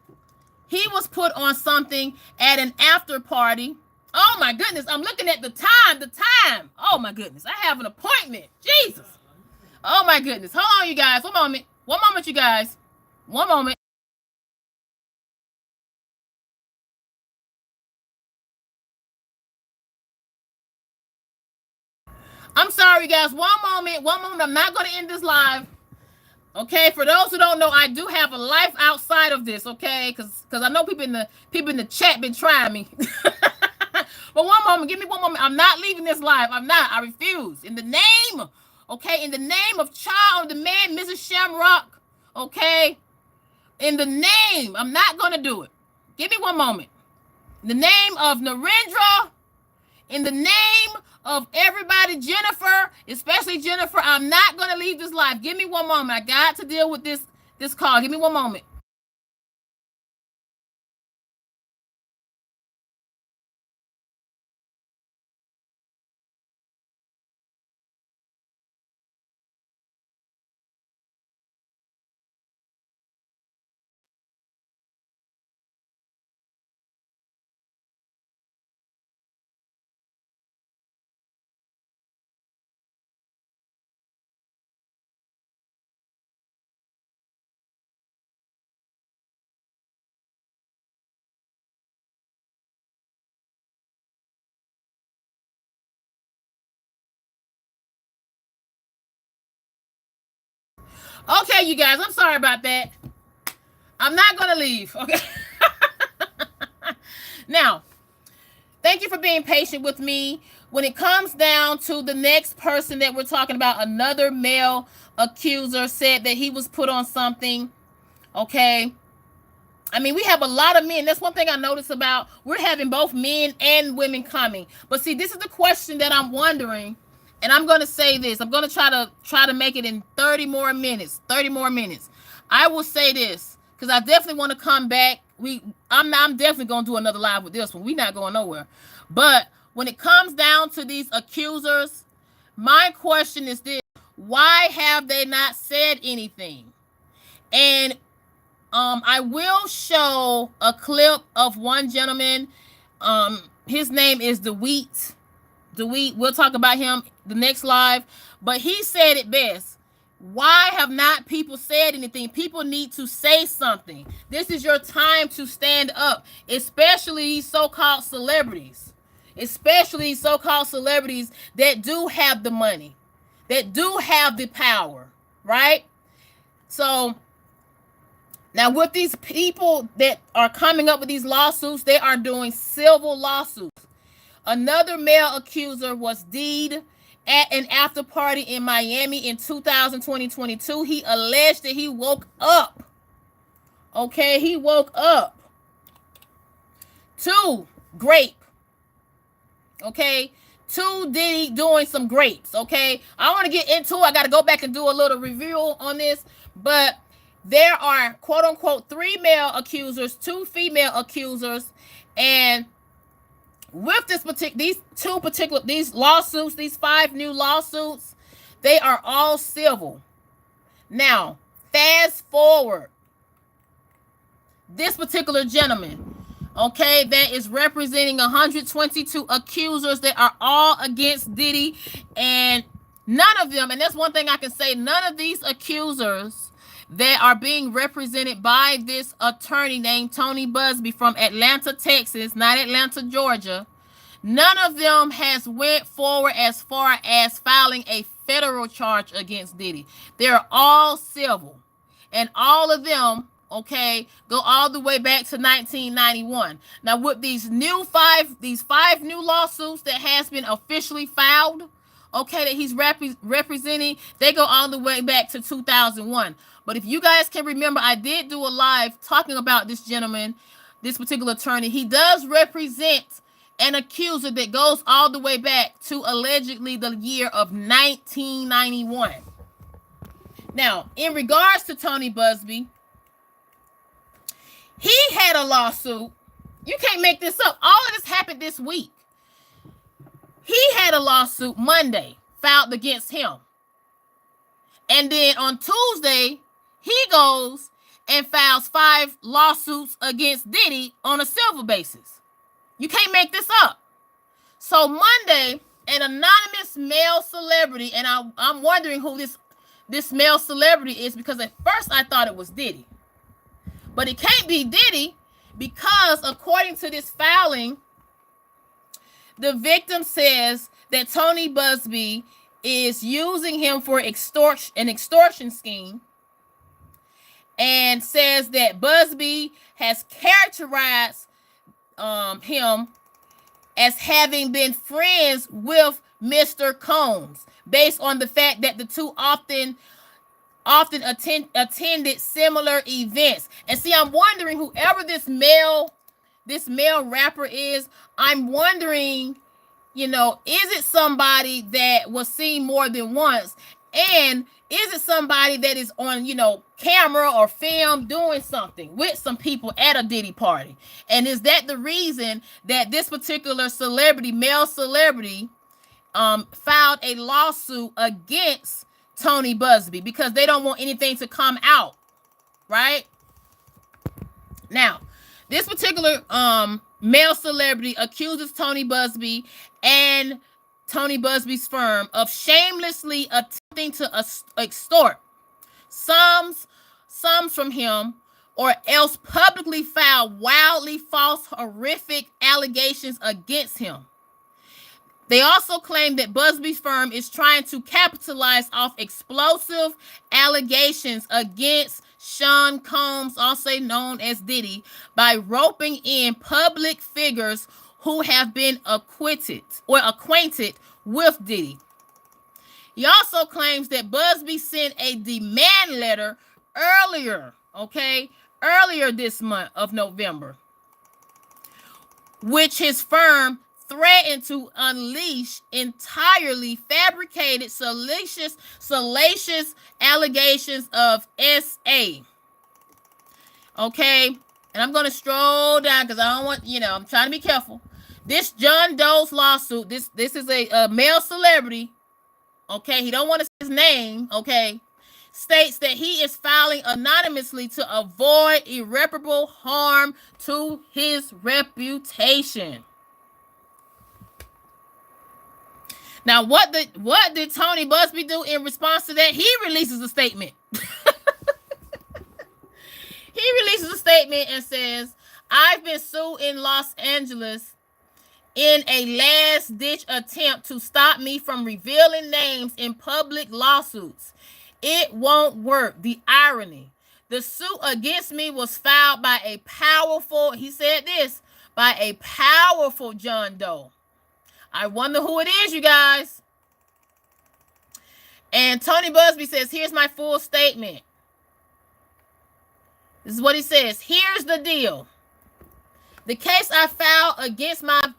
something at an after party. Oh my goodness, I'm looking at the time. Oh my goodness, I have an appointment. Jesus. Oh my goodness. Hold on, you guys. One moment, you guys. One moment. I'm sorry, guys. One moment. I'm not going to end this live. Okay, for those who don't know, I do have a life outside of this, okay? Because I know people in the chat been trying me. But one moment, give me one moment. I'm not leaving this live. I'm not. I refuse. In the name, okay, in the name of child, the man, Mrs. Shamrock, okay? In the name, I'm not going to do it. Give me one moment. In the name of Narendra, in the name of everybody, Jennifer, especially Jennifer, I'm not going to leave this live. Give me one moment. I got to deal with this call. Give me one moment. Okay, you guys, I'm sorry about that. I'm not going to leave, okay? Now, thank you for being patient with me. When it comes down to the next person that we're talking about, another male accuser said that he was put on something, okay? I mean, we have a lot of men. That's one thing I noticed about, we're having both men and women coming. But see, this is the question that I'm wondering, and I'm going to say this. I'm going to try to make it in 30 more minutes. I will say this, because I definitely want to come back. I'm definitely going to do another live with this one. We're not going nowhere. But when it comes down to these accusers, my question is this: why have they not said anything? And I will show a clip of one gentleman. His name is DeWeet. We'll talk about him the next live. But he said it best. Why have not people said anything? People need to say something. This is your time to stand up, especially so-called celebrities. Especially so-called celebrities that do have the money, that do have the power, right? So now with these people that are coming up with these lawsuits, they are doing civil lawsuits. Another male accuser was deed at an after party in Miami in 2022. He alleged that he woke up. Okay, he woke up to grape. Okay, to Diddy doing some grapes. Okay, I want to get into it. I got to go back and do a little review on this, but there are quote unquote 3 male accusers, 2 female accusers, and with these lawsuits, these 5 new lawsuits, they are all civil. Now, fast forward, this particular gentleman, okay, that is representing 122 accusers that are all against Diddy, and none of them, and that's one thing I can say, none of these accusers that are being represented by this attorney named Tony Busby from Atlanta, Texas, not Atlanta, Georgia, none of them has went forward as far as filing a federal charge against Diddy. They're all civil, and all of them, okay, go all the way back to 1991. Now, with these 5 new lawsuits that has been officially filed, okay, that he's representing, they go all the way back to 2001. But if you guys can remember, I did do a live talking about this gentleman, this particular attorney. He does represent an accuser that goes all the way back to allegedly the year of 1991. Now, in regards to Tony Busby, he had a lawsuit. You can't make this up. All of this happened this week. He had a lawsuit Monday filed against him. And then on Tuesday, he goes and files 5 lawsuits against Diddy on a civil basis. You can't make this up. So Monday, an anonymous male celebrity, and I'm wondering who this male celebrity is, because at first I thought it was Diddy. But it can't be Diddy, because according to this filing, the victim says that Tony Busby is using him for an extortion scheme, and says that Busby has characterized him as having been friends with Mr. Combs, based on the fact that the two often attended similar events. And see, I'm wondering, whoever this male rapper is, I'm wondering, is it somebody that was seen more than once? And is it somebody that is on, camera or film doing something with some people at a Diddy party? And is that the reason that this particular male celebrity, filed a lawsuit against Tony Busby? Because they don't want anything to come out, right? Now, this particular male celebrity accuses Tony Busby and Tony Busby's firm of shamelessly attempting to extort sums from him, or else publicly file wildly false, horrific allegations against him. They also claim that Busby's firm is trying to capitalize off explosive allegations against Sean Combs, also known as Diddy, by roping in public figures who have been acquainted with Diddy. He also claims that Busby sent a demand letter earlier this month of November, which his firm threatened to unleash entirely fabricated, salacious allegations of SA. Okay, and I'm going to stroll down because I don't want, I'm trying to be careful. This John Doe's lawsuit, this is a male celebrity, okay, he don't want to say his name, okay, states that he is filing anonymously to avoid irreparable harm to his reputation. Now, what did Tony Busby do in response to that? He releases a statement. He releases a statement and says, "I've been sued in Los Angeles in a last-ditch attempt to stop me from revealing names in public lawsuits. It won't work. The irony. The suit against me was filed by a powerful," he said this, "by a powerful John Doe. I wonder who it is, you guys." And Tony Busby says, here's my full statement. This is what he says. "Here's the deal. The case filed against my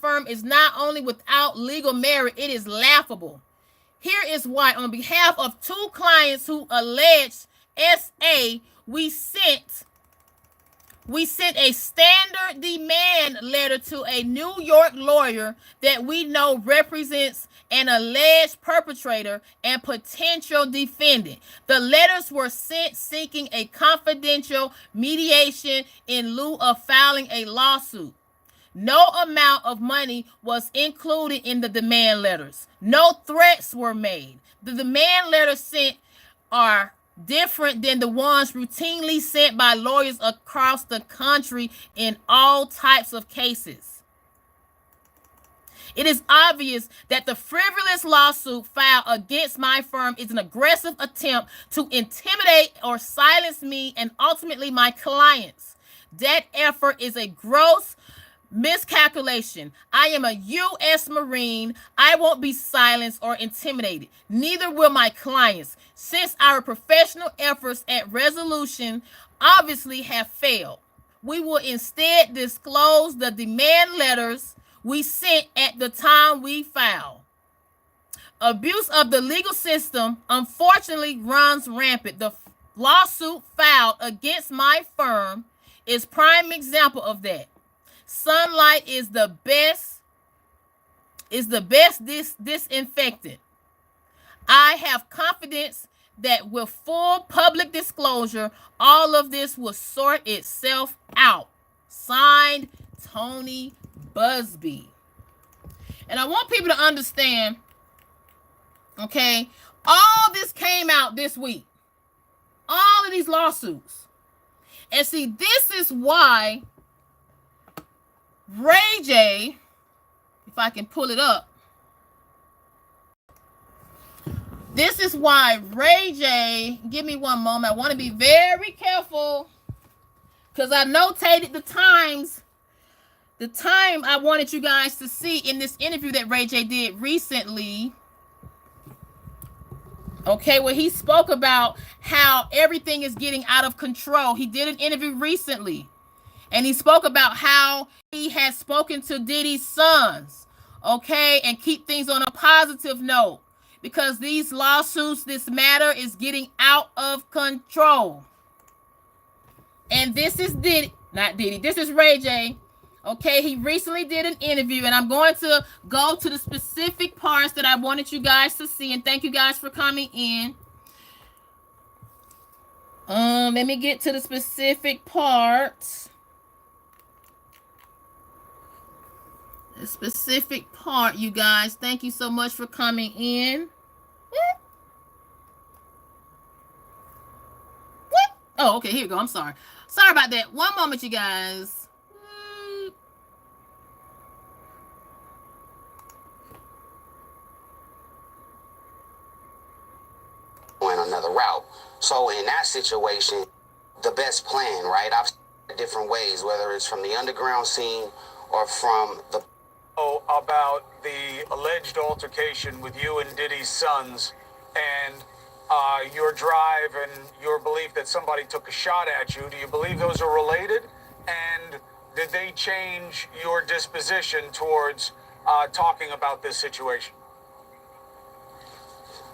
firm is not only without legal merit, it is laughable. Here is why. On behalf of 2 clients who alleged SA, we sent a standard demand letter to a New York lawyer that we know represents an alleged perpetrator and potential defendant. The letters were sent seeking a confidential mediation in lieu of filing a lawsuit. No amount of money was included in the demand letters. No threats were made. The demand letters sent are different than the ones routinely sent by lawyers across the country in all types of cases. It is obvious that the frivolous lawsuit filed against my firm is an aggressive attempt to intimidate or silence me and ultimately my clients. That effort is a gross Miscalculation. I am a U.S. Marine. I won't be silenced or intimidated. Neither will my clients, since our professional efforts at resolution obviously have failed. We will instead disclose the demand letters we sent at the time we filed. Abuse of the legal system unfortunately runs rampant. The lawsuit filed against my firm is prime example of that. Sunlight is the best disinfectant. I have confidence that with full public disclosure, all of this will sort itself out. Signed, Tony Busby. And I want people to understand, okay, all this came out this week. All of these lawsuits. And see, this is why Ray J, if I can pull it up, this is why Ray J, give me one moment. I want to be very careful because I notated the time I wanted you guys to see in this interview that Ray J did recently. Okay, where he spoke about how everything is getting out of control. He did an interview recently, and he spoke about how he has spoken to Diddy's sons, okay, and keep things on a positive note because these lawsuits, this matter is getting out of control. And this is Diddy, not Diddy, this is Ray J. Okay, he recently did an interview, and I'm going to go to the specific parts that I wanted you guys to see, and thank you guys for coming in. Let me get to the specific parts. The specific part, you guys. Thank you so much for coming in. What? Oh, okay, here you go. I'm sorry. Sorry about that. One moment, you guys. Went another route. So in that situation, the best plan, right? I've seen it different ways, whether it's from the underground scene or from the about the alleged altercation with you and Diddy's sons and your drive and your belief that somebody took a shot at you. Do you believe those are related? And did they change your disposition towards talking about this situation?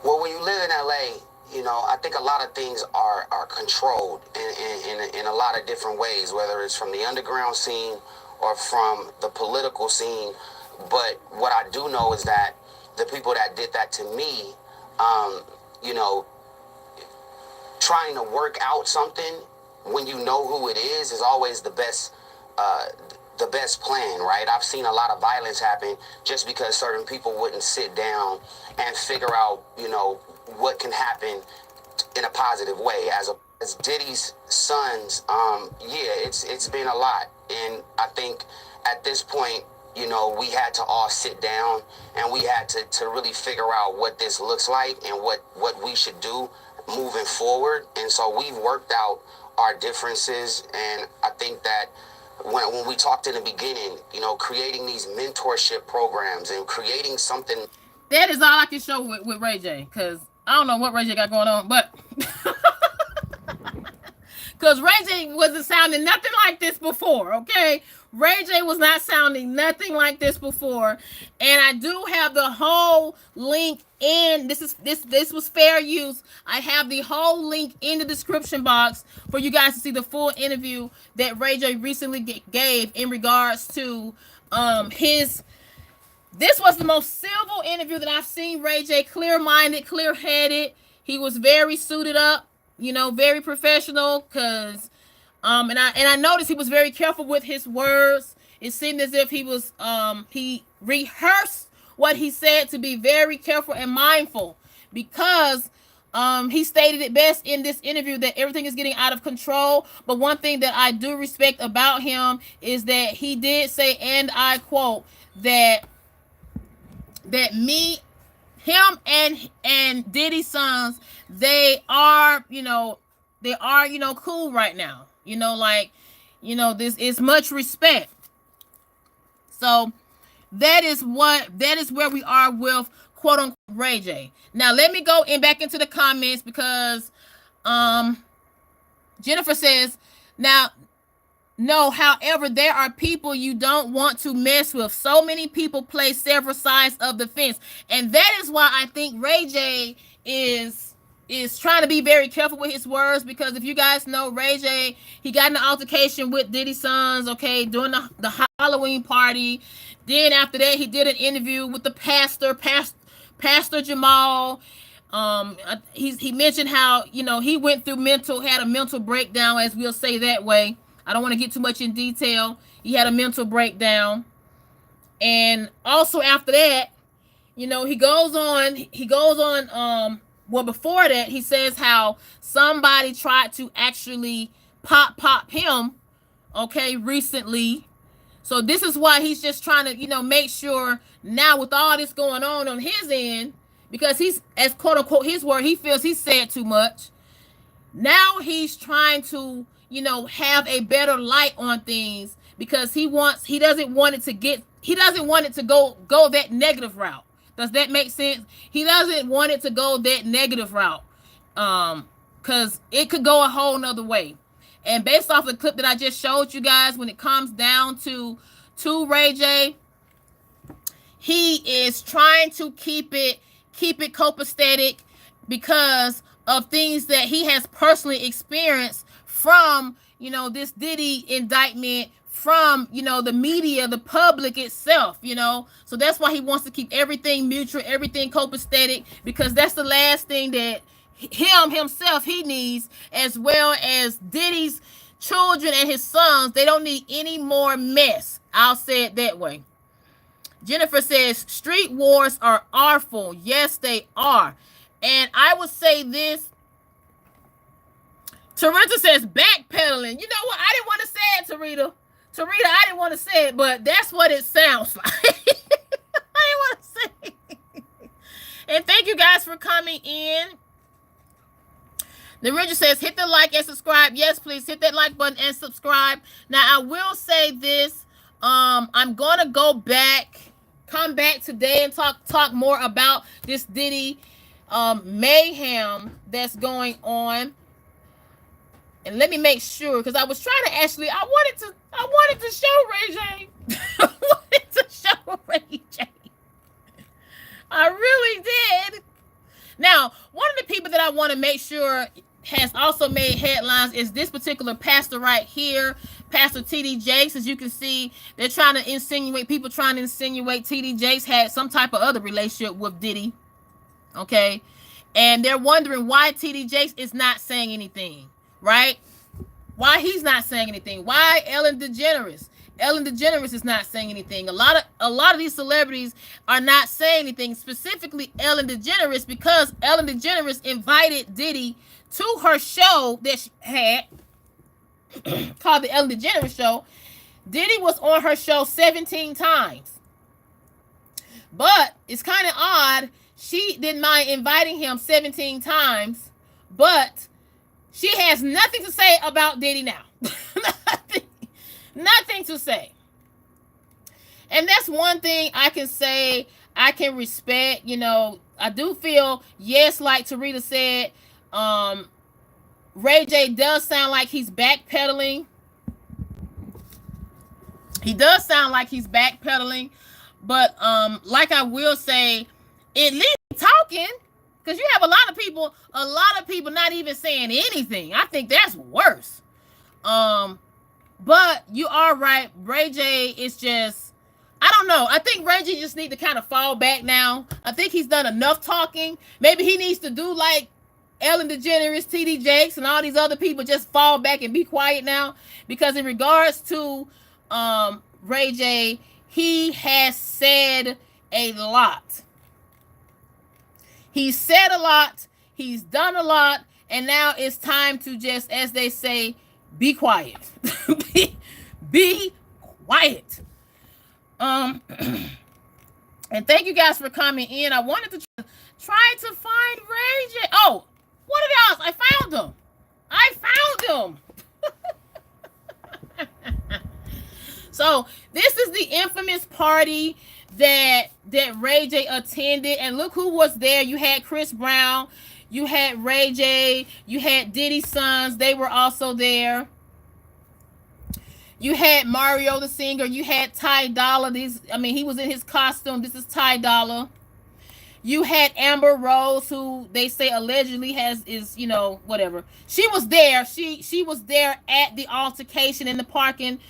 Well, when you live in LA, you know, I think a lot of things are controlled in a lot of different ways, whether it's from the underground scene or from the political scene. But what I do know is that the people that did that to me, you know, trying to work out something when you know who it is always the best plan, right? I've seen a lot of violence happen just because certain people wouldn't sit down and figure out, you know, what can happen in a positive way. As Diddy's sons, yeah, it's been a lot. And I think at this point, you know, we had to all sit down and we had to really figure out what this looks like and what we should do moving forward. And so we've worked out our differences. And I think that when we talked in the beginning, you know, creating these mentorship programs and creating something. That is all I can show with Ray J, because I don't know what Ray J got going on, but because Ray J wasn't sounding nothing like this before, okay? Ray J was not sounding nothing like this before, and I do have the whole link in. This was fair use. I have the whole link in the description box for you guys to see the full interview that Ray J recently gave in regards to his. This was the most civil interview that I've seen Ray J. Clear-minded, clear-headed. He was very suited up, you know, very professional. Cause, and I noticed he was very careful with his words. It seemed as if he was, he rehearsed what he said to be very careful and mindful, because he stated it best in this interview that everything is getting out of control. But one thing that I do respect about him is that he did say, and I quote, that him and Diddy's sons, they are, you know, cool right now. You know, like, you know, this is much respect. So that is where we are with quote unquote Ray J. Now let me go back into the comments because Jennifer says, now no, however, there are people you don't want to mess with. So many people play several sides of the fence. And that is why I think Ray J is trying to be very careful with his words, because if you guys know, Ray J, he got in an altercation with Diddy's sons, okay, during the Halloween party. Then after that, he did an interview with the Pastor Jamal. He mentioned how, you know, he went through had a mental breakdown, as we'll say that way. I don't want to get too much in detail. He had a mental breakdown. And also after that, you know, he goes on, well, before that, he says how somebody tried to actually pop him, okay, recently. So this is why he's just trying to, you know, make sure now with all this going on his end, because he's, as quote unquote his word, he feels he said too much. Now he's trying to, you know, have a better light on things, because he doesn't want it to go that negative route. Does that make sense? He doesn't want it to go that negative route, because it could go a whole nother way. And based off the clip that I just showed you guys, when it comes down to Ray J, he is trying to keep it copacetic because of things that he has personally experienced from, you know, this Diddy indictment, from, you know, the media, the public itself, you know. So that's why he wants to keep everything mutual, everything copacetic, because that's the last thing that himself he needs, as well as Diddy's children and his sons. They don't need any more mess. I'll say it that way. Jennifer says, street wars are awful. Yes, they are. And I would say this. Tarenta says backpedaling. You know what? I didn't want to say it, Tarita. I didn't want to say it, but that's what it sounds like. I didn't want to say it. And thank you guys for coming in. Narendra says, hit the like and subscribe. Yes, please hit that like button and subscribe. Now, I will say this. I'm going to come back today and talk more about this Diddy mayhem that's going on. And let me make sure, because I was trying to actually, I wanted to show Ray J. I wanted to show Ray J. I really did. Now, one of the people that I want to make sure has also made headlines is this particular pastor right here, Pastor T.D. Jakes. As you can see, they're trying to insinuate T.D. Jakes had some type of other relationship with Diddy. Okay. And they're wondering why T.D. Jakes is not saying anything. Right? Why he's not saying anything? Why Ellen DeGeneres is not saying anything? A lot of these celebrities are not saying anything. Specifically Ellen DeGeneres, because Ellen DeGeneres invited Diddy to her show that she had called the Ellen DeGeneres Show. Diddy was on her show 17 times. But it's kind of odd. She didn't mind inviting him 17 times, but she has nothing to say about Diddy now. Nothing to say. And that's one thing I can say I can respect. You know, I do feel, yes, like Tarita said, Ray J does sound like he's backpedaling. He does sound like he's backpedaling. But like I will say, at least talking. Because you have a lot of people not even saying anything. I think that's worse. But you are right. Ray J is just, I don't know. I think Ray J just need to kind of fall back now. I think he's done enough talking. Maybe he needs to do like Ellen DeGeneres, T.D. Jakes, and all these other people, just fall back and be quiet now. Because in regards to Ray J, he has said a lot. He's said a lot. He's done a lot. And now it's time to just, as they say, be quiet. be quiet. And thank you guys for coming in. I wanted to try to find Ray J. Oh, what are y'all? I found him. So So this is the infamous party that Ray J attended, and look who was there. You had Chris Brown, you had Ray J, you had Diddy's sons. They were also there. You had Mario the singer. You had Ty Dolla. He was in his costume. This is Ty Dolla. You had Amber Rose, who they say allegedly is whatever. She was there. She was there at the altercation in the parking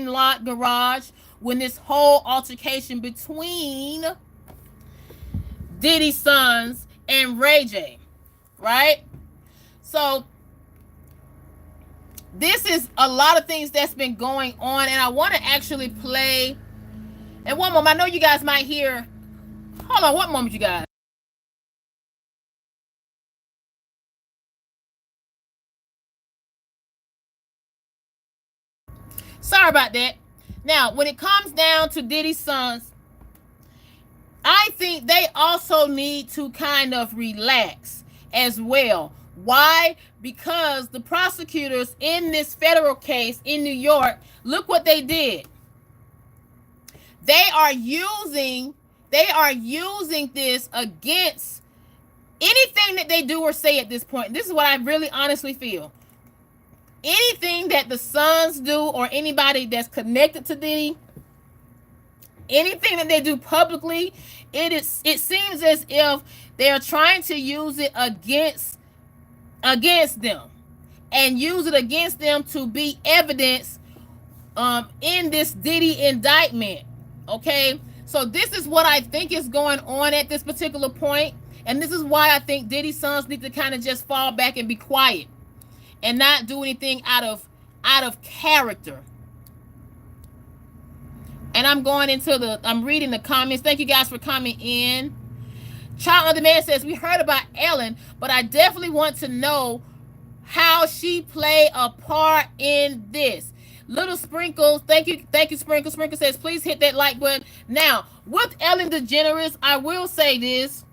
lot garage when this whole altercation between Diddy's sons and Ray J, right? So this is a lot of things that's been going on, and I want to actually play. And one moment, I know you guys might hear. Hold on, one moment, you guys. Sorry about that. Now, when it comes down to Diddy's sons, I think they also need to kind of relax as well. Why? Because the prosecutors in this federal case in New York, look what they did. They are using this against anything that they do or say at this point. This is what I really honestly feel. Anything that the sons do or anybody that's connected to Diddy, anything that they do publicly, it seems as if they're trying to use it against them and use it against them to be evidence in this Diddy indictment. Okay, so this is what I think is going on at this particular point, and this is why I think Diddy's sons need to kind of just fall back and be quiet and not do anything out of character. And I'm reading the comments. Thank you guys for coming in. Child on Demand says, we heard about Ellen, but I definitely want to know how she played a part in this. Little Sprinkles, thank you, Sprinkle. Sprinkle says, please hit that like button. Now, with Ellen DeGeneres, I will say this.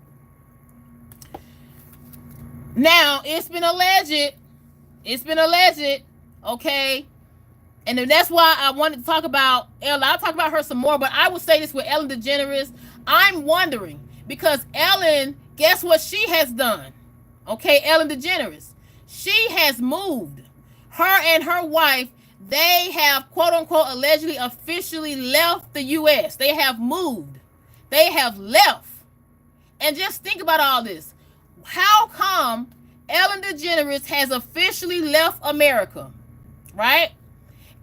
Now, it's been alleged, okay? And that's why I wanted to talk about Ellen. I'll talk about her some more, but I will say this with Ellen DeGeneres. I'm wondering, because Ellen, guess what she has done? Okay, Ellen DeGeneres. She has moved. Her and her wife, they have, quote unquote, allegedly officially left the U.S. They have moved. They have left. And just think about all this. How come Ellen DeGeneres has officially left America, right?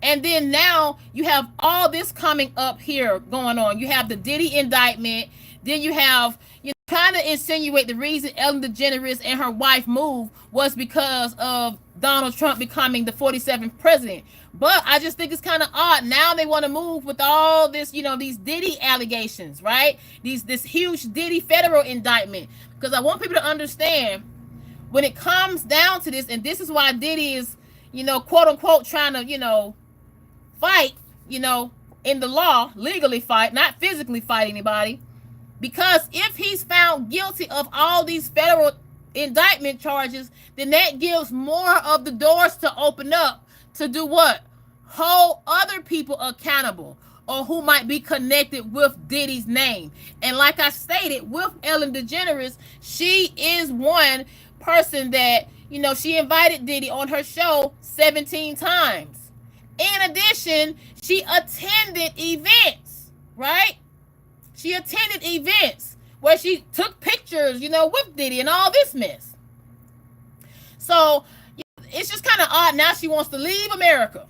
And then now you have all this coming up here going on. You have the Diddy indictment. Then you have, kind of insinuate the reason Ellen DeGeneres and her wife moved was because of Donald Trump becoming the 47th president. But I just think it's kind of odd. Now they want to move with all this, these Diddy allegations, right? This huge Diddy federal indictment. Because I want people to understand, when it comes down to this, and this is why Diddy is, quote unquote, trying to, fight, in the law, legally fight, not physically fight anybody. Because if he's found guilty of all these federal indictment charges, then that gives more of the doors to open up to do what? Hold other people accountable or who might be connected with Diddy's name. And like I stated, with Ellen DeGeneres, she is one person that, she invited Diddy on her show 17 times. In addition, she attended events, right? She attended events where she took pictures, with Diddy and all this mess. So it's just kind of odd. Now she wants to leave America.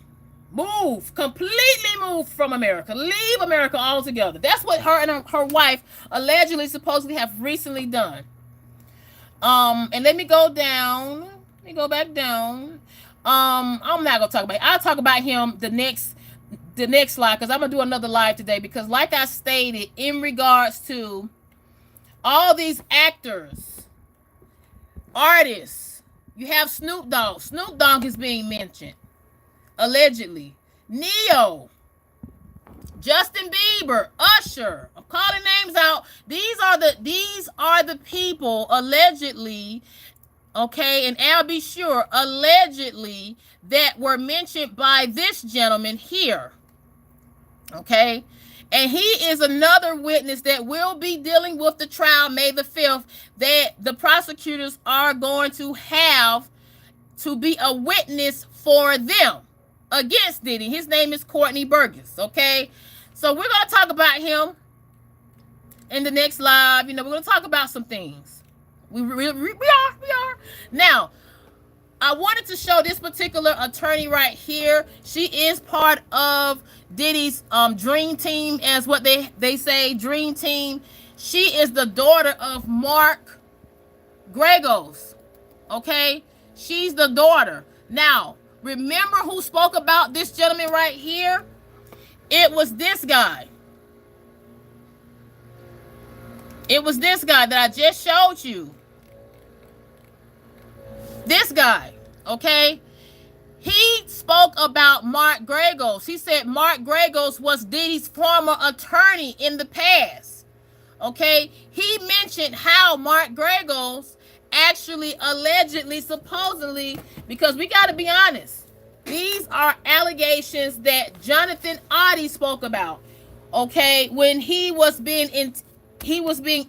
Completely move from America. Leave America altogether. That's what her and her wife allegedly, supposedly have recently done. And let me go down. Let me go back down. I'm not going to talk about it. I'll talk about him the next live, because I'm going to do another live today, because like I stated, in regards to all these actors, artists, you have Snoop Dogg. Snoop Dogg is being mentioned, allegedly. Neo, Justin Bieber, Usher. I'm calling names out. These are the people allegedly, okay, and I'll be sure, allegedly, that were mentioned by this gentleman here. Okay. And he is another witness that will be dealing with the trial May the 5th, that the prosecutors are going to have to be a witness for them against Diddy. His name is Courtney Burgess. Okay. So we're going to talk about him in the next live. We're going to talk about some things. We are. Now, I wanted to show this particular attorney right here. She is part of Diddy's dream team, as what they say, dream team. She is the daughter of Mark Gregos. Okay? She's the daughter. Now, remember who spoke about this gentleman right here? It was this guy. It was this guy that I just showed you. This guy. Okay, he spoke about Mark Gregos. He said Mark Gregos was Diddy's former attorney in the past. Okay, he mentioned how Mark Gregos actually allegedly, supposedly, because we got to be honest, these are allegations that Jonathan Oddi spoke about. Okay, when he was being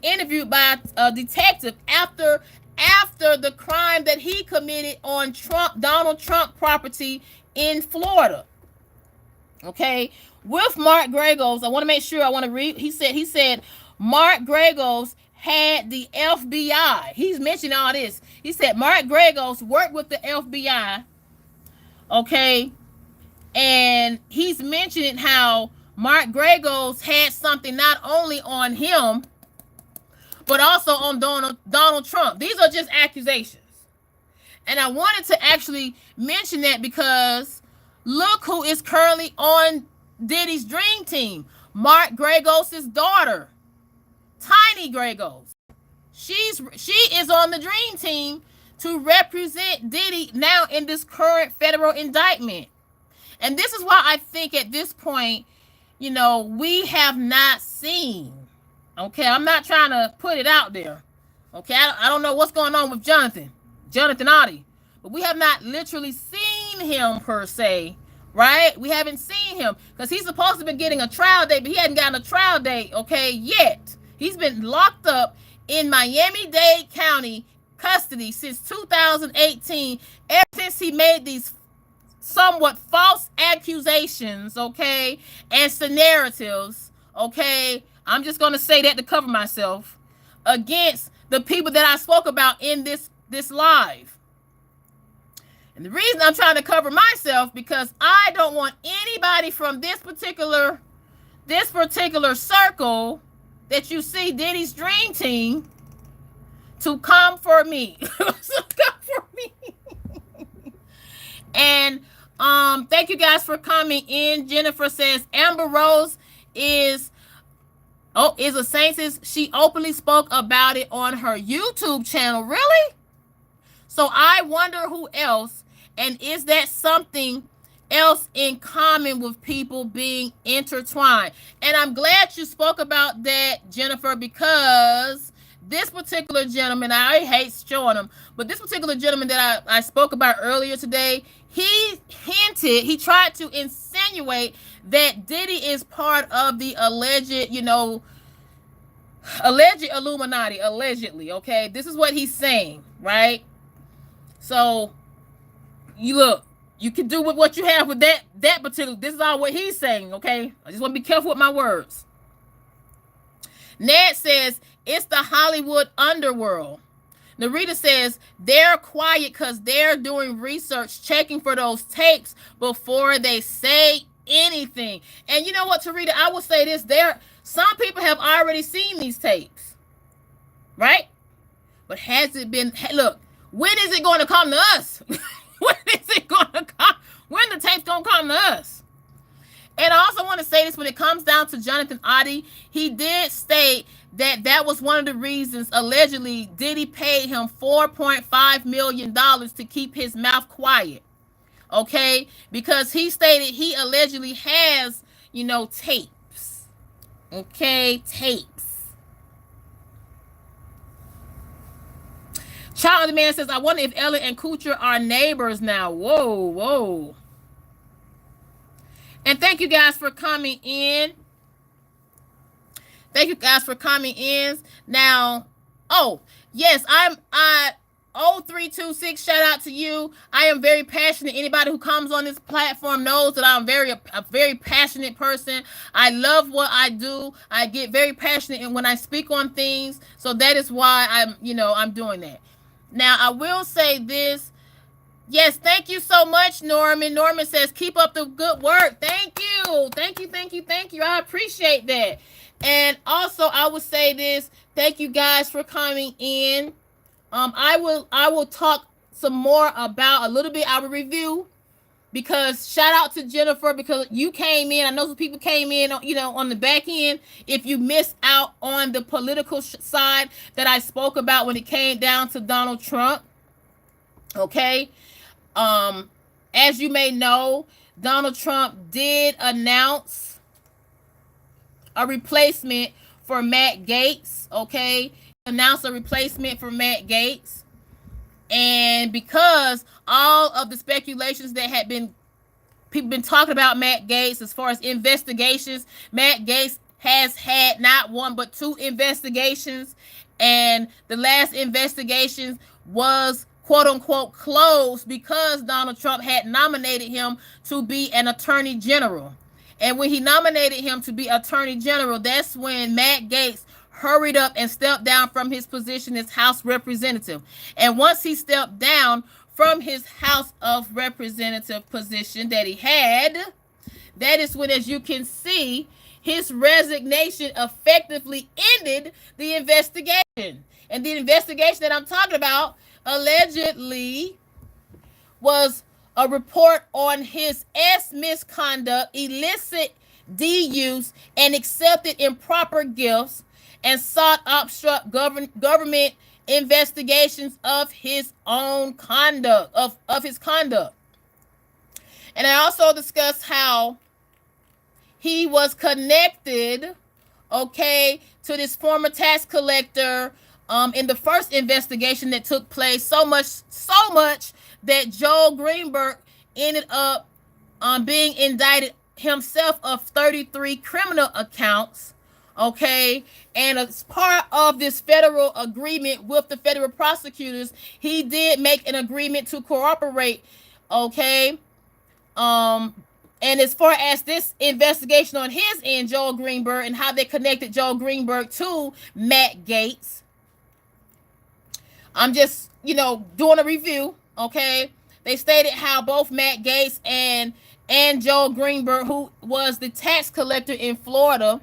interviewed by a detective after the crime that he committed on Donald Trump property in Florida. Okay, with Mark Gregos, I want to make sure I want to read. He said Mark Gregos had the FBI. He's mentioned all this. He said Mark Gregos worked with the FBI. Okay, and he's mentioning how Mark Gregos had something not only on him, but also on Donald Trump. These are just accusations. And I wanted to actually mention that because look who is currently on Diddy's dream team. Mark Gregos' daughter, Tiny Gregos. She is on the dream team to represent Diddy now in this current federal indictment. And this is why I think at this point, we have not seen. Okay, I'm not trying to put it out there. Okay, I don't know what's going on with Jonathan Oddi, but we have not literally seen him per se, right? We haven't seen him because he's supposed to be getting a trial date, but he hadn't gotten a trial date, okay, yet. He's been locked up in Miami-Dade County custody since 2018, ever since he made these somewhat false accusations, okay, and scenarios, okay. I'm just going to say that to cover myself against the people that I spoke about in this live. And the reason I'm trying to cover myself because I don't want anybody from this particular circle that you see Diddy's dream team to come for me. And thank you guys for coming in. Jennifer says Amber Rose is a Saint. She openly spoke about it on her YouTube channel. Really? So I wonder who else, and is that something else in common with people being intertwined? And I'm glad you spoke about that, Jennifer, because this particular gentleman, I hate showing him, but this particular gentleman that I spoke about earlier today, he tried to insinuate that Diddy is part of the alleged Illuminati, allegedly, okay? This is what he's saying, right? So, you can do with what you have with that particular, this is all what he's saying, okay? I just want to be careful with my words. Ned says, it's the Hollywood underworld. Narita says, they're quiet because they're doing research, checking for those tapes before they say anything. And you know what, Tarita, I will say this, some people have already seen these tapes, right? But has it been, look, when is it going to come to us? When is it going to come? When the tape's going to come to us? And I also want to say this, when it comes down to Jonathan Oddi, he did state that was one of the reasons, allegedly, Diddy paid him $4.5 million to keep his mouth quiet. Okay? Because he stated he allegedly has, tapes. Okay? Tapes. Child of the Man says, I wonder if Ellen and Kuchar are neighbors now. Whoa. And thank you guys for coming in. Thank you guys for coming in. Now, oh, yes, I 0326, shout out to you. I am very passionate. Anybody who comes on this platform knows that I'm a very passionate person. I love what I do. I get very passionate and when I speak on things. So that is why I'm doing that. Now, I will say this. Yes, thank you so much, Norman. Norman says, keep up the good work. Thank you. Thank you, thank you, thank you. I appreciate that. And also, I would say this. Thank you guys for coming in. I will talk some more about a little bit our review, because shout out to Jennifer, because you came in. I know some people came in, on the back end. If you missed out on the political side that I spoke about when it came down to Donald Trump, okay. As you may know, Donald Trump did announce a replacement for Matt Gaetz, okay? Announced a replacement for Matt Gaetz. And because all of the speculations that had been, people been talking about Matt Gaetz as far as investigations, Matt Gaetz has had not one but two investigations. And the last investigation was quote unquote closed because Donald Trump had nominated him to be an attorney general. And when he nominated him to be attorney general, that's when Matt Gaetz hurried up and stepped down from his position as House representative. And once he stepped down from his House of Representative position that he had, that is when, as you can see, his resignation effectively ended the investigation. And the investigation that I'm talking about allegedly was a report on his misconduct, illicit use, and accepted improper gifts, and sought obstruct government investigations of his own conduct, of his conduct. And I also discussed how he was connected, okay, to this former tax collector in the first investigation that took place, so much that Joel Greenberg ended up being indicted himself of 33 criminal accounts, okay? And as part of this federal agreement with the federal prosecutors, he did make an agreement to cooperate, okay? And as far as this investigation on his end, Joel Greenberg, and how they connected Joel Greenberg to Matt Gaetz, I'm just, doing a review, okay? They stated how both Matt Gaetz and Joel Greenberg, who was the tax collector in Florida,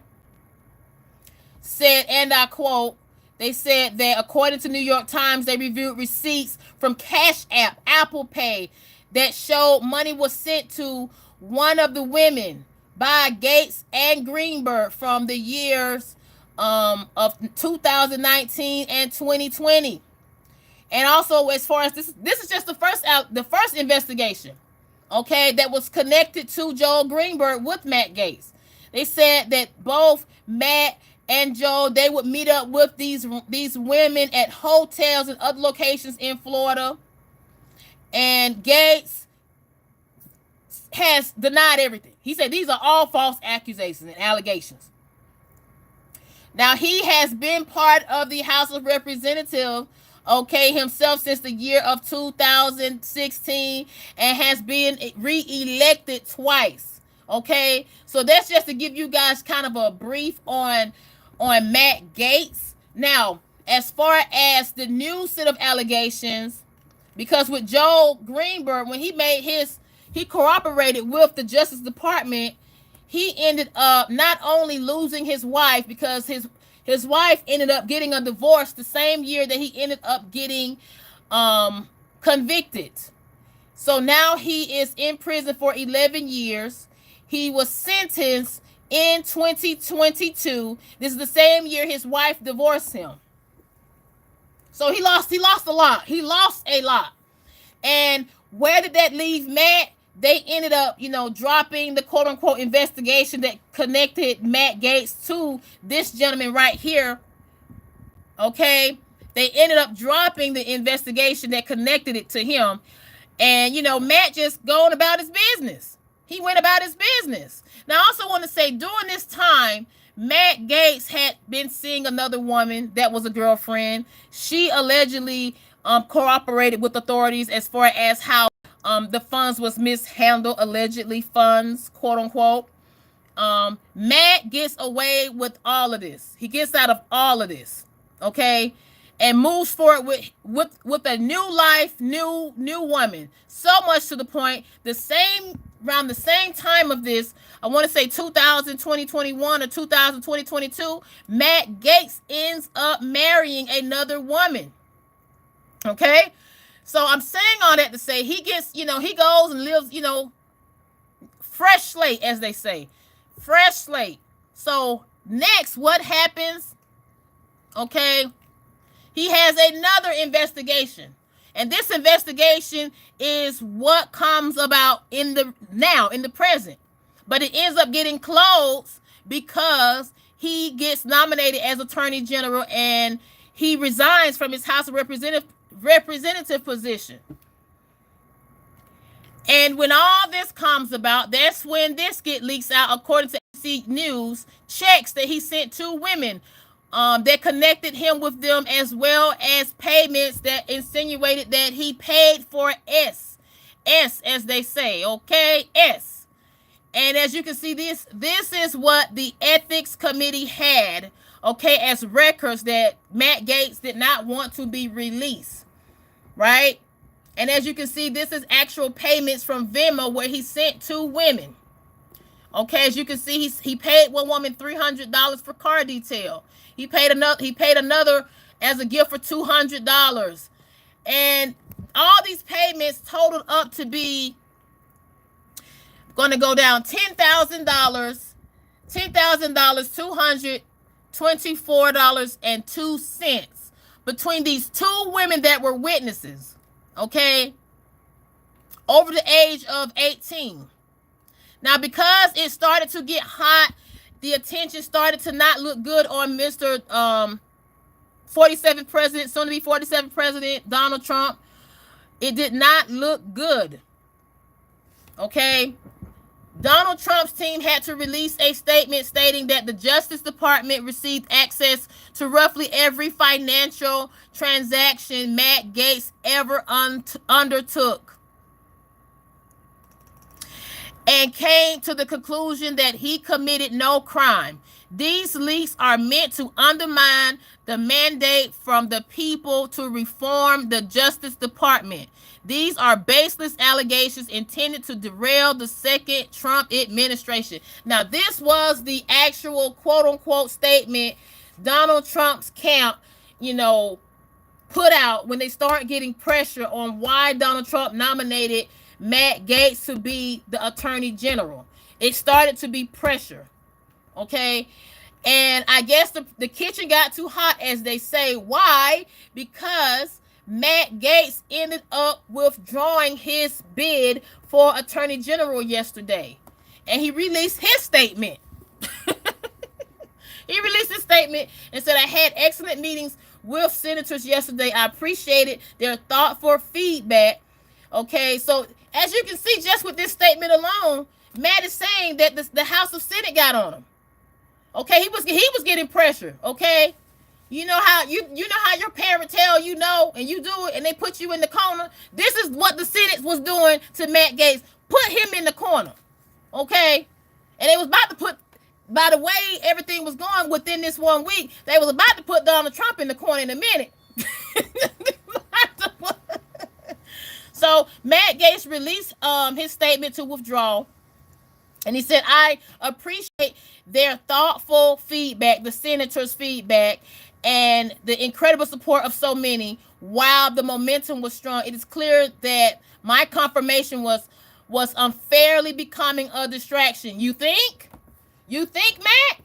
said, and I quote, they said that according to New York Times, they reviewed receipts from Cash App, Apple Pay, that showed money was sent to one of the women by Gaetz and Greenberg from the years of 2019 and 2020. And also, as far as this is just the first investigation, okay, that was connected to Joel Greenberg with Matt Gaetz. They said that both Matt and Joel, they would meet up with these women at hotels and other locations in Florida. And Gaetz has denied everything. He said these are all false accusations and allegations. Now, he has been part of the House of Representatives, okay, himself since the year of 2016, and has been re-elected twice, okay? So that's just to give you guys kind of a brief on Matt Gaetz. Now, as far as the new set of allegations, because with Joel Greenberg, when he cooperated with the Justice Department, he ended up not only losing his wife, because his wife ended up getting a divorce the same year that he ended up getting convicted. So now he is in prison for 11 years. He was sentenced in 2022. This is the same year his wife divorced him. So he lost a lot. He lost a lot. And where did that leave Matt? They ended up, dropping the quote unquote investigation that connected Matt Gaetz to this gentleman right here. Okay. They ended up dropping the investigation that connected it to him. And, Matt just going about his business. He went about his business. Now, I also want to say during this time, Matt Gaetz had been seeing another woman that was a girlfriend. She allegedly cooperated with authorities as far as how the funds was mishandled, allegedly funds, quote unquote. Matt gets away with all of this. He gets out of all of this, okay, and moves forward with a new life, new woman. So much to the point, around the same time of this, I want to say 2021 or 2022, Matt Gaetz ends up marrying another woman. Okay, so I'm saying all that to say he gets, he goes and lives, fresh slate, as they say. Fresh slate. So next, what happens? Okay, he has another investigation, and this investigation is what comes about in the present, but it ends up getting closed because he gets nominated as Attorney General and he resigns from his House of Representative position. And when all this comes about, that's when this get leaks out, according to ABC News, checks that he sent to women that connected him with them, as well as payments that insinuated that he paid for S, as they say, okay, S. And as you can see, this is what the Ethics Committee had, okay, as records that Matt Gaetz did not want to be released, right? And as you can see, this is actual payments from Venmo where he sent to women. Okay, as you can see, he paid one woman $300 for car detail. He paid another as a gift for $200. And all these payments totaled up to be going to go down $10,000, $224.02 between these two women that were witnesses. Okay, over the age of 18. Now, because it started to get hot, the attention started to not look good on Mr. 47th president, soon to be 47th president, Donald Trump. It did not look good. Okay, Donald Trump's team had to release a statement stating that the Justice Department received access to roughly every financial transaction Matt Gaetz ever undertook, and came to the conclusion that he committed no crime. These leaks are meant to undermine the mandate from the people to reform the Justice Department. These are baseless allegations intended to derail the second Trump administration. Now, this was the actual quote-unquote statement Donald Trump's camp, put out when they start getting pressure on why Donald Trump nominated Matt Gaetz to be the Attorney General. It started to be pressure, okay? And I guess the kitchen got too hot, as they say. Why? Because Matt Gaetz ended up withdrawing his bid for Attorney General yesterday. And he released his statement. He released his statement and said, I had excellent meetings with senators yesterday. I appreciated their thoughtful feedback. Okay, so as you can see, just with this statement alone, Matt is saying that the House of Senate got on him. Okay, he was getting pressure. Okay, you know how your parent tell and you do it, and they put you in the corner. This is what the Senate was doing to Matt Gaetz. Put him in the corner. Okay, and they was about to put. By the way, everything was going within this 1 week. They was about to put Donald Trump in the corner in a minute. So Matt Gaetz released his statement to withdraw. And he said, I appreciate their thoughtful feedback, the senators' feedback, and the incredible support of so many. While the momentum was strong, it is clear that my confirmation was unfairly becoming a distraction. You think? You think, Matt?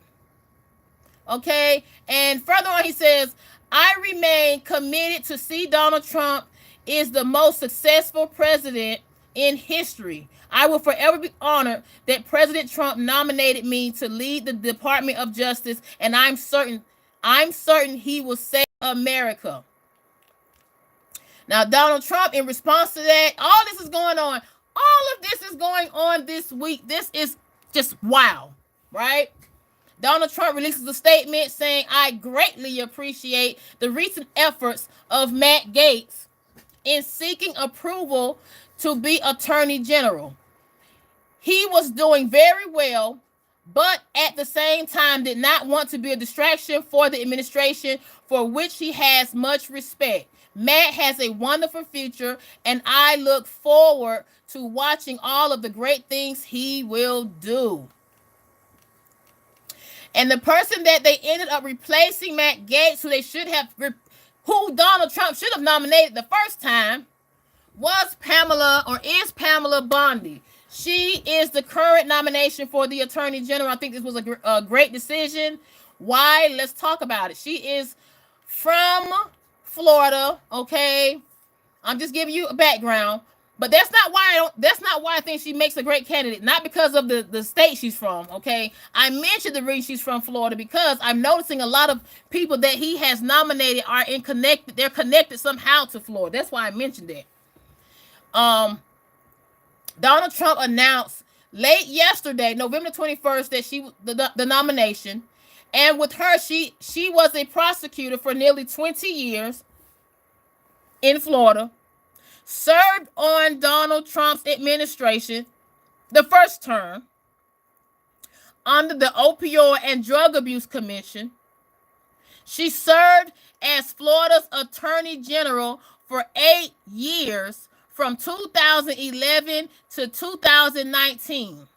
Okay. And further on, he says, I remain committed to see Donald Trump is the most successful president in history. I will forever be honored that President Trump nominated me to lead the Department of Justice, and I'm certain he will save America. Now, Donald Trump, in response to that, all this is going on. All of this is going on this week. This is just wow, right? Donald Trump releases a statement saying, I greatly appreciate the recent efforts of Matt Gaetz in seeking approval to be Attorney General. He was doing very well, but at the same time did not want to be a distraction for the administration, for which he has much respect. Matt has a wonderful future, and I look forward to watching all of the great things he will do. And the person that they ended up replacing Matt Gaetz, who Donald Trump should have nominated the first time, was is Pamela Bondi. She is the current nomination for the Attorney General. I think this was a great decision. Why? Let's talk about it. She is from Florida, okay? I'm just giving you a background. But that's not why I think she makes a great candidate. Not because of the state she's from, okay? I mentioned the reason she's from Florida because I'm noticing a lot of people that he has nominated are they're connected somehow to Florida. That's why I mentioned that. Donald Trump announced late yesterday, November 21st, that she the nomination. And with her, she was a prosecutor for nearly 20 years in Florida. Served on Donald Trump's administration, the first term, under the Opioid and Drug Abuse Commission. She served as Florida's Attorney General for 8 years, from 2011 to 2019.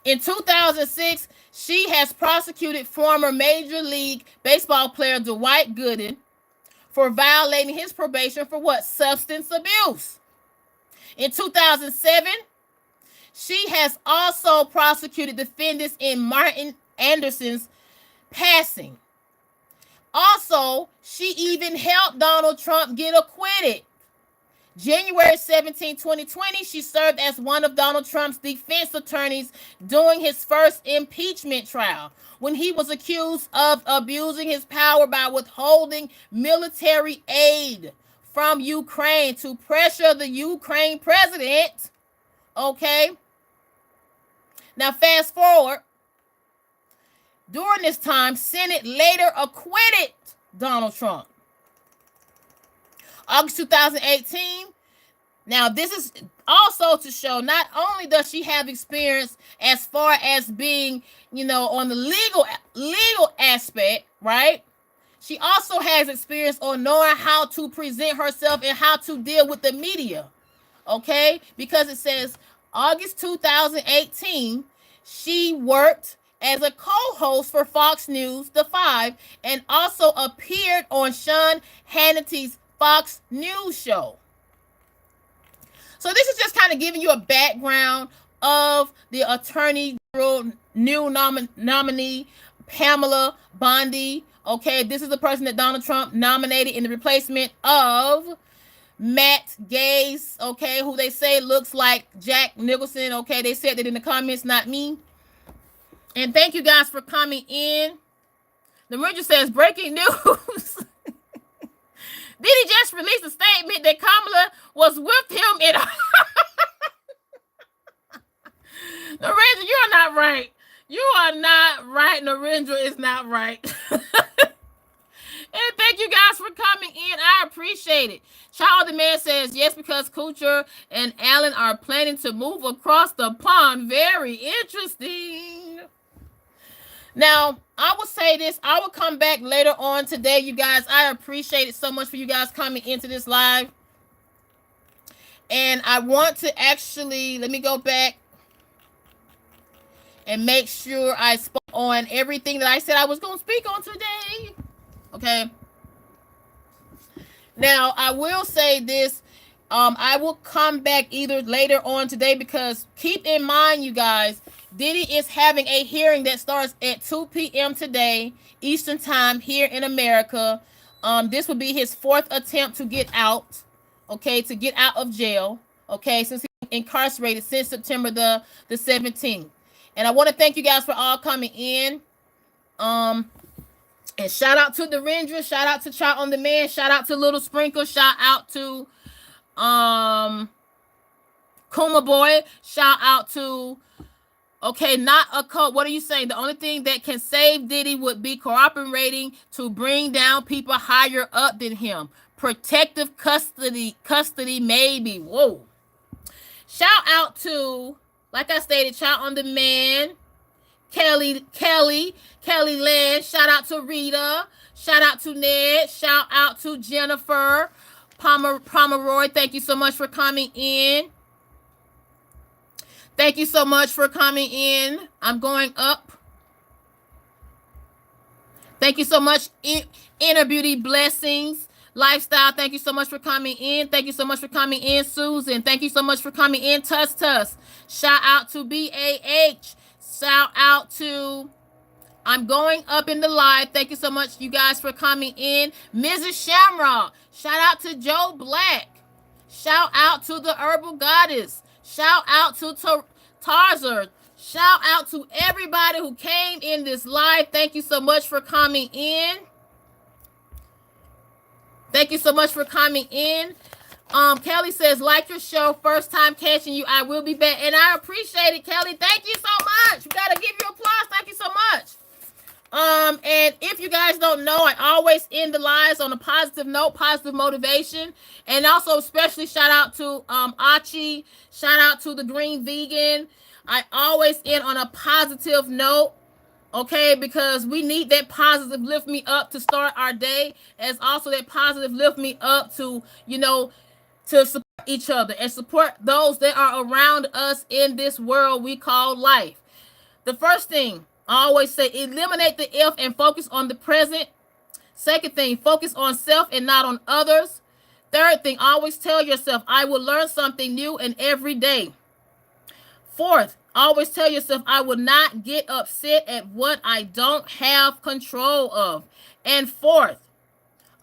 In 2006, she has prosecuted former Major League Baseball player Dwight Gooden for violating his probation for what? Substance abuse. In 2007, she has also prosecuted defendants in Martin Anderson's passing. Also, she even helped Donald Trump get acquitted. January 17, 2020, she served as one of Donald Trump's defense attorneys during his first impeachment trial, when he was accused of abusing his power by withholding military aid from Ukraine to pressure the Ukraine president. Okay. Now, fast forward. During this time, Senate later acquitted Donald Trump. August 2018. Now, this is also to show not only does she have experience as far as being, on the legal aspect, right? She also has experience on knowing how to present herself and how to deal with the media, okay? Because it says August 2018, she worked as a co-host for Fox News, The Five, and also appeared on Sean Hannity's Fox News show. So this is just kind of giving you a background of the Attorney General new nominee, Pamela Bondi. Okay, this is the person that Donald Trump nominated in the replacement of Matt Gaetz, okay, who they say looks like Jack Nicholson. Okay, they said that in the comments, not me. And thank you guys for coming in. The Ranger says, breaking news. Diddy just released a statement that Kamala was with him in... Narendra, you're not right. You are not right. Narendra is not right. And thank you guys for coming in. I appreciate it. Child the Man says, yes, because Kuchar and Allen are planning to move across the pond. Very interesting. Now, I will say this. I will come back later on today, you guys. I appreciate it so much for you guys coming into this live. And I want to actually, let me go back and make sure I spoke on everything that I said I was going to speak on today. Okay. Now, I will say this. I will come back either later on today because keep in mind, you guys, Diddy is having a hearing that starts at 2 p.m. today, Eastern Time, here in America. This will be his fourth attempt to get out, okay, to get out of jail, okay, since he's incarcerated since September the 17th. And I want to thank you guys for all coming in. And shout out to Narendra, shout out to Child on the Man, shout out to Little Sprinkle, shout out to Kuma Boy, shout out to, okay, not a cult. What are you saying? The only thing that can save Diddy would be cooperating to bring down people higher up than him. Protective custody maybe. Whoa. Shout out to, like I stated, shout on the man, Kelly Land. Shout out to Rita. Shout out to Ned. Shout out to Jennifer Pomeroy. Thank you so much for coming in. Thank you so much for coming in. I'm going up. Thank you so much, Inner Beauty Blessings Lifestyle. Thank you so much for coming in. Thank you so much for coming in, Susan. Thank you so much for coming in, Tuss. Shout out to BAH. Shout out to, I'm going up in the live. Thank you so much, you guys, for coming in. Mrs. Shamrock. Shout out to Joe Black. Shout out to the Herbal Goddess. Shout out to Tarzan. Shout out to everybody who came in this live. Thank you so much for coming in. Thank you so much for coming in. Kelly says, like your show, first time catching you. I will be back. And I appreciate it, Kelly. Thank you so much. We got to give you applause. Thank you so much. And if you guys don't know, I always end the lives on a positive note, positive motivation. And also especially shout out to Achi. Shout out to the Green Vegan. I always end on a positive note. Okay, because we need that positive lift me up to start our day, as also that positive lift me up to, you know, to support each other and support those that are around us in this world we call life. The first thing I always say, eliminate the if and focus on the present. Second thing, focus on self and not on others. Third thing, always tell yourself, I will learn something new and every day. Fourth, always tell yourself, I will not get upset at what I don't have control of. And fourth,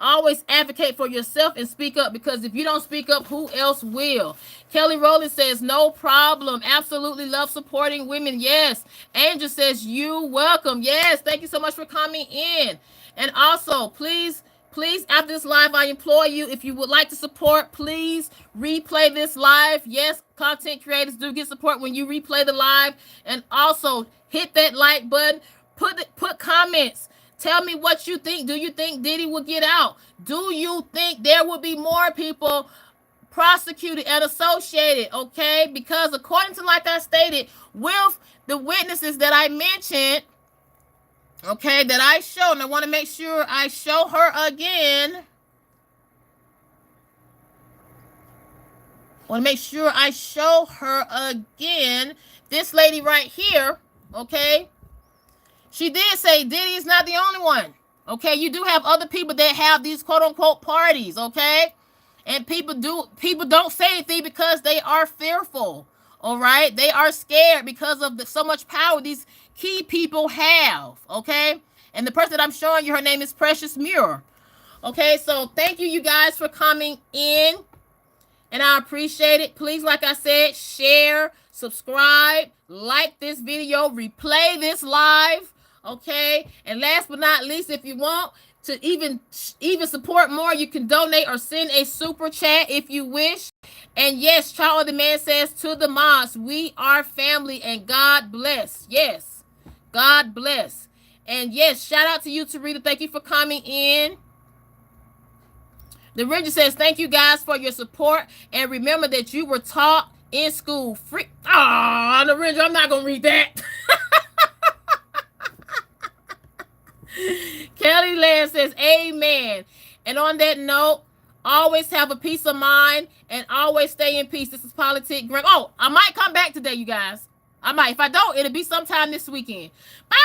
always advocate for yourself and speak up, because if you don't speak up, who else will? Kelly Rowland says, no problem. Absolutely love supporting women. Yes. Angel says, you welcome. Yes. Thank you so much for coming in. And also, please, after this live, I implore you, if you would like to support, please replay this live. Yes, content creators do get support when you replay the live. And also, hit that like button. Put comments. Tell me what you think. Do you think Diddy will get out? Do you think there will be more people prosecuted and associated? Okay, because according to, like I stated, with the witnesses that I mentioned, okay, that I showed, and I want to make sure I show her again. Want to make sure I show her again. This lady right here, okay, she did say Diddy is not the only one. Okay, you do have other people that have these quote unquote parties, okay? And people don't say anything because they are fearful. All right, they are scared because of so much power these key people have, okay? And the person that I'm showing you, her name is Precious Muir. Okay, so thank you guys for coming in, and I appreciate it. Please, like I said, share, subscribe, like this video, replay this live, okay? And last but not least, if you want to even support more, you can donate or send a super chat if you wish. And yes, Charlie the Man says to the moms, we are family and God bless. Yes, God bless. And yes, shout out to you, Tarita. Thank you for coming in. The Ranger says, thank you guys for your support. And remember that you were taught in school free. Ah, the Ranger, I'm not going to read that. Kelly Land says, amen. And on that note, always have a peace of mind and always stay in peace. This is Politic Greg. Oh, I might come back today, you guys. I might. If I don't, it'll be sometime this weekend. Bye.